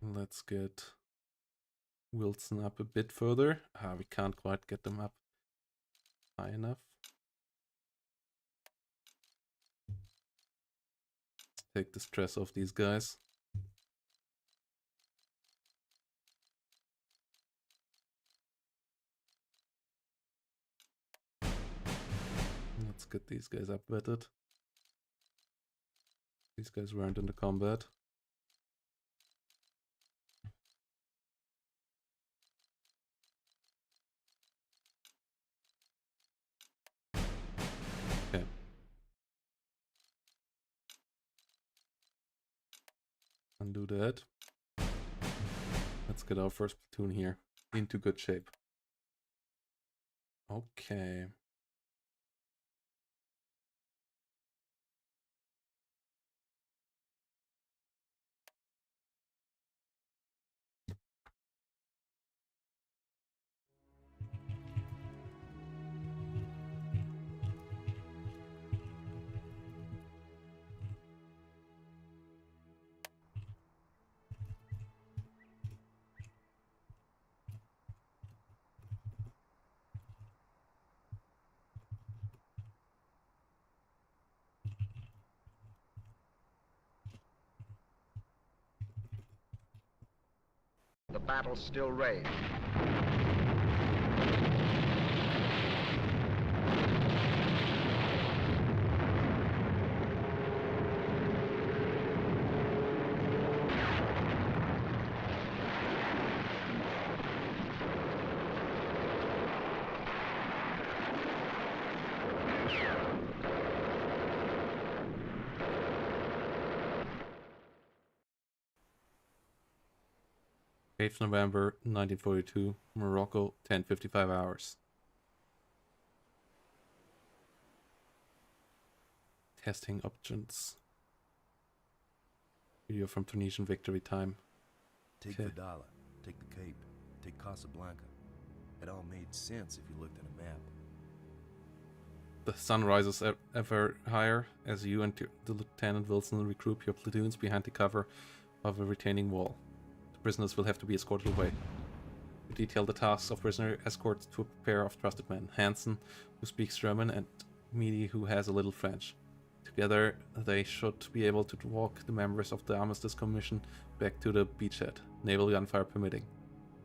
Let's get Wilson up a bit further. We can't quite get them up high enough. Let's take the stress off these guys. Let's get these guys up vetted. These guys weren't in the combat. Okay. Undo that. Let's get our first platoon here into good shape. Okay. The battle still raged. November 1942, Morocco, 10:55 hours. Testing options. Video from Tunisian victory time. Take Fadala, take the Cape, take Casablanca. It all made sense if you looked at a map. The sun rises ever higher as you and the Lieutenant Wilson regroup your platoons behind the cover of a retaining wall. Prisoners will have to be escorted away. You detail the tasks of prisoner escorts to a pair of trusted men, Hansen, who speaks German, and Mealy, who has a little French. Together, they should be able to walk the members of the Armistice Commission back to the beachhead, naval gunfire permitting.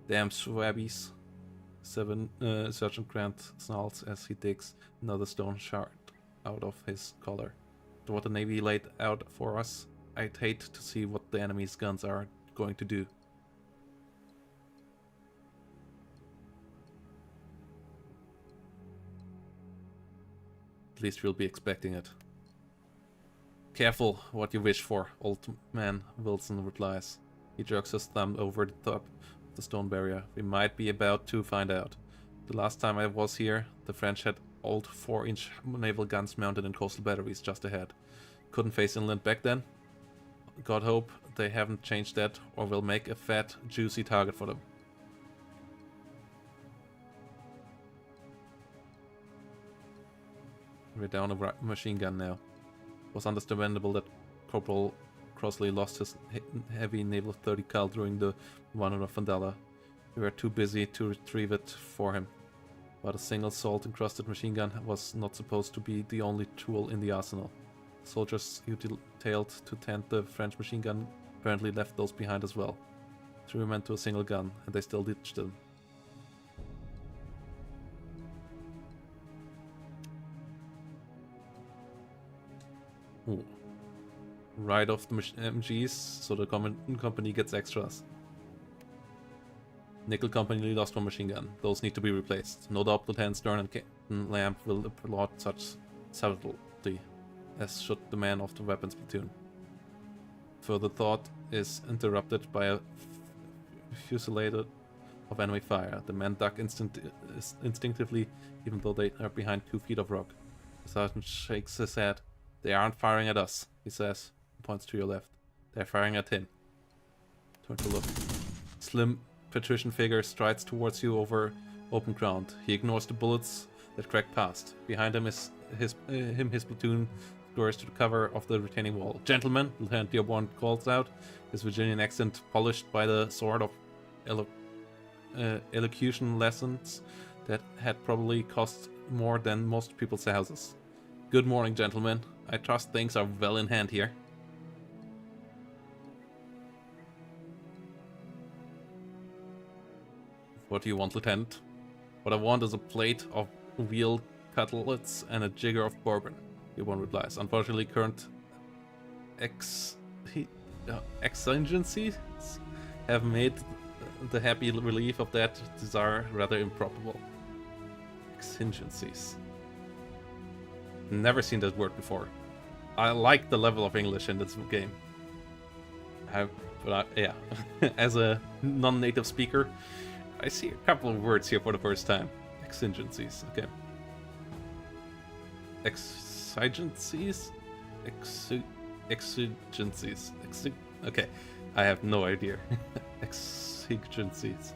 Damn swabbies, Sergeant Grant snarls as he digs another stone shard out of his collar. After what the Navy laid out for us, I'd hate to see what the enemy's guns are going to do. At least we'll be expecting it. Careful what you wish for, old man, Wilson replies. He jerks his thumb over the top of the stone barrier. We might be about to find out. The last time I was here, the French had old 4-inch naval guns mounted in coastal batteries just ahead. Couldn't face inland back then? God hope they haven't changed that, or will make a fat, juicy target for them. We're down a machine gun now. It was understandable that Corporal Crossley lost his heavy naval 30 cal during the one of Vandala. We were too busy to retrieve it for him. But a single salt-encrusted machine gun was not supposed to be the only tool in the arsenal. Soldiers who detailed to tend the French machine gun apparently left those behind as well. 3 men to a single gun, and they still ditched them. Ooh. Right off the MGs, so the company gets extras. Nickel Company lost one machine gun. Those need to be replaced. No doubt Lieutenant Stern and Captain Lamb will applaud such subtlety, as should the man of the weapons platoon. Further thought is interrupted by a fusillade of enemy fire. The men duck instinctively, even though they are behind 2 feet of rock. The sergeant shakes his head. They aren't firing at us, he says, and points to your left. They're firing at him. Turn to look. Slim patrician figure strides towards you over open ground. He ignores the bullets that crack past. Behind him is his platoon scurries to the cover of the retaining wall. Gentlemen, Lieutenant Dearborn calls out, his Virginian accent polished by the sort of elocution lessons that had probably cost more than most people's houses. Good morning, gentlemen. I trust things are well in hand here. What do you want, Lieutenant? What I want is a plate of veal cutlets and a jigger of bourbon. Dearborn replies. Unfortunately, current exigencies have made the happy relief of that desire rather improbable. Exigencies. Never seen that word before. I like the level of English in this game. Yeah, as a non-native speaker, I see a couple of words here for the first time. Exigencies, okay. Exigencies? Exigencies. Okay, I have no idea. Exigencies.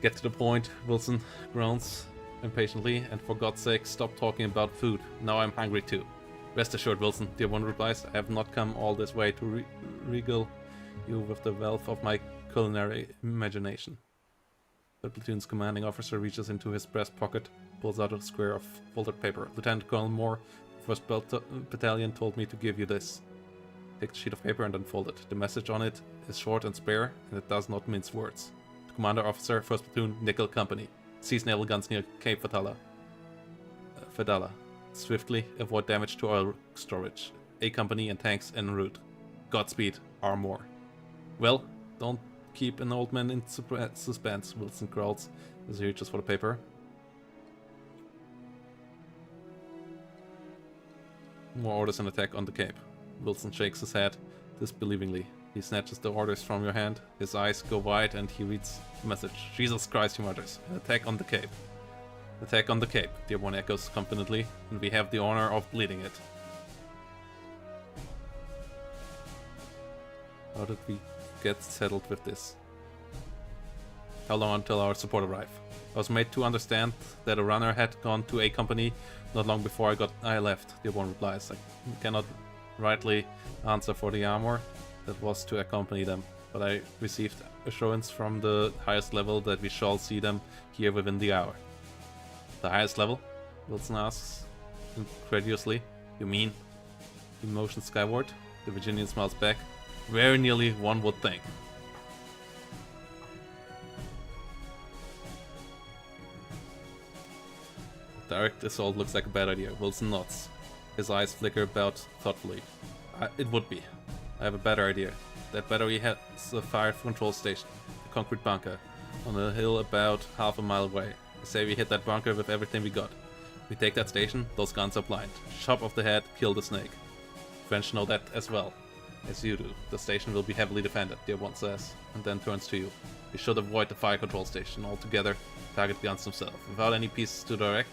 Get to the point, Wilson groans impatiently, and for God's sake, stop talking about food. Now I'm hungry too. Rest assured, Wilson, Dearborn replies, I have not come all this way to regale you with the wealth of my culinary imagination. The platoon's commanding officer reaches into his breast pocket, pulls out a square of folded paper. Lieutenant Colonel Moore, 1st Battalion, told me to give you this. Take the sheet of paper and unfold it. The message on it is short and spare, and it does not mince words. The commander officer, 1st Platoon, Nickel Company. Seize naval guns near Cape Fadala. Swiftly avoid damage to oil storage. A Company and tanks en route. Godspeed, R. Moore. Well, don't keep an old man in suspense, Wilson growls as he reaches for the paper. More orders and attack on the Cape. Wilson shakes his head disbelievingly. He snatches the orders from your hand, his eyes go wide, and he reads the message. Jesus Christ, you martyrs. Attack on the Cape. Attack on the Cape, Dearborn echoes confidently, and we have the honor of leading it. How did we get settled with this? How long until our support arrive? I was made to understand that a runner had gone to A Company not long before I left, Dearborn replies. I cannot rightly answer for the armor that was to accompany them, but I received assurance from the highest level that we shall see them here within the hour. The highest level? Wilson asks incredulously. You mean? He motions skyward. The Virginian smiles back. Very nearly one would think. Direct assault looks like a bad idea. Wilson nods. His eyes flicker about thoughtfully. It would be. I have a better idea. That battery has a fire control station, a concrete bunker, on a hill about half a mile away. I say we hit that bunker with everything we got. We take that station, those guns are blind. Chop off the head, kill the snake. French know that as well as you do. The station will be heavily defended, Dearborn says, and then turns to you. We should avoid the fire control station altogether, target guns themselves. Without any pieces to direct,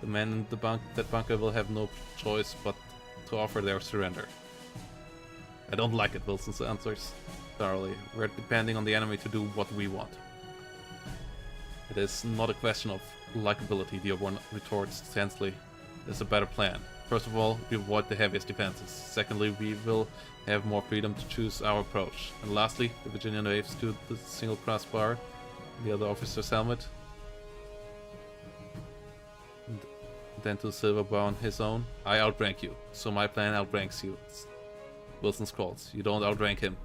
the men in that bunker will have no choice but to offer their surrender. I don't like it, Wilson answers thoroughly. We're depending on the enemy to do what we want. It is not a question of likability, Dearborn retorts tensely. is a better plan. First of all, we avoid the heaviest defenses. Secondly, we will have more freedom to choose our approach. And lastly, the Virginian waves to the single crossbar, the other officer's helmet, and then to the silver bar on his own. I outrank you, so my plan outranks you. Wilson scrawls. You don't outrank him,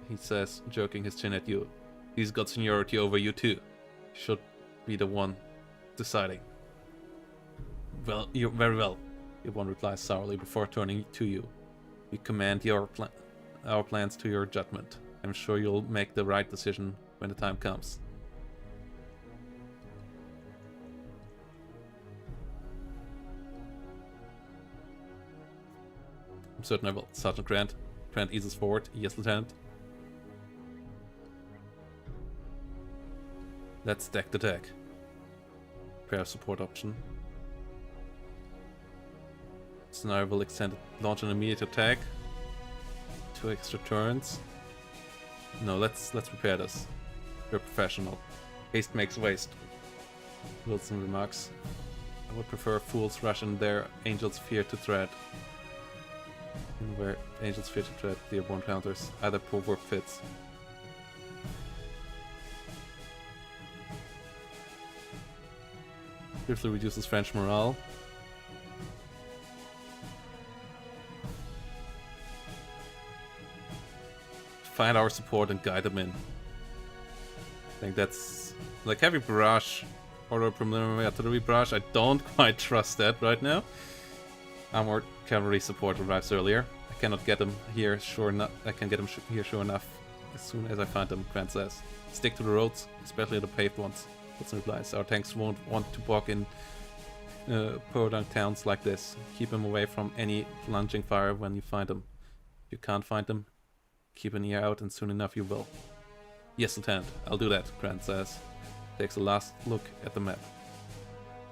he says, jerking his chin at you. He's got seniority over you too. Should be the one deciding. Well, you very well, Yvonne replies sourly before turning to you. We commend our plans to your judgment. I'm sure you'll make the right decision when the time comes. I'm certain I will. Sergeant Grant. Grant eases forward. Yes, Lieutenant. Let's stack the deck. Prepare support option. Scenario will extend launch an immediate attack. 2 extra turns. No, let's prepare this. We're professional. Haste makes waste. Wilson remarks. I would prefer fools rush in their angels fear to tread. And where angels fear to tread, the Airborne counters. Either proverb fits. Briefly reduces French morale. Find our support and guide them in. I think that's like heavy barrage or a preliminary artillery barrage. I don't quite trust that right now. Armored cavalry support arrives earlier. I cannot get them here sure enough. I can get them here sure enough as soon as I find them, Grant says. Stick to the roads, especially the paved ones. Wilson replies. Our tanks won't want to bog in podunk towns like this. Keep them away from any plunging fire when you find them. If you can't find them, keep an ear out and soon enough you will. Yes, Lieutenant, I'll do that, Grant says. Takes a last look at the map.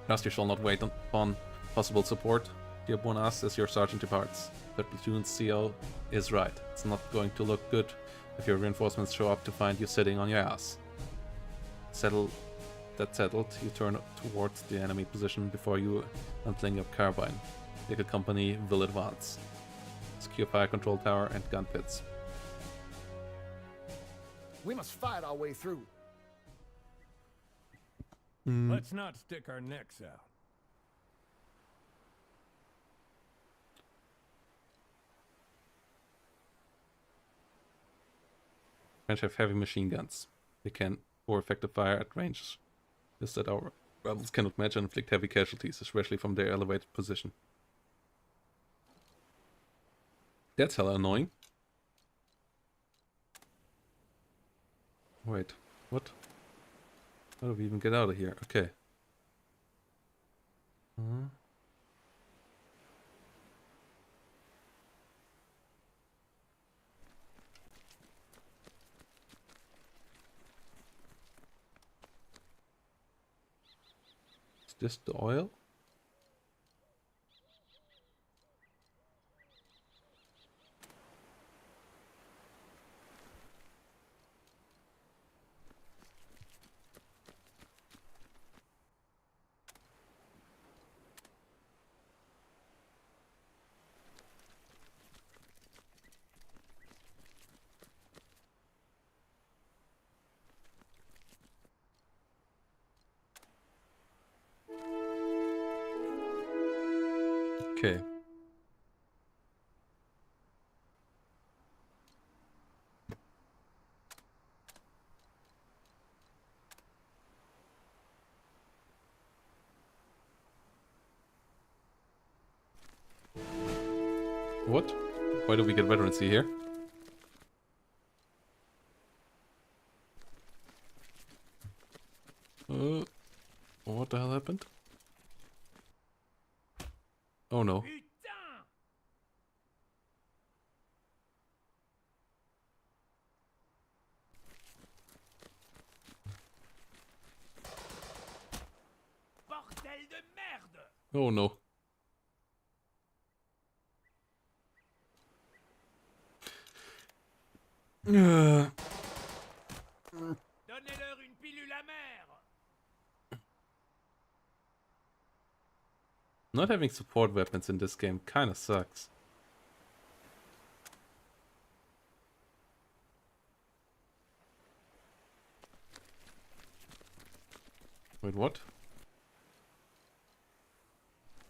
Trust you shall not wait upon possible support, Dearborn asks as your sergeant departs. That platoon's CO is right. It's not going to look good if your reinforcements show up to find you sitting on your ass. Settled, you turn towards the enemy position before you unsling your carbine. Vehicle company will advance. Secure fire control tower and gun pits. We must fight our way through. Let's not stick our necks out. French have heavy machine guns. They can pour effective fire at ranges. Just that our rebels cannot match and inflict heavy casualties, especially from their elevated position. That's hella annoying. Wait, what? How do we even get out of here? Okay. Is this the oil? Okay. What? Why do we get veterancy here? What the hell happened? Oh no. Bordel de merde! Oh no. Donnez-leur une pilule amère! Not having support weapons in this game kinda sucks. Wait, what?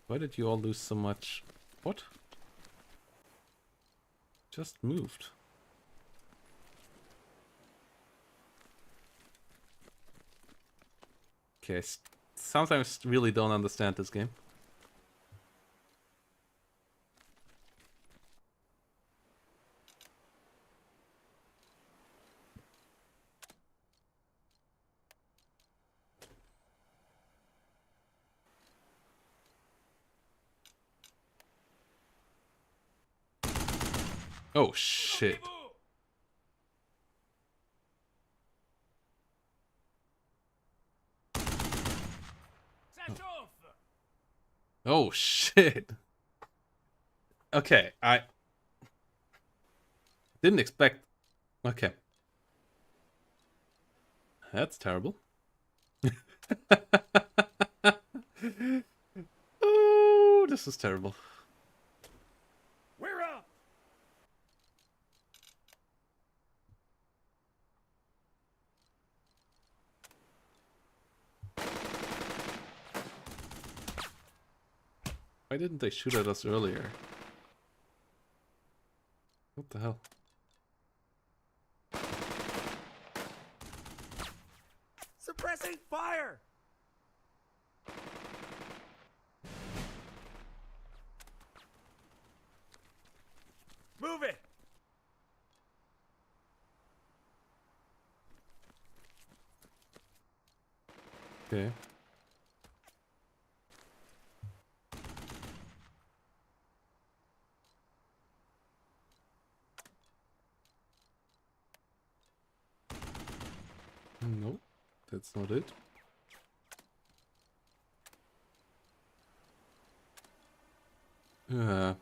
Why did you all lose so much? What? Just moved. Okay, sometimes really don't understand this game. Oh shit. Oh shit. Okay, I didn't expect. Okay. That's terrible. Oh, this is terrible. We're up. Why didn't they shoot at us earlier? What the hell? Suppressing fire. Move it. Okay. No, that's not it. Uh.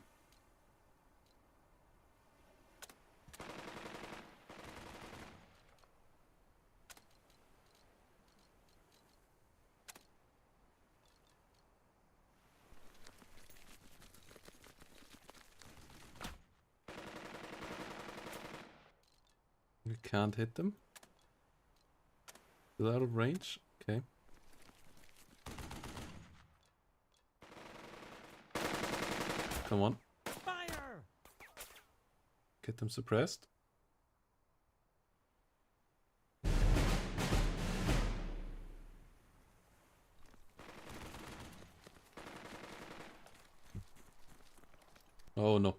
We can't hit them. Is out of range? Okay. Come on. Fire! Get them suppressed. Oh no.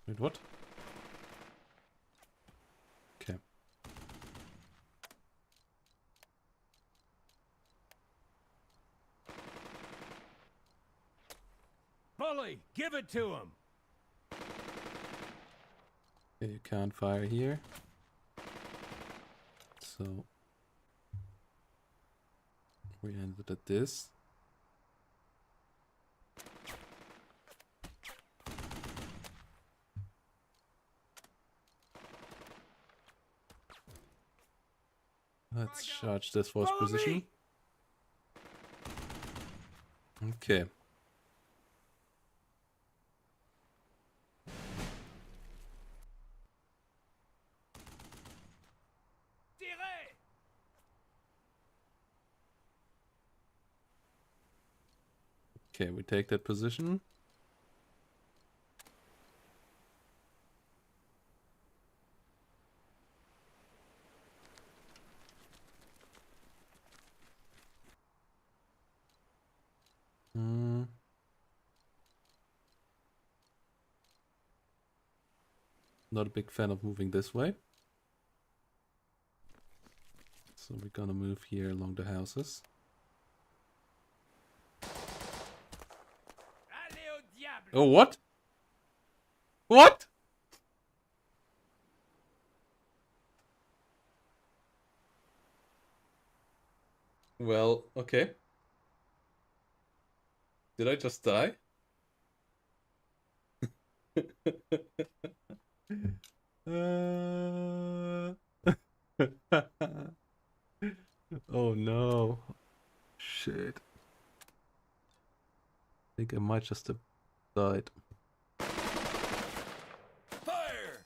Wait, what? Okay. Bully, give it to him. Okay, you can't fire here. So we ended at this. Let's charge this force position. Okay. Okay, we take that position. Not a big fan of moving this way. So we're gonna move here along the houses. Oh, what? What? Well, okay. Did I just die? Oh no. Shit. I think I might just have died. Fire!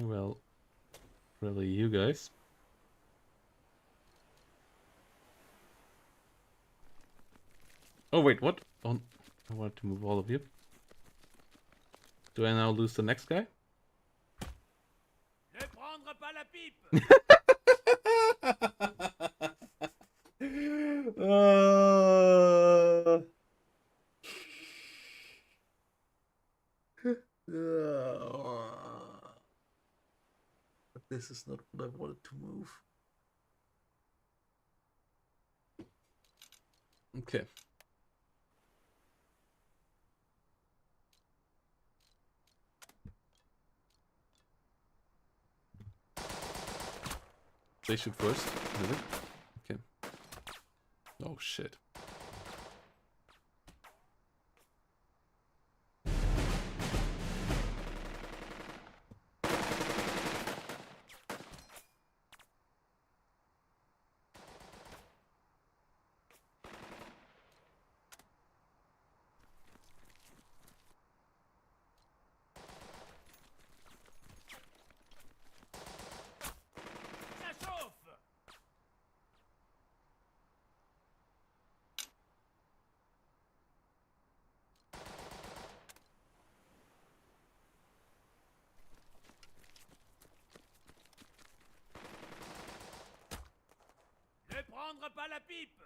Well, really, you guys. Oh wait, what? Oh, I wanted to move all of you. Do I now lose the next guy? Ne prendre pas la pipe. But this is not what I wanted to move. Okay. They shoot first, really? Okay. Oh shit. Ça chauffe. Ne prendre pas la pipe.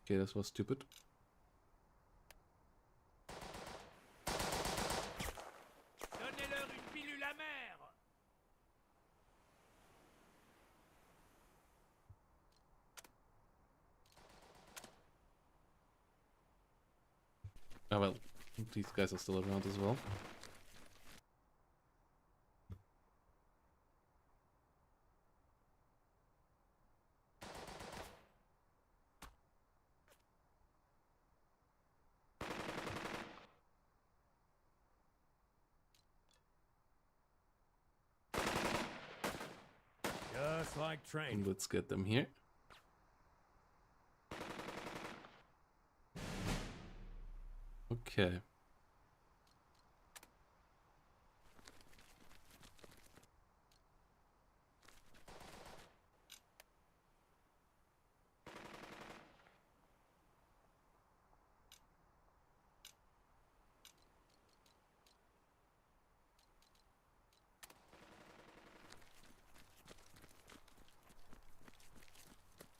Okay, this was stupid. Donnez-leur une pilule amère. Oh well, these guys are still around as well. Just like train. And let's get them here. Okay.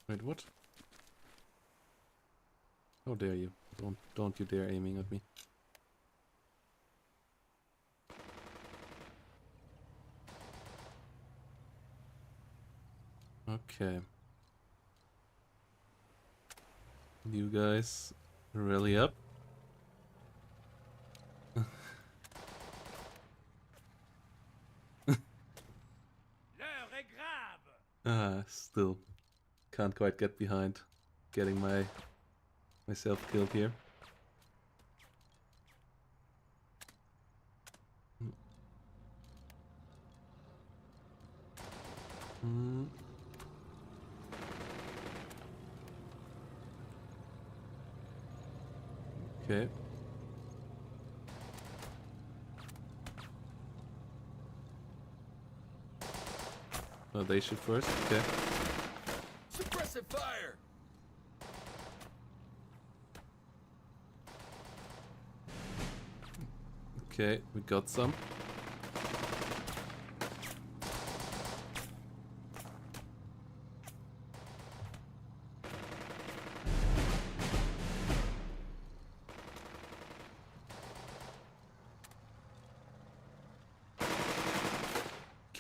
Wait, what? How dare you? Don't you dare aiming at me. Okay. You guys really up? L'heure est grave. Still can't quite get behind getting myself killed here. Hmm. Okay. Oh, they shoot first. Okay. Suppressive fire! Okay, we got some.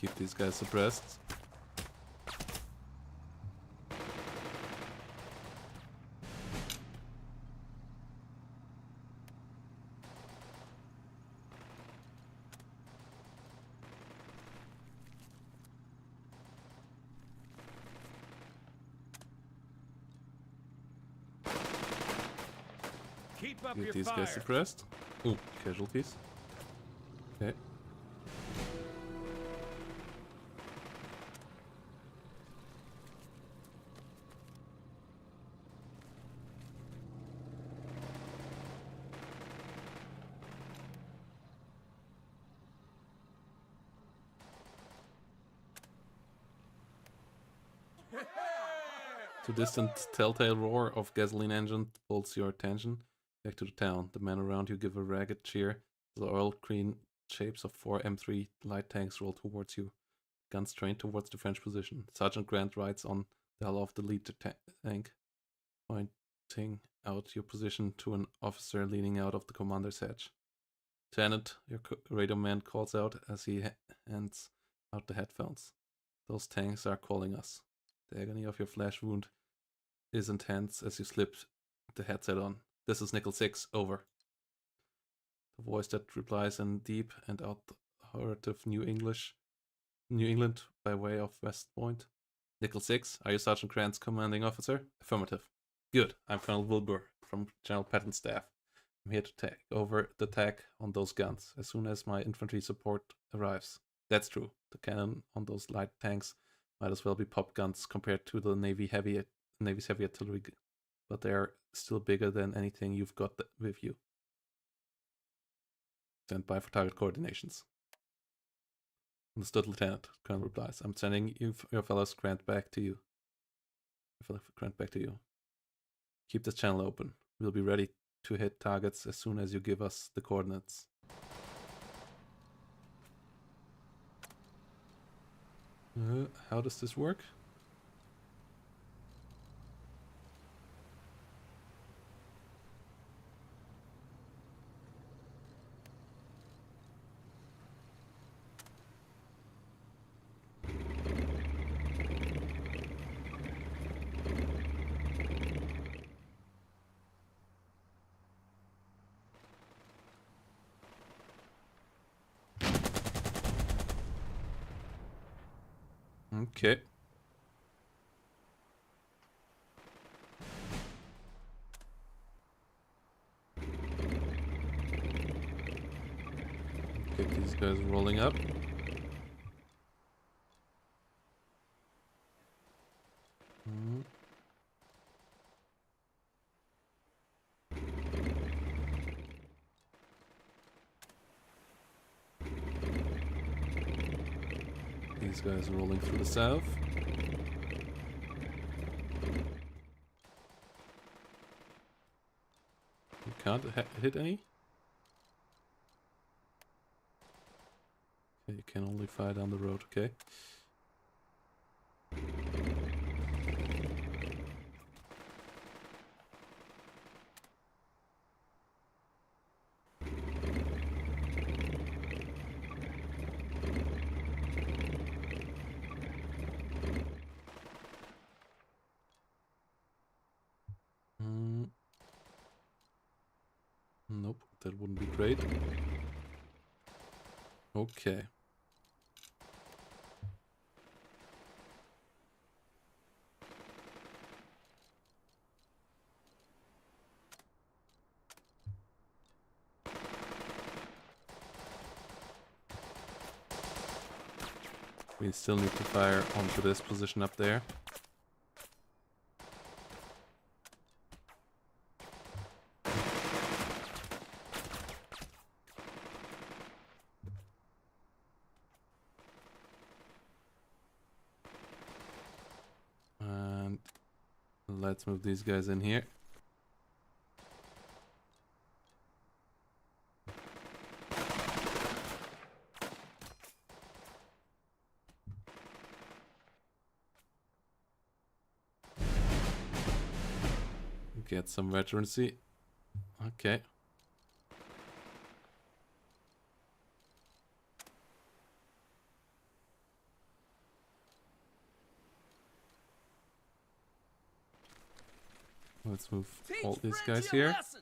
Keep these guys suppressed. Keep up Get your these fire. guys suppressed. Ooh, casualties. Okay. The distant telltale roar of gasoline engine pulls your attention back to the town. The men around you give a ragged cheer. The oil green shapes of 4 M3 light tanks roll towards you. Guns trained towards the French position. Sergeant Grant rides on the hull of the lead tank, pointing out your position to an officer leaning out of the commander's hatch. Lieutenant, your radio man calls out as he hands out the headphones. Those tanks are calling us. The agony of your flesh wound is intense as you slip the headset on. This is Nickel 6, over. The voice that replies in deep and authoritative New England by way of West Point. Nickel 6, are you Sergeant Grant's commanding officer? Affirmative. Good, I'm Colonel Wilbur from General Patton's staff. I'm here to take over the attack on those guns as soon as my infantry support arrives. That's true. The cannon on those light tanks might as well be pop guns compared to the Navy's heavy artillery, but they are still bigger than anything you've got with you. Stand by for target coordinations. Understood, Lieutenant. Colonel replies. I'm sending your fellows Grant back to you. Keep this channel open. We'll be ready to hit targets as soon as you give us the coordinates. How does this work? Okay. Get these guys rolling up. These guys rolling through the south. You can't hit any? Okay, you can only fire down the road, okay. Nope, that wouldn't be great. Okay. We still need to fire onto this position up there. And let's move these guys in here. Get some veterancy. Okay. Let's move Teach all these Frenchie guys a here. lesson.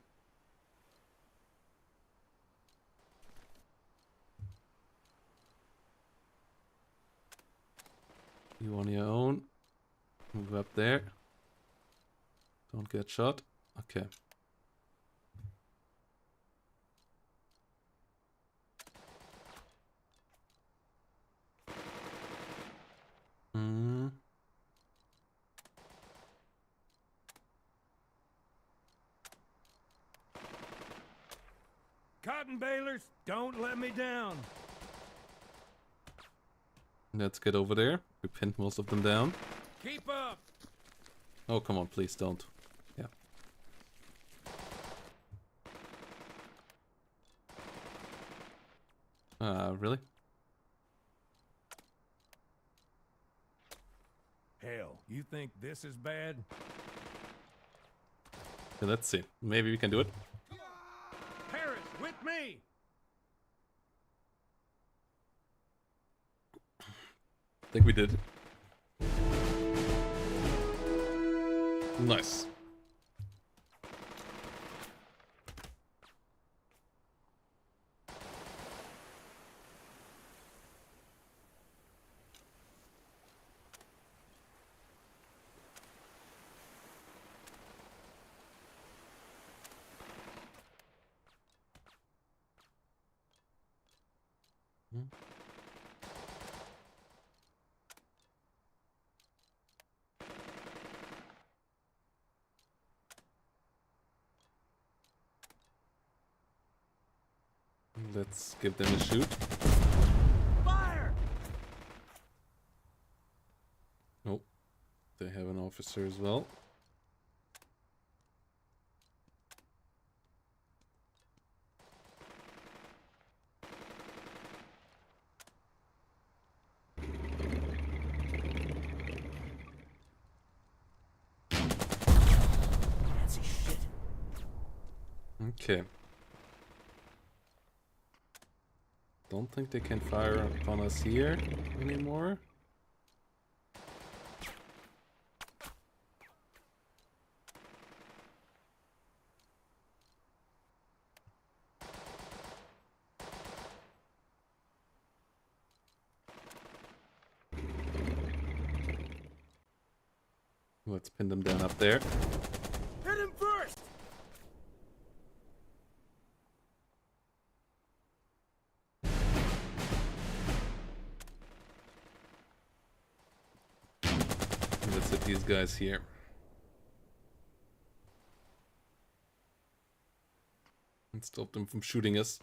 You on your own. Move up there. Don't get shot. Okay. Hmm. Cotton balers, don't let me down. Let's get over there. We pinned most of them down. Keep up. Oh, come on, please don't. Yeah. Really? Hell, you think this is bad? Okay, let's see. Maybe we can do it. Paris, with me. I think we did. Nice. Let's give them a shoot. Fire! Oh, they have an officer as well. Fancy shit. Okay. Don't think they can fire upon us here anymore. Let's pin them down up there. Hit him first. Let's hit these guys here. And stop them from shooting us.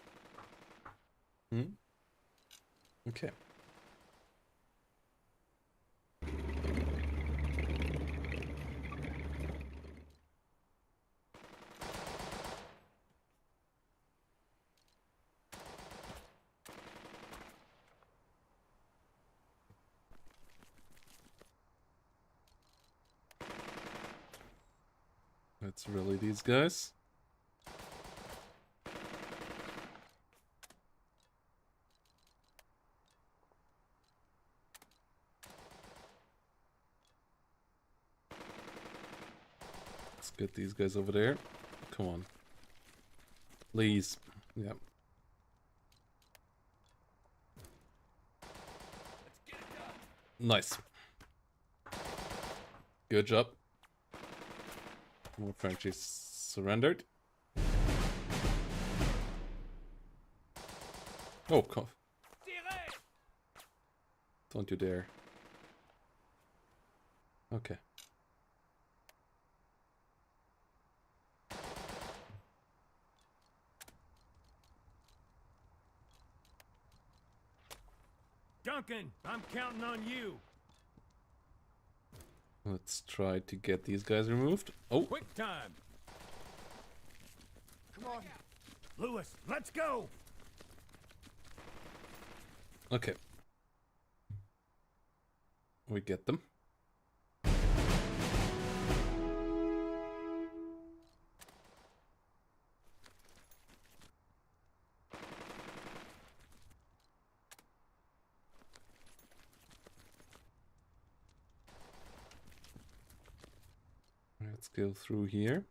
Okay. Let's rally these guys. Let's get these guys over there. Come on. Please. Yeah. Nice. Good job. More Frenchies surrendered. Oh, come. Don't you dare. Okay. Duncan, I'm counting on you. Let's try to get these guys removed. Oh, Quick time. Come on. Lewis, let's go. okay. We get them. Let's go through here.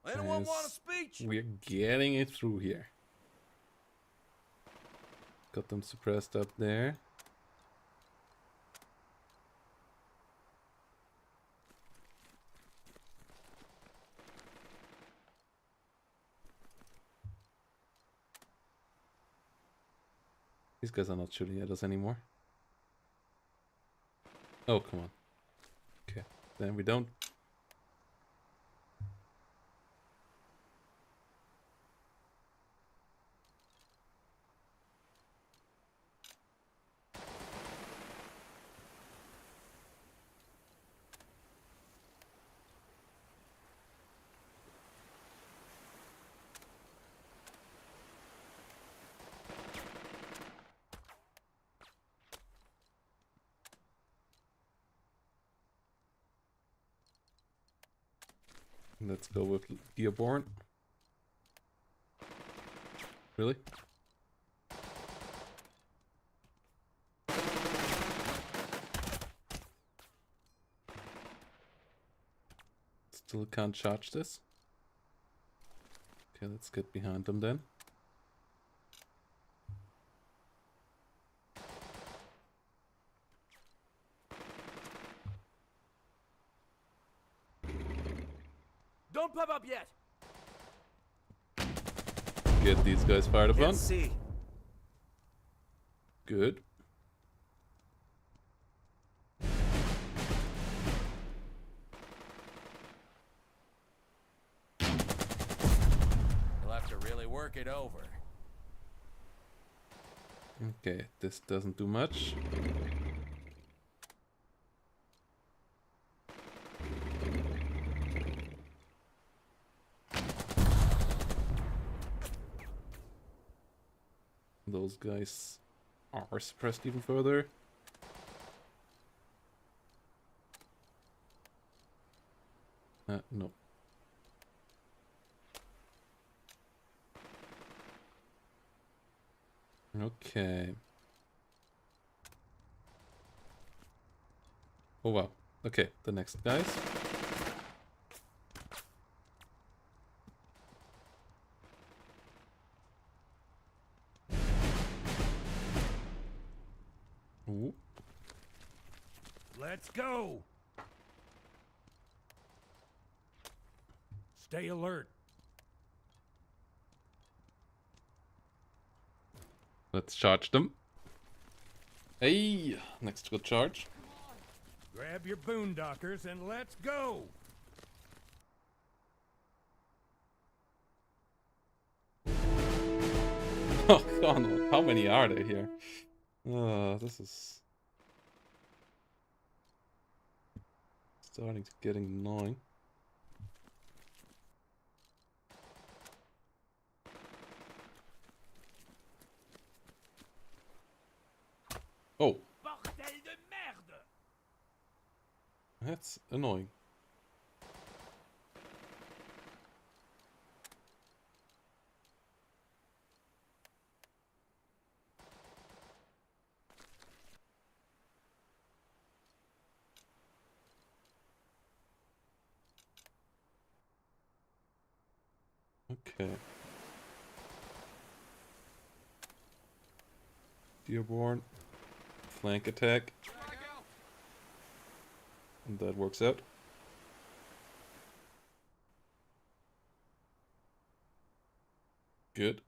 Anyone want a Yes, speech? we're getting it through here. Got them suppressed up there. These guys are not shooting at us anymore. Oh, come on. Okay, then we don't. Let's go with Dearborn. Really? Still can't charge this. Okay, let's get behind them then. Don't pop up yet. Get these guys fired upon. Let's see. Good. You'll have to really work it over. Okay, this doesn't do much. Those guys are suppressed even further. No. Okay. Oh wow. Okay, the next guys. Ooh. Let's go. Stay alert. Let's charge them. Hey, next good charge. Grab your boondockers and let's go. Oh god, how many are there here? This is starting to getting annoying. Oh, Bordel de merde! that's annoying. Okay. Dearborn. Flank attack. And that works out. Good.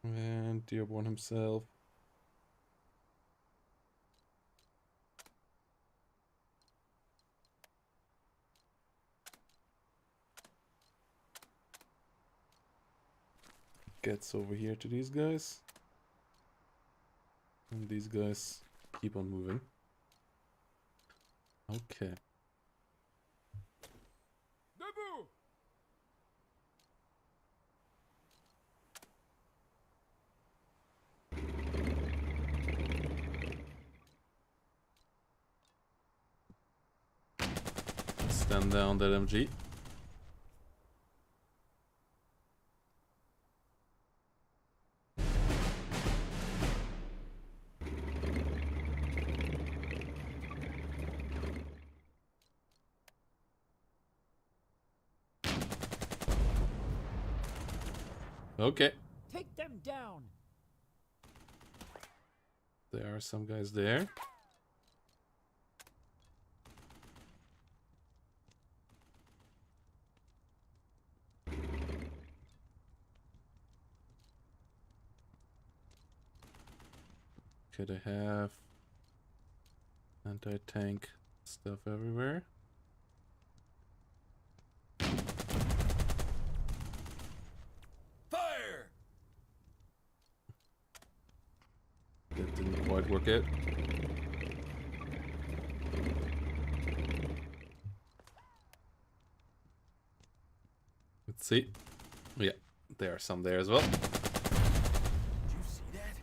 And Dearborn himself. Gets over here to these guys. And these guys keep on moving. Okay. Stand down that MG. Okay. Take them down. There are some guys there. Okay, they have anti-tank stuff everywhere. Fire! That didn't quite work out. Let's see. Yeah, there are some there as well. Did you see that?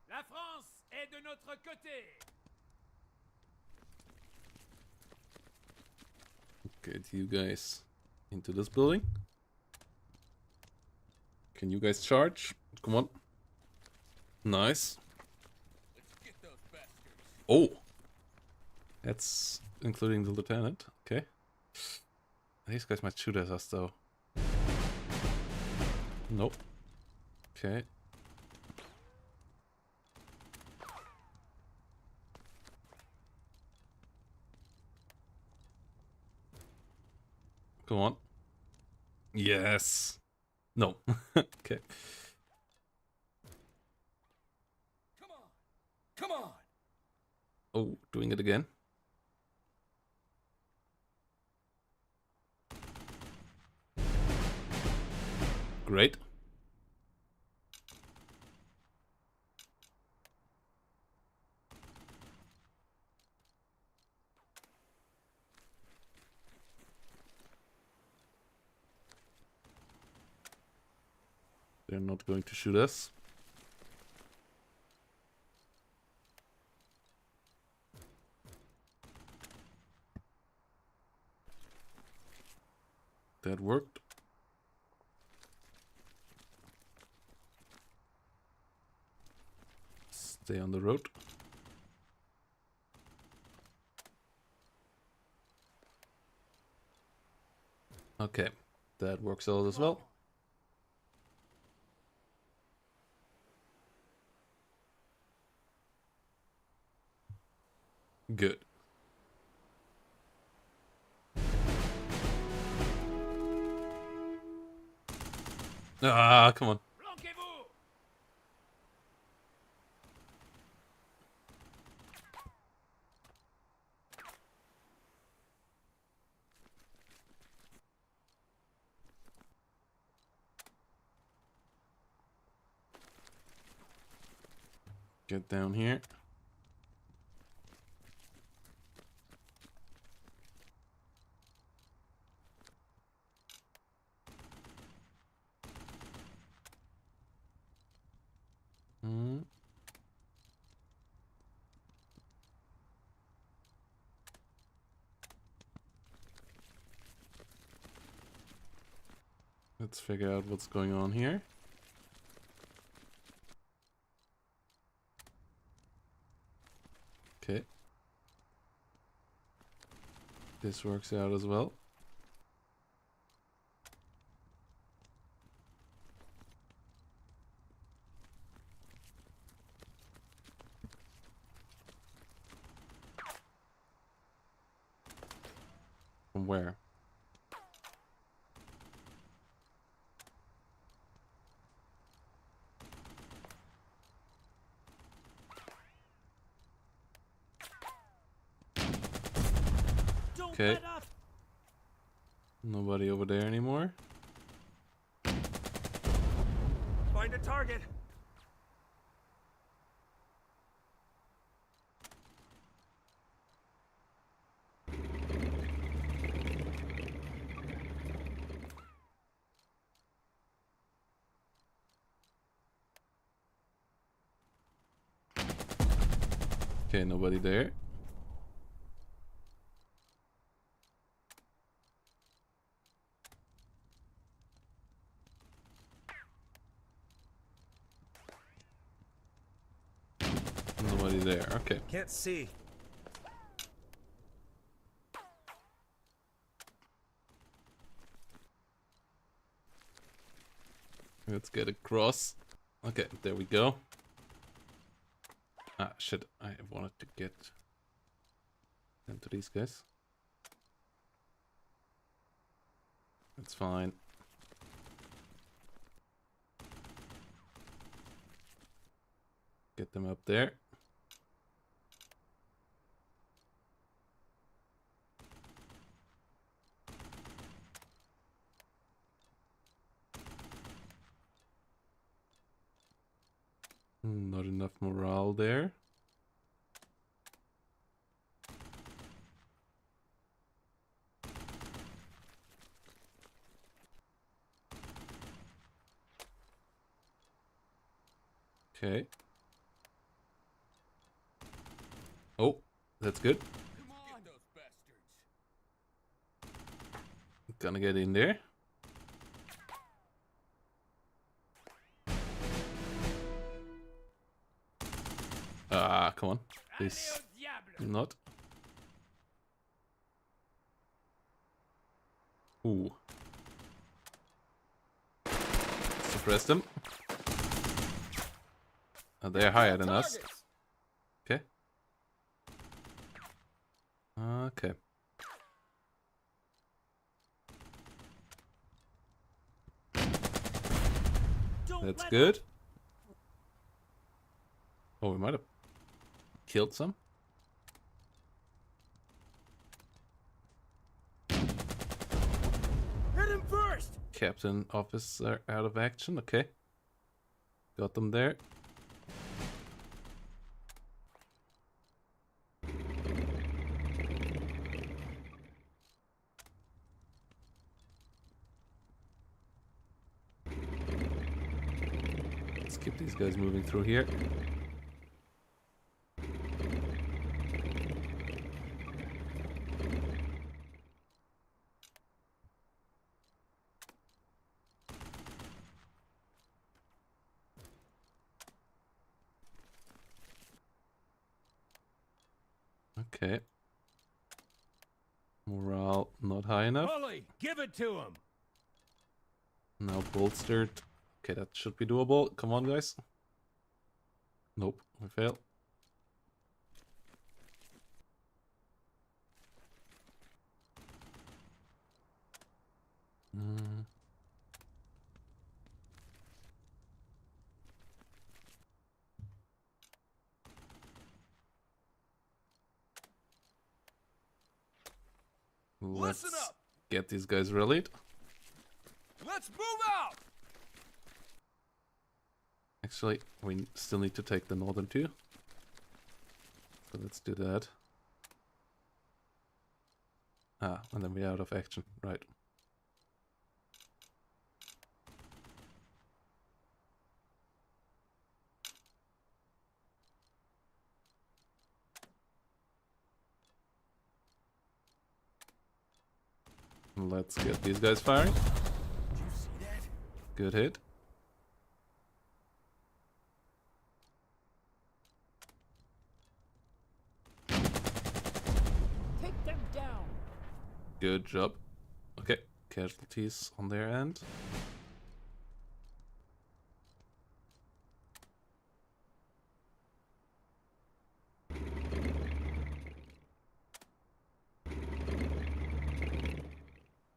La France est de notre côté. Get you guys into this building. Can you guys charge? Come on. Nice. Let's get those bastards. Oh! That's including the lieutenant. Okay. These guys might shoot at us though. Nope. Okay. Go on. Yes. No. Okay. Come on. Come on. Oh, doing it again. Great. They're not going to shoot us. That worked. Stay on the road. Okay, that works out as well. Good. Ah, come on. Flanquez-vous. Get down here. Let's figure out what's going on here. Okay. This works out as well. From where? Okay. Nobody over there anymore. Find a target. Okay, nobody there. Nobody there. Okay. Can't see. Let's get across. Okay, there we go. Ah, shit. I wanted to get into these guys. That's fine. Get them up there. Not enough morale there. Okay. Oh, that's good. Come on. Get those bastards. Gonna get in there. Ah, come on. Please. Not. Ooh. Suppress them. Oh, they're higher than us. Okay. Okay. That's good. Oh, we might have killed some. Hit him first. Captain officer out of action. Okay. Got them there. Let's keep these guys moving through here. Okay. Morale not high enough. Bully, give it to him. Now bolstered. Okay, that should be doable. Come on, guys. Nope, we fail. Let's Listen up. get these guys rallied. Let's move out. Actually, we still need to take the northern two. So let's do that. Ah, and then we're out of action. Right. Let's get these guys firing. Did you see that? Good hit. Take them down. Good job. Okay, casualties on their end.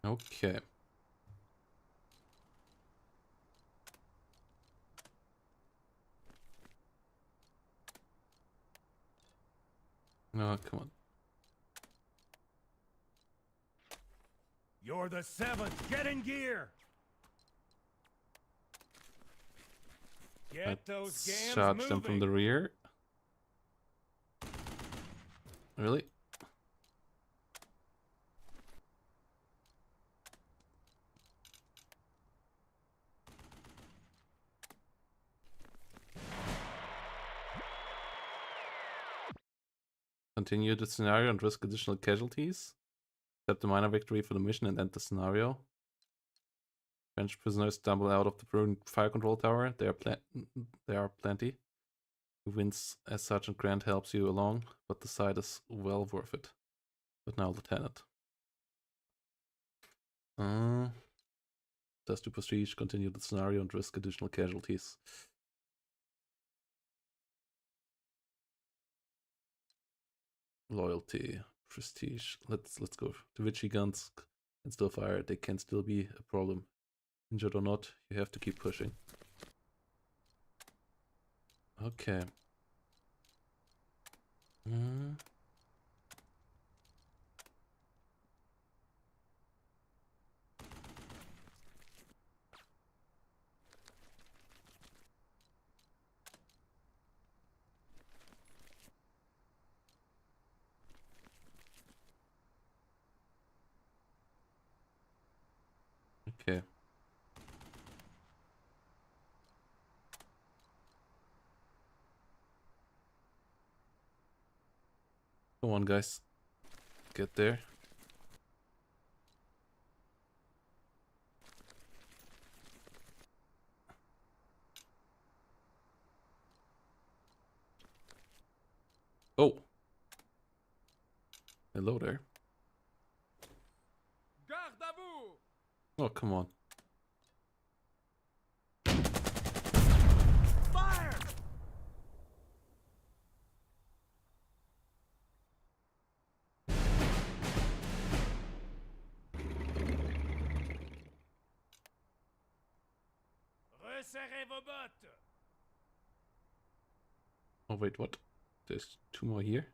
Okay. Oh, come on. You're the 7th. Get in gear. Get those Let's gams charge moving. them from the rear. Really? Continue the scenario and risk additional casualties. Accept the minor victory for the mission and end the scenario. French prisoners stumble out of the ruined fire control tower. There are plenty. Who wins as Sergeant Grant helps you along, but the side is well worth it. But now, Lieutenant. Test to prestige, continue the scenario and risk additional casualties. Loyalty, prestige. Let's go. The Vichy guns can still fire. They can still be a problem. Injured or not, you have to keep pushing. Okay. Okay. Come on, guys. Get there. Oh. Hello there. Garde à vous! Oh, come on. Fire! Resserrez vos bottes! Oh, wait, what? There's two more here.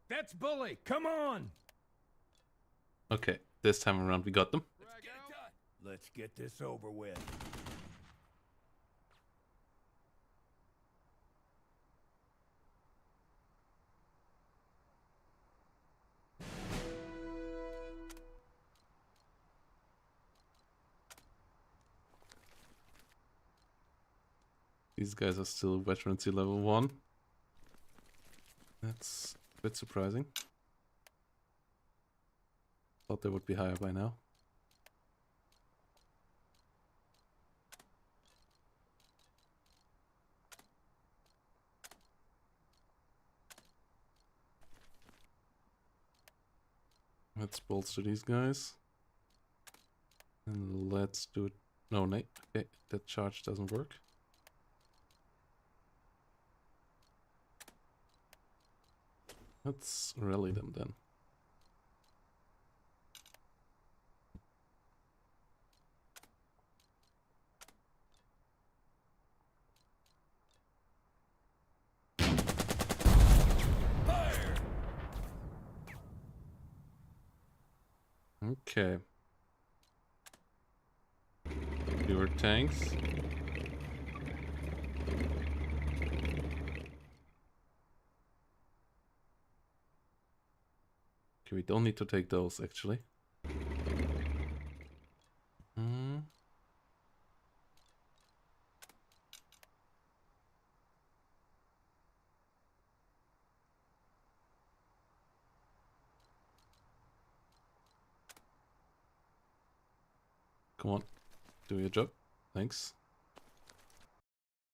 That's Bully. Come on. Okay, this time around we got them. Let's get this over with. These guys are still veterancy level 1. That's a bit surprising. Thought they would be higher by now. Let's bolster these guys. And let's do it. No, Nate. Okay, that charge doesn't work. Let's rally them then. Fire! Okay. Fewer tanks. Okay, we don't need to take those actually. Come on, do your job. Thanks.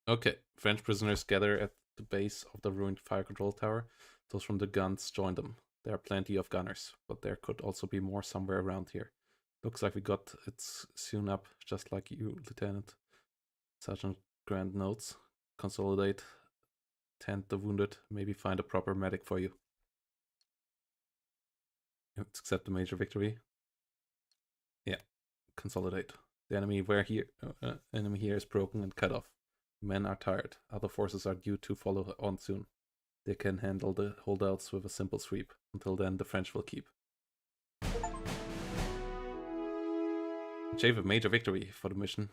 Okay, French prisoners gather at the base of the ruined fire control tower. Those from the guns join them. There are plenty of gunners, but there could also be more somewhere around here. Looks like we got it soon up, just like you, Lieutenant. Sergeant Grant notes. Consolidate, tend the wounded, maybe find a proper medic for you. Accept the major victory. Yeah. Consolidate. The enemy here is broken and cut off. Men are tired. Other forces are due to follow on soon. They can handle the holdouts with a simple sweep. Until then, the French will keep. Achieve a major victory for the mission.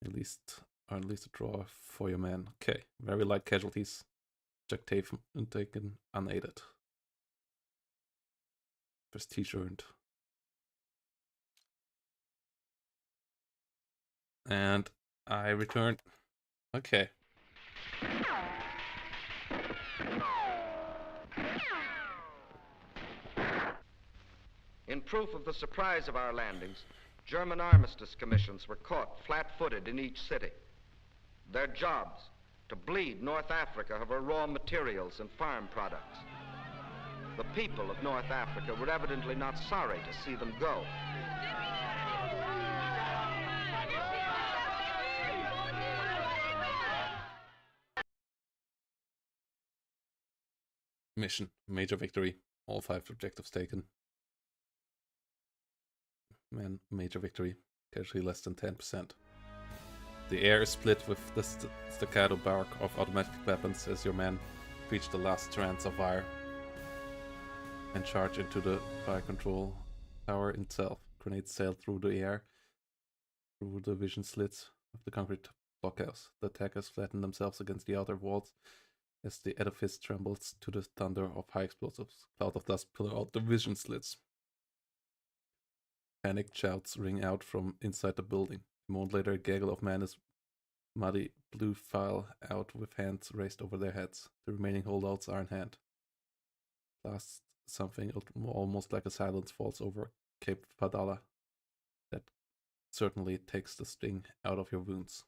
At least a draw for your men. Okay, very light casualties. taken unaided. Prestige earned. And I returned. Okay. In proof of the surprise of our landings, German armistice commissions were caught flat-footed in each city. Their jobs, to bleed North Africa of her raw materials and farm products. The people of North Africa were evidently not sorry to see them go. Mission. Major victory. All 5 objectives taken. Man, major victory. Casualty less than 10%. The air is split with the staccato bark of automatic weapons as your men reach the last strands of wire and charge into the fire control tower itself. Grenades sail through the air, through the vision slits of the concrete blockhouse. The attackers flatten themselves against the outer walls as the edifice trembles to the thunder of high explosives. Cloud of dust pillar out the vision slits. Panicked shouts ring out from inside the building. A moment later, a gaggle of men is muddy blue file out with hands raised over their heads. The remaining holdouts are in hand. Last, something almost like a silence falls over Cape Padala. That certainly takes the sting out of your wounds.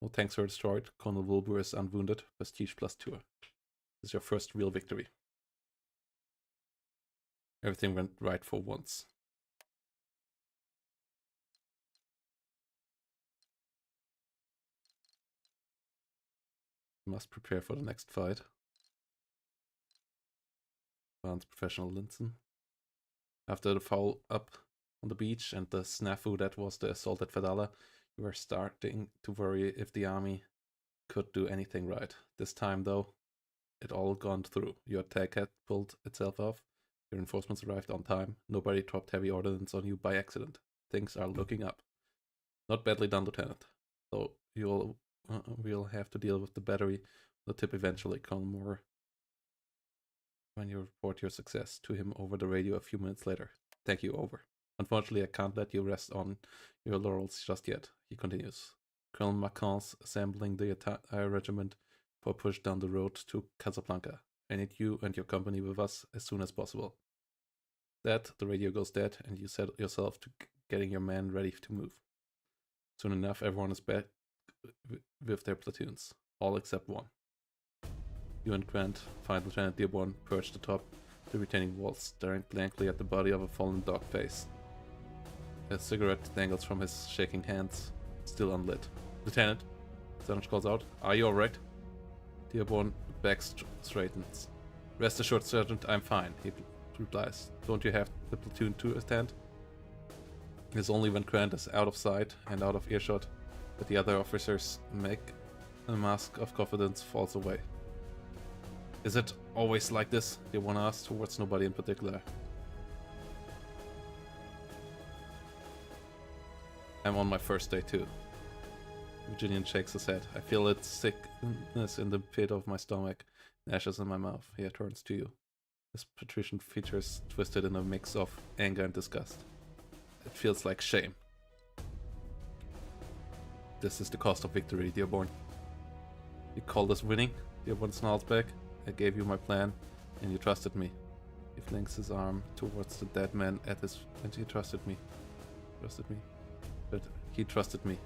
No tanks are destroyed. Colonel Wilbur is unwounded. Prestige +2. This is your first real victory. Everything went right for once. Must prepare for the next fight. Advanced Professional Linson. After the foul up on the beach and the snafu that was the assault at Fadala, you were starting to worry if the army could do anything right. This time, though, it all gone through. Your attack had pulled itself off. Your reinforcements arrived on time. Nobody dropped heavy ordnance on you by accident. Things are looking up. Not badly done, Lieutenant. Though we'll have to deal with the battery on the tip eventually. Colonel Moore, when you report your success to him over the radio a few minutes later. Thank you, over. Unfortunately, I can't let you rest on your laurels just yet, he continues. Colonel Macron's assembling the entire regiment for a push down the road to Casablanca. I need you and your company with us as soon as possible. That, the radio goes dead, and you set yourself to getting your men ready to move. Soon enough, everyone is back with their platoons, all except one. You and Grant find Lieutenant Dearborn perched atop the retaining walls, staring blankly at the body of a fallen dog face. A cigarette dangles from his shaking hands, still unlit. Lieutenant, Sergeant calls out, are you alright? Dearborn back straightens. Rest assured, Sergeant, I'm fine, he replies. Don't you have the platoon to attend? It is only when Grant is out of sight and out of earshot that the other officers make a mask of confidence falls away. Is it always like this? Dearborn asks, towards nobody in particular. I'm on my first day too. Virginian shakes his head. I feel its sickness in the pit of my stomach, ashes in my mouth. He turns to you. His patrician features twisted in a mix of anger and disgust. It feels like shame. This is the cost of victory, Dearborn. You call this winning? Dearborn snarls back. I gave you my plan, and you trusted me. He flings his arm towards the dead man at his... And he trusted me. But he trusted me,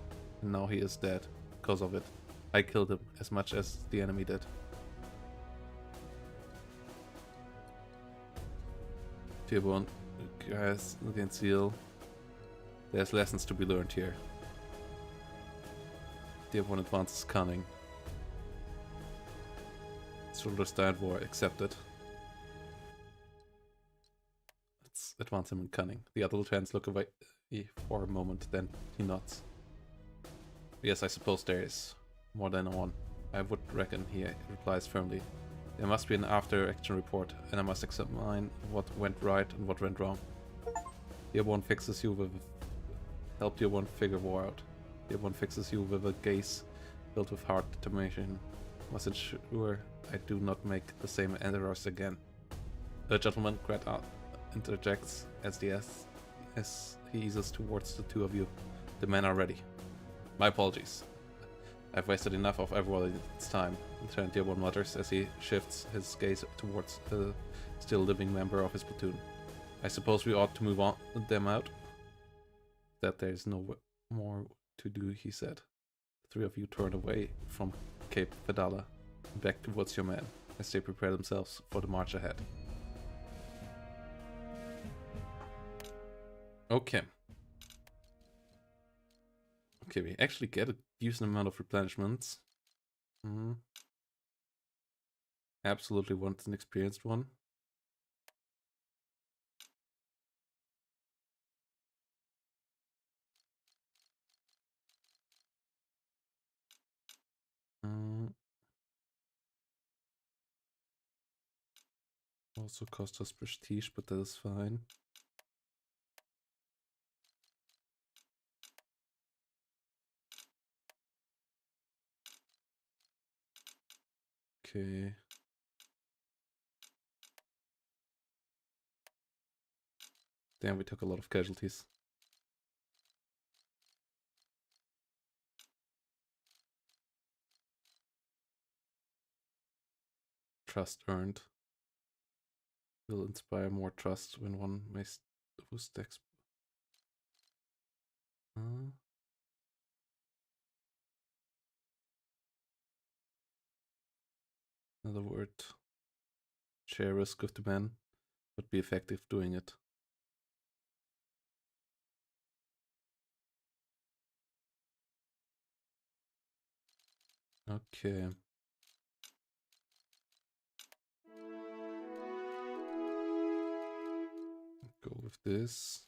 and now he is dead because of it. I killed him as much as the enemy did. Dearborn, guys, against Seal. There's lessons to be learned here. Dearborn advances cunning. Shoulders down war accepted. Let's advance him in cunning. The other lieutenants look away for a moment, then he nods. Yes, I suppose there is more than one. I would reckon, he replies firmly. There must be an after-action report, and I must examine what went right and what went wrong. Dearborn fixes you with... Help Dearborn figure war out. Dearborn fixes you with a gaze filled with hard determination. must ensure I do not make the same errors again. The gentleman, Greta interjects as he eases towards the two of you. The men are ready. My apologies. I've wasted enough of everyone's time, Lieutenant Dearborn mutters as he shifts his gaze towards the still living member of his platoon. I suppose we ought to move on them out? That there is no more to do, he said. The three of you turn away from Cape Vedala and back towards your men as they prepare themselves for the march ahead. Okay. Okay, we actually get a decent amount of replenishments. Absolutely want an experienced one. Also cost us prestige, but that is fine. Okay. Damn, we took a lot of casualties. Trust earned. Will inspire more trust when one may boost dex. Another word. Share risk with the men, but be effective doing it. Okay. Go with this.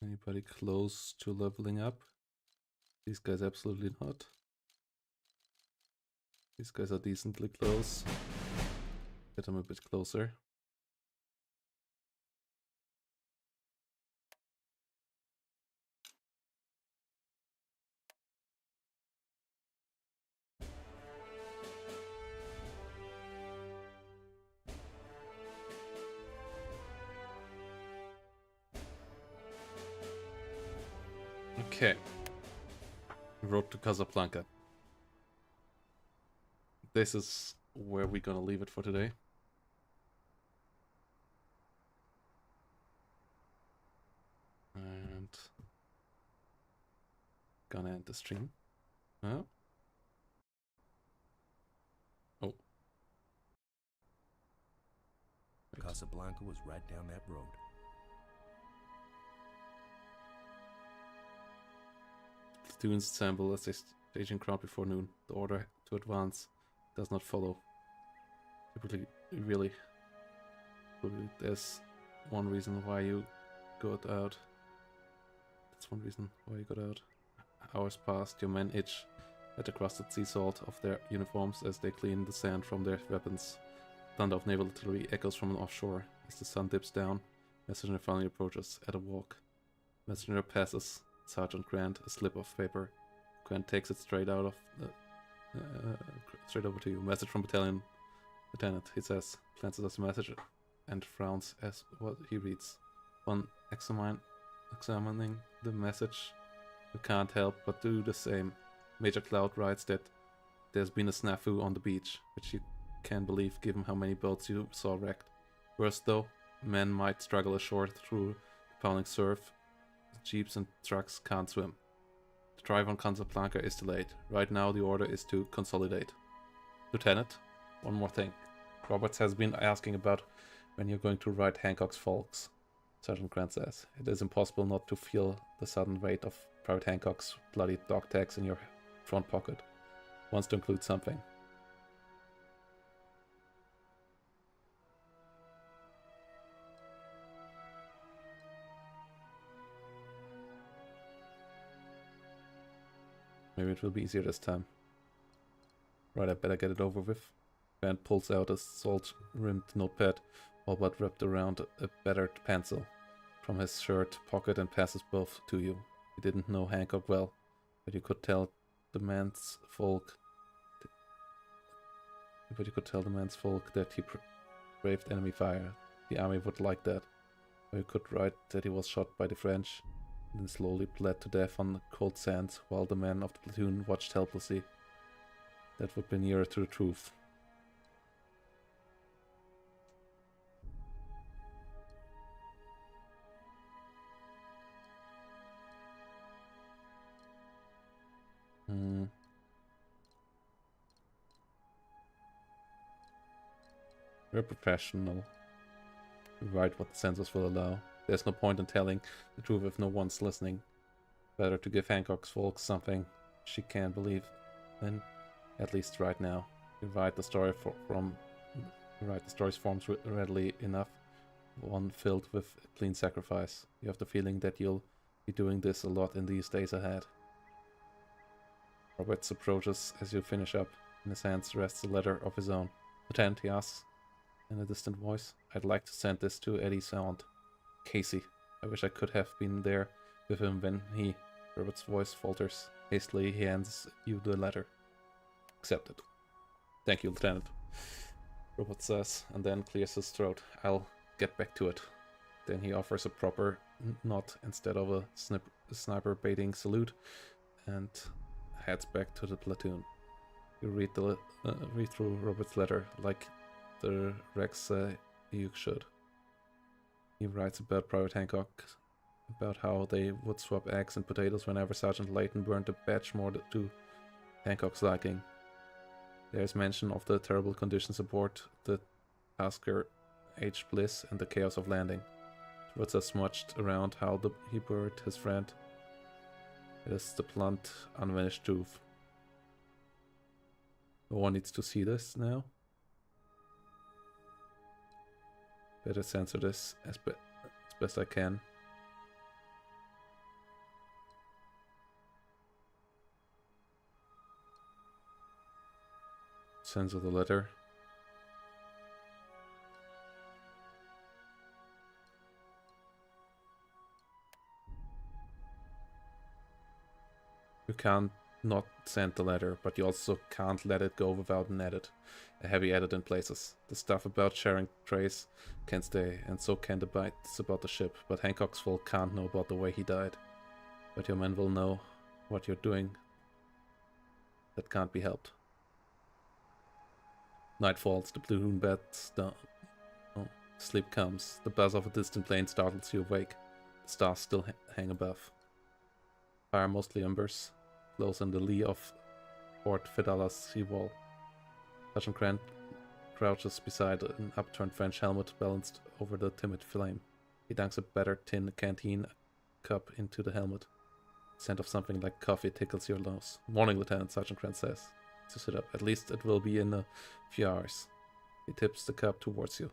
Anybody close to leveling up? These guys absolutely not. These guys are decently close. Get them a bit closer. Okay. Road to Casablanca. This is where we're gonna leave it for today. And gonna end the stream. Oh. Casablanca was right down that road. Platoons assemble as they staging crowd before noon. The order to advance does not follow. Typically, really, there's one reason why you got out. That's one reason why you got out. Hours passed, your men itch at the crusted sea salt of their uniforms as they clean the sand from their weapons. Thunder of naval artillery echoes from an offshore. As the sun dips down, Messenger finally approaches at a walk. Messenger passes Sergeant Grant a slip of paper. Grant takes it straight out of the straight over to you. Message from Battalion Lieutenant, he says, glances at the message and frowns as what he reads. On examining the message, you can't help but do the same. Major Cloud writes that there's been a snafu on the beach, which you can't believe given how many boats you saw wrecked. Worse though, men might struggle ashore through the pounding surf. Jeeps and trucks can't swim. The drive on Casablanca is delayed. Right now the order is to consolidate. Lieutenant, one more thing. Roberts has been asking about when you're going to ride Hancock's Folks. Sergeant Grant says, it is impossible not to feel the sudden weight of Private Hancock's bloody dog tags in your front pocket. Wants to include something. Maybe it will be easier this time. Right, I better get it over with. Grant pulls out a salt-rimmed notepad, all but wrapped around a battered pencil, from his shirt pocket and passes both to you. He didn't know Hancock well, but you could tell the man's folk. But you could tell the man's folk that he braved enemy fire. The army would like that. Or you could write that he was shot by the French and then slowly bled to death on the cold sands while the men of the platoon watched helplessly. That would be nearer to the truth. We're professional. We write what the censors will allow. There's no point in telling the truth if no one's listening. Better to give Hancock's folks something she can believe in, at least right now. You write the story write the story's forms readily enough, one filled with clean sacrifice. You have the feeling that you'll be doing this a lot in these days ahead. Roberts approaches as you finish up. In his hands rests a letter of his own. Lieutenant, he asks in a distant voice, I'd like to send this to Eddie Sound. Casey. I wish I could have been there with him when he... Robert's voice falters. Hastily, he hands you the letter. Accepted. Thank you, Lieutenant. Robert says, and then clears his throat. I'll get back to it. Then he offers a proper nod instead of a sniper baiting salute and heads back to the platoon. You read through Robert's letter like the Rex you should. He writes about Private Hancock, about how they would swap eggs and potatoes whenever Sergeant Layton burned the batch more to Hancock's liking. There is mention of the terrible conditions aboard the Tasker H. Bliss and the chaos of landing. Words are smudged around how he buried his friend. It is the blunt, unvanished truth. No one needs to see this now. Better censor this as best I can. Censor the letter. You can't not send the letter, but you also can't let it go without an edit. A heavy edit in places. The stuff about sharing trays can stay, and so can the bytes about the ship, but Hancock's folk can't know about the way he died. But your men will know what you're doing. That can't be helped. Night falls, the platoon beds down. Oh, sleep comes. The buzz of a distant plane startles you awake. The stars still hang above. Fire mostly embers, close in the lee of Fort Fidala's seawall. Sergeant Grant crouches beside an upturned French helmet balanced over the timid flame. He dunks a battered tin canteen cup into the helmet. The scent of something like coffee tickles your nose. Morning, Lieutenant, Sergeant Grant says. To sit up. At least it will be in a few hours. He tips the cup towards you.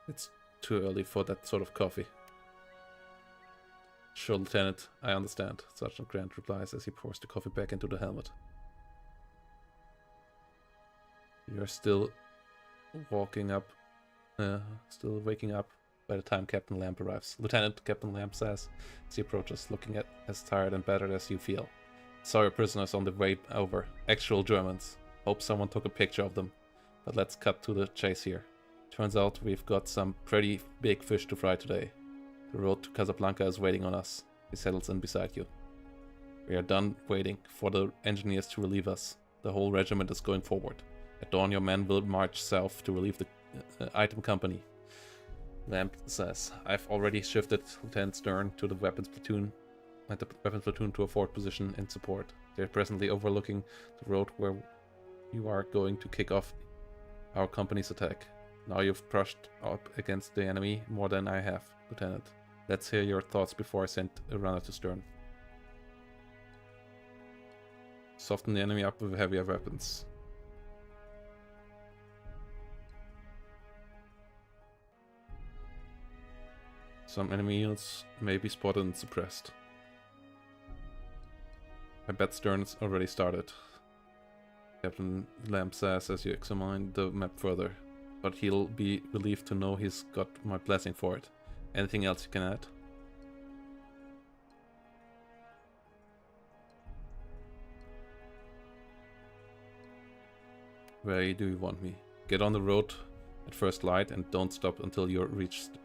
It's too early for that sort of coffee. Sure, Lieutenant, I understand, Sergeant Grant replies as he pours the coffee back into the helmet. You're still waking up by the time Captain Lamb arrives. Lieutenant, Captain Lamb says as he approaches, looking as tired and battered as you feel. Saw your prisoners on the way over. Actual Germans. Hope someone took a picture of them. But let's cut to the chase here. Turns out we've got some pretty big fish to fry today. The road to Casablanca is waiting on us. He settles in beside you. We are done waiting for the engineers to relieve us. The whole regiment is going forward. At dawn your men will march south to relieve the item company. Lamb says, I've already shifted Lieutenant Stern to the weapons platoon to a forward position in support. They're presently overlooking the road where you are going to kick off our company's attack. Now you've brushed up against the enemy more than I have, Lieutenant. Let's hear your thoughts before I send a runner to Stern. Soften the enemy up with heavier weapons. Some enemy units may be spotted and suppressed. I bet Stern's already started, Captain Lamb says as you examine the map further. But he'll be relieved to know he's got my blessing for it. Anything else you can add? Where do you want me? Get on the road at first light and don't stop until you're reached,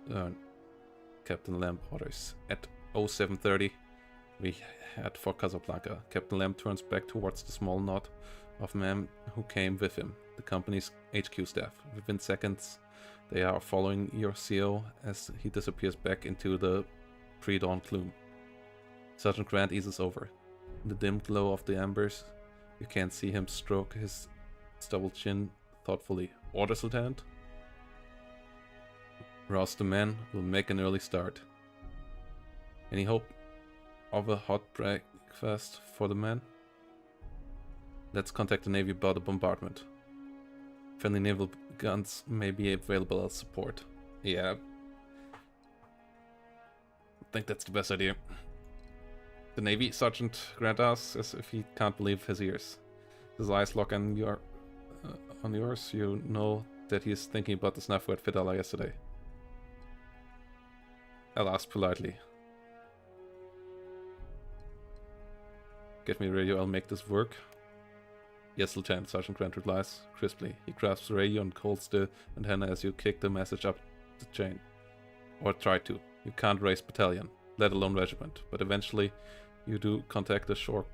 Captain Lamb orders. At 0730, we head for Casablanca. Captain Lamb turns back towards the small knot of men who came with him, the company's HQ staff. Within seconds, they are following your CO as he disappears back into the pre-dawn gloom. Sergeant Grant eases over. In the dim glow of the embers, you can see him stroke his stubble chin thoughtfully. Orders, Lieutenant? Rouse the men, we'll make an early start. Any hope of a hot breakfast for the men? Let's contact the Navy about the bombardment. Friendly naval guns may be available as support. Yeah. I think that's the best idea. The Navy, Sergeant Grant asks as if he can't believe his ears. His eyes lock on yours. You know that he's thinking about the snafu at Fidela yesterday. I'll ask politely. Give me a radio, I'll make this work. Yes, Lieutenant, Sergeant Grant replies crisply. He grabs the radio and holds the antenna as you kick the message up the chain. Or try to. You can't raise battalion, let alone regiment, but eventually you do contact a short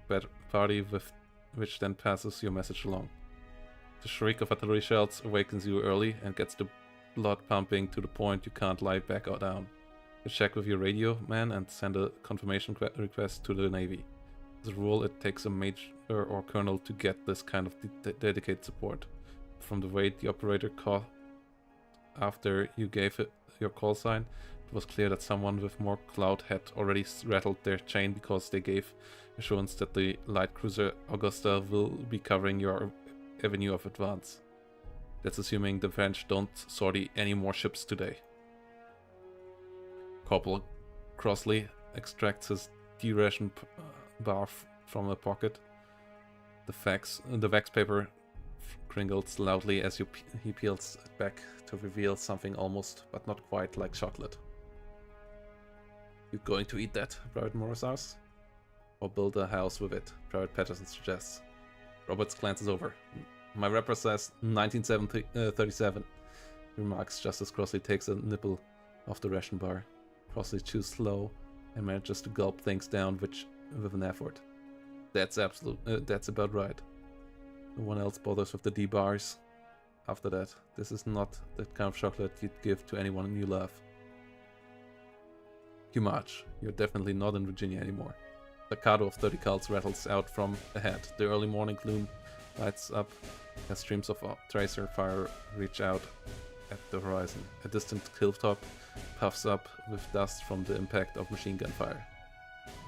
party with which then passes your message along. The shriek of artillery shells awakens you early and gets the blood pumping to the point you can't lie back or down. You check with your radio man and send a confirmation request to the Navy. As a rule, it takes a major or colonel to get this kind of dedicated support. From the way the operator caught after you gave it your call sign, it was clear that someone with more clout had already rattled their chain because they gave assurance that the light cruiser Augusta will be covering your avenue of advance. That's assuming the French don't sortie any more ships today. Corporal Crossley extracts his D-ration bar from a pocket. The wax paper crinkles loudly as he peels it back to reveal something almost, but not quite, like chocolate. You going to eat that? Private Morris asks. Or build a house with it? Private Patterson suggests. Roberts glances over. My report says 1937, remarks just as Crossley takes a nibble of the ration bar. Crossley chews slow and manages to gulp things down with an effort. That's about right. No one else bothers with the D-bars. After that, this is not that kind of chocolate you'd give to anyone you love. You march. You're definitely not in Virginia anymore. The cardo of 30 cults rattles out from ahead. The early morning gloom lights up as streams of tracer fire reach out at the horizon. A distant hilltop puffs up with dust from the impact of machine gun fire.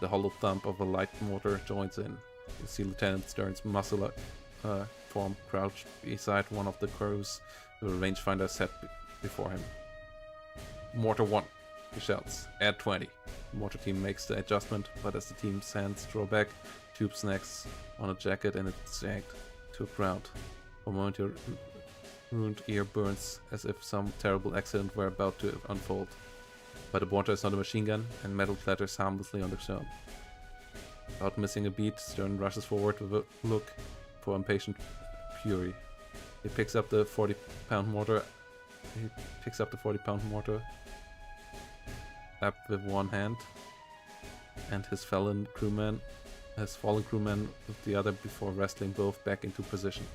The hollow thump of a light mortar joins in. You see Lieutenant Stern's muscular form crouched beside one of the crews with a rangefinder set before him. Mortar 1, he shouts. Add 20. The mortar team makes the adjustment, but as the team's hands draw back, Tube snacks on a jacket and it's yanked to the ground. For a moment your ruined ear burns as if some terrible accident were about to unfold. But the mortar is not a machine gun, and metal clatters harmlessly on the stone. Without missing a beat, Stern rushes forward with a look for impatient fury. He picks up the 40-pound mortar. Up with one hand, and his fallen crewman with the other before wrestling both back into position.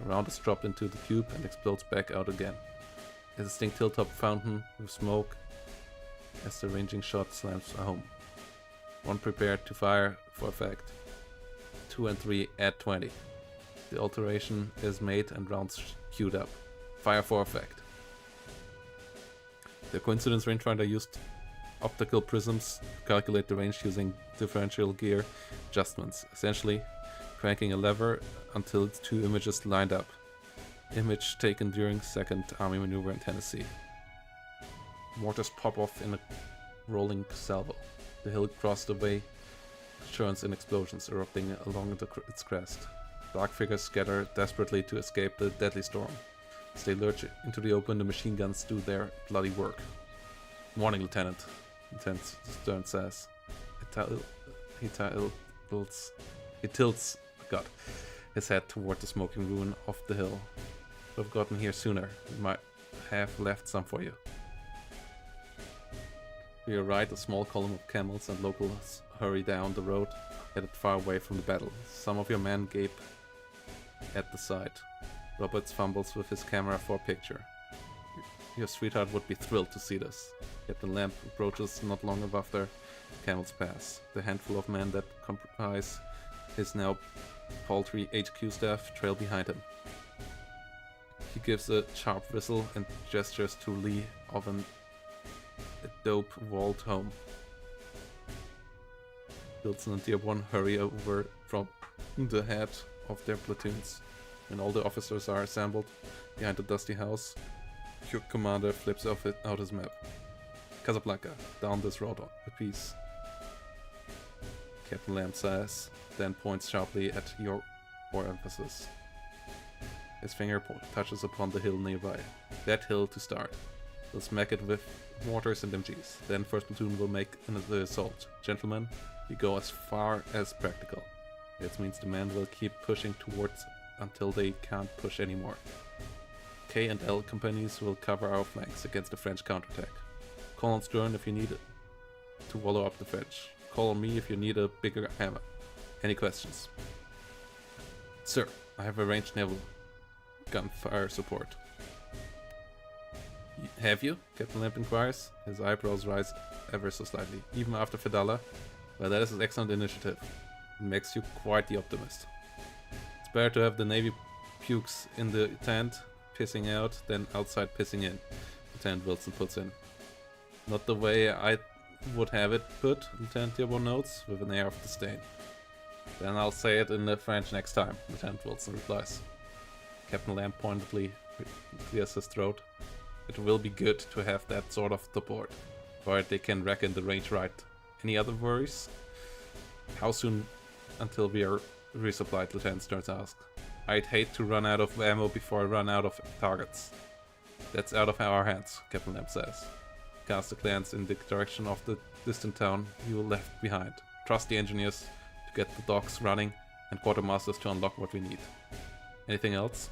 A round is dropped into the tube and explodes back out again. A distinct hilltop fountain with smoke as the ranging shot slams home. One prepared to fire for effect. 2 and 3 add 20. The alteration is made and rounds queued up. Fire for effect. The coincidence rangefinder used optical prisms to calculate the range using differential gear adjustments, essentially cranking a lever until its two images lined up. Image taken during 2nd Army maneuver in Tennessee. Mortars pop off in a rolling salvo. The hill across the way churns in explosions, erupting along its crest. Dark figures scatter desperately to escape the deadly storm. As they lurch into the open, the machine guns do their bloody work. Morning, Lieutenant Stern says. He tilts his head toward the smoking ruin of the hill. If we'd gotten here sooner, we might have left some for you. To your right, a small column of camels and locals hurry down the road, headed far away from the battle. Some of your men gape at the sight. Roberts fumbles with his camera for a picture. Your sweetheart would be thrilled to see this. Yet the lamp approaches not long after camels pass. The handful of men that comprise his now paltry HQ staff trail behind him. He gives a sharp whistle and gestures to Lee of a dope walled home. Wilson and Dearborn hurry over from the head of their platoons. When all the officers are assembled behind the dusty house, your commander flips out his map. Casablanca, down this road a piece. Captain Lamb says, then points sharply at your emphasis. His finger touches upon the hill nearby. That hill to start. We'll smack it with mortars and MGs. Then first platoon will make the assault. Gentlemen, we go as far as practical. That means the men will keep pushing towards until they can't push anymore. K and L companies will cover our flanks against the French counterattack. Call on Stern if you need it to wallow up the French. Call on me if you need a bigger hammer. Any questions? Sir, I have arranged naval gunfire support. Have you? Captain Lamp inquires. His eyebrows rise ever so slightly. Even after Fedala? Well, that is an excellent initiative. It makes you quite the optimist. It's better to have the Navy pukes in the tent pissing out than outside pissing in, Lieutenant Wilson puts in. Not the way I would have it put, Lieutenant Dearborn notes, with an air of disdain. Then I'll say it in the French next time, Lieutenant Wilson replies. Captain Lamb pointedly clears his throat. It will be good to have that sort of support, where they can reckon the range right. Any other worries? How soon until we are resupplied, Lieutenant Stearns asks. I'd hate to run out of ammo before I run out of targets. That's out of our hands, Captain Lamb says. Cast a glance in the direction of the distant town you left behind. Trust the engineers to get the docks running and quartermasters to unlock what we need. Anything else?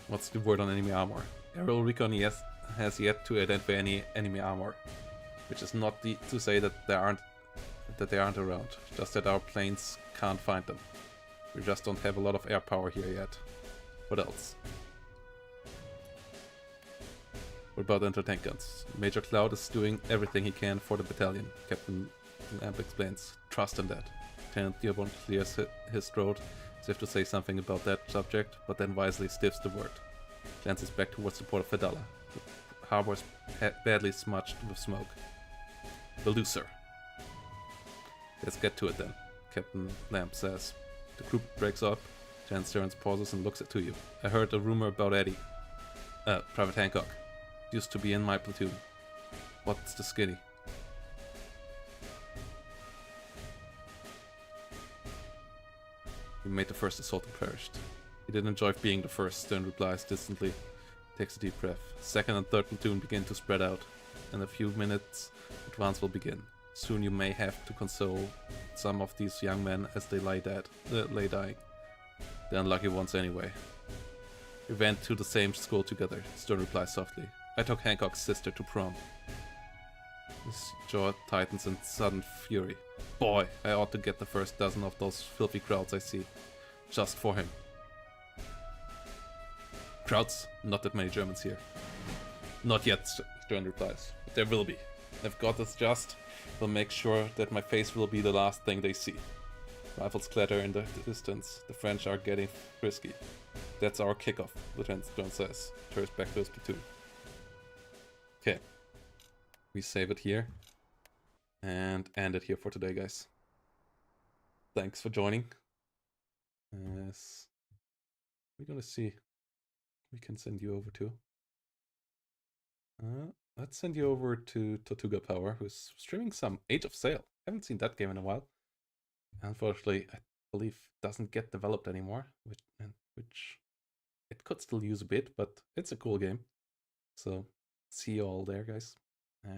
What's the word on enemy armor? Aerial recon has yet to identify any enemy armor, which is not to say that they aren't around, just that our planes can't find them. We just don't have a lot of air power here yet. What else? What about anti-tank guns? Major Cloud is doing everything he can for the battalion, Captain Lamp explains. Trust in that. Lieutenant Dearborn clears his throat as if to say something about that subject, but then wisely stiffs the word. Glances back towards the port of Fedala. The harbor is badly smudged with smoke. Will do, sir. Let's get to it then, Captain Lamb says. The group breaks up. Jan Stearns pauses and looks to you. I heard a rumor about Eddie. Private Hancock. Used to be in my platoon. What's the skinny? We made the first assault and perished. He didn't enjoy being the first, Stern replies distantly. Takes a deep breath. Second and third platoon begin to spread out. In a few minutes, advance will begin. Soon you may have to console some of these young men as they lay dying. The unlucky ones anyway. We went to the same school together, Stern replies softly. I took Hancock's sister to prom. His jaw tightens in sudden fury. Boy, I ought to get the first dozen of those filthy crowds I see. Just for him. Crowds? Not that many Germans here. Not yet, Stern replies. But there will be. I've got this just. Will make sure that my face will be the last thing they see. Rifles clatter in the distance. The French are getting frisky. That's our kickoff, Lieutenant Stern says. Turns back to his platoon. Okay. We save it here. And end it here for today, guys. Thanks for joining. Yes. We're gonna see. We can send you over to. Let's send you over to Tortuga Power, who's streaming some Age of Sail. Haven't seen that game in a while. Unfortunately, I believe doesn't get developed anymore, which it could still use a bit, but it's a cool game. So, see you all there, guys.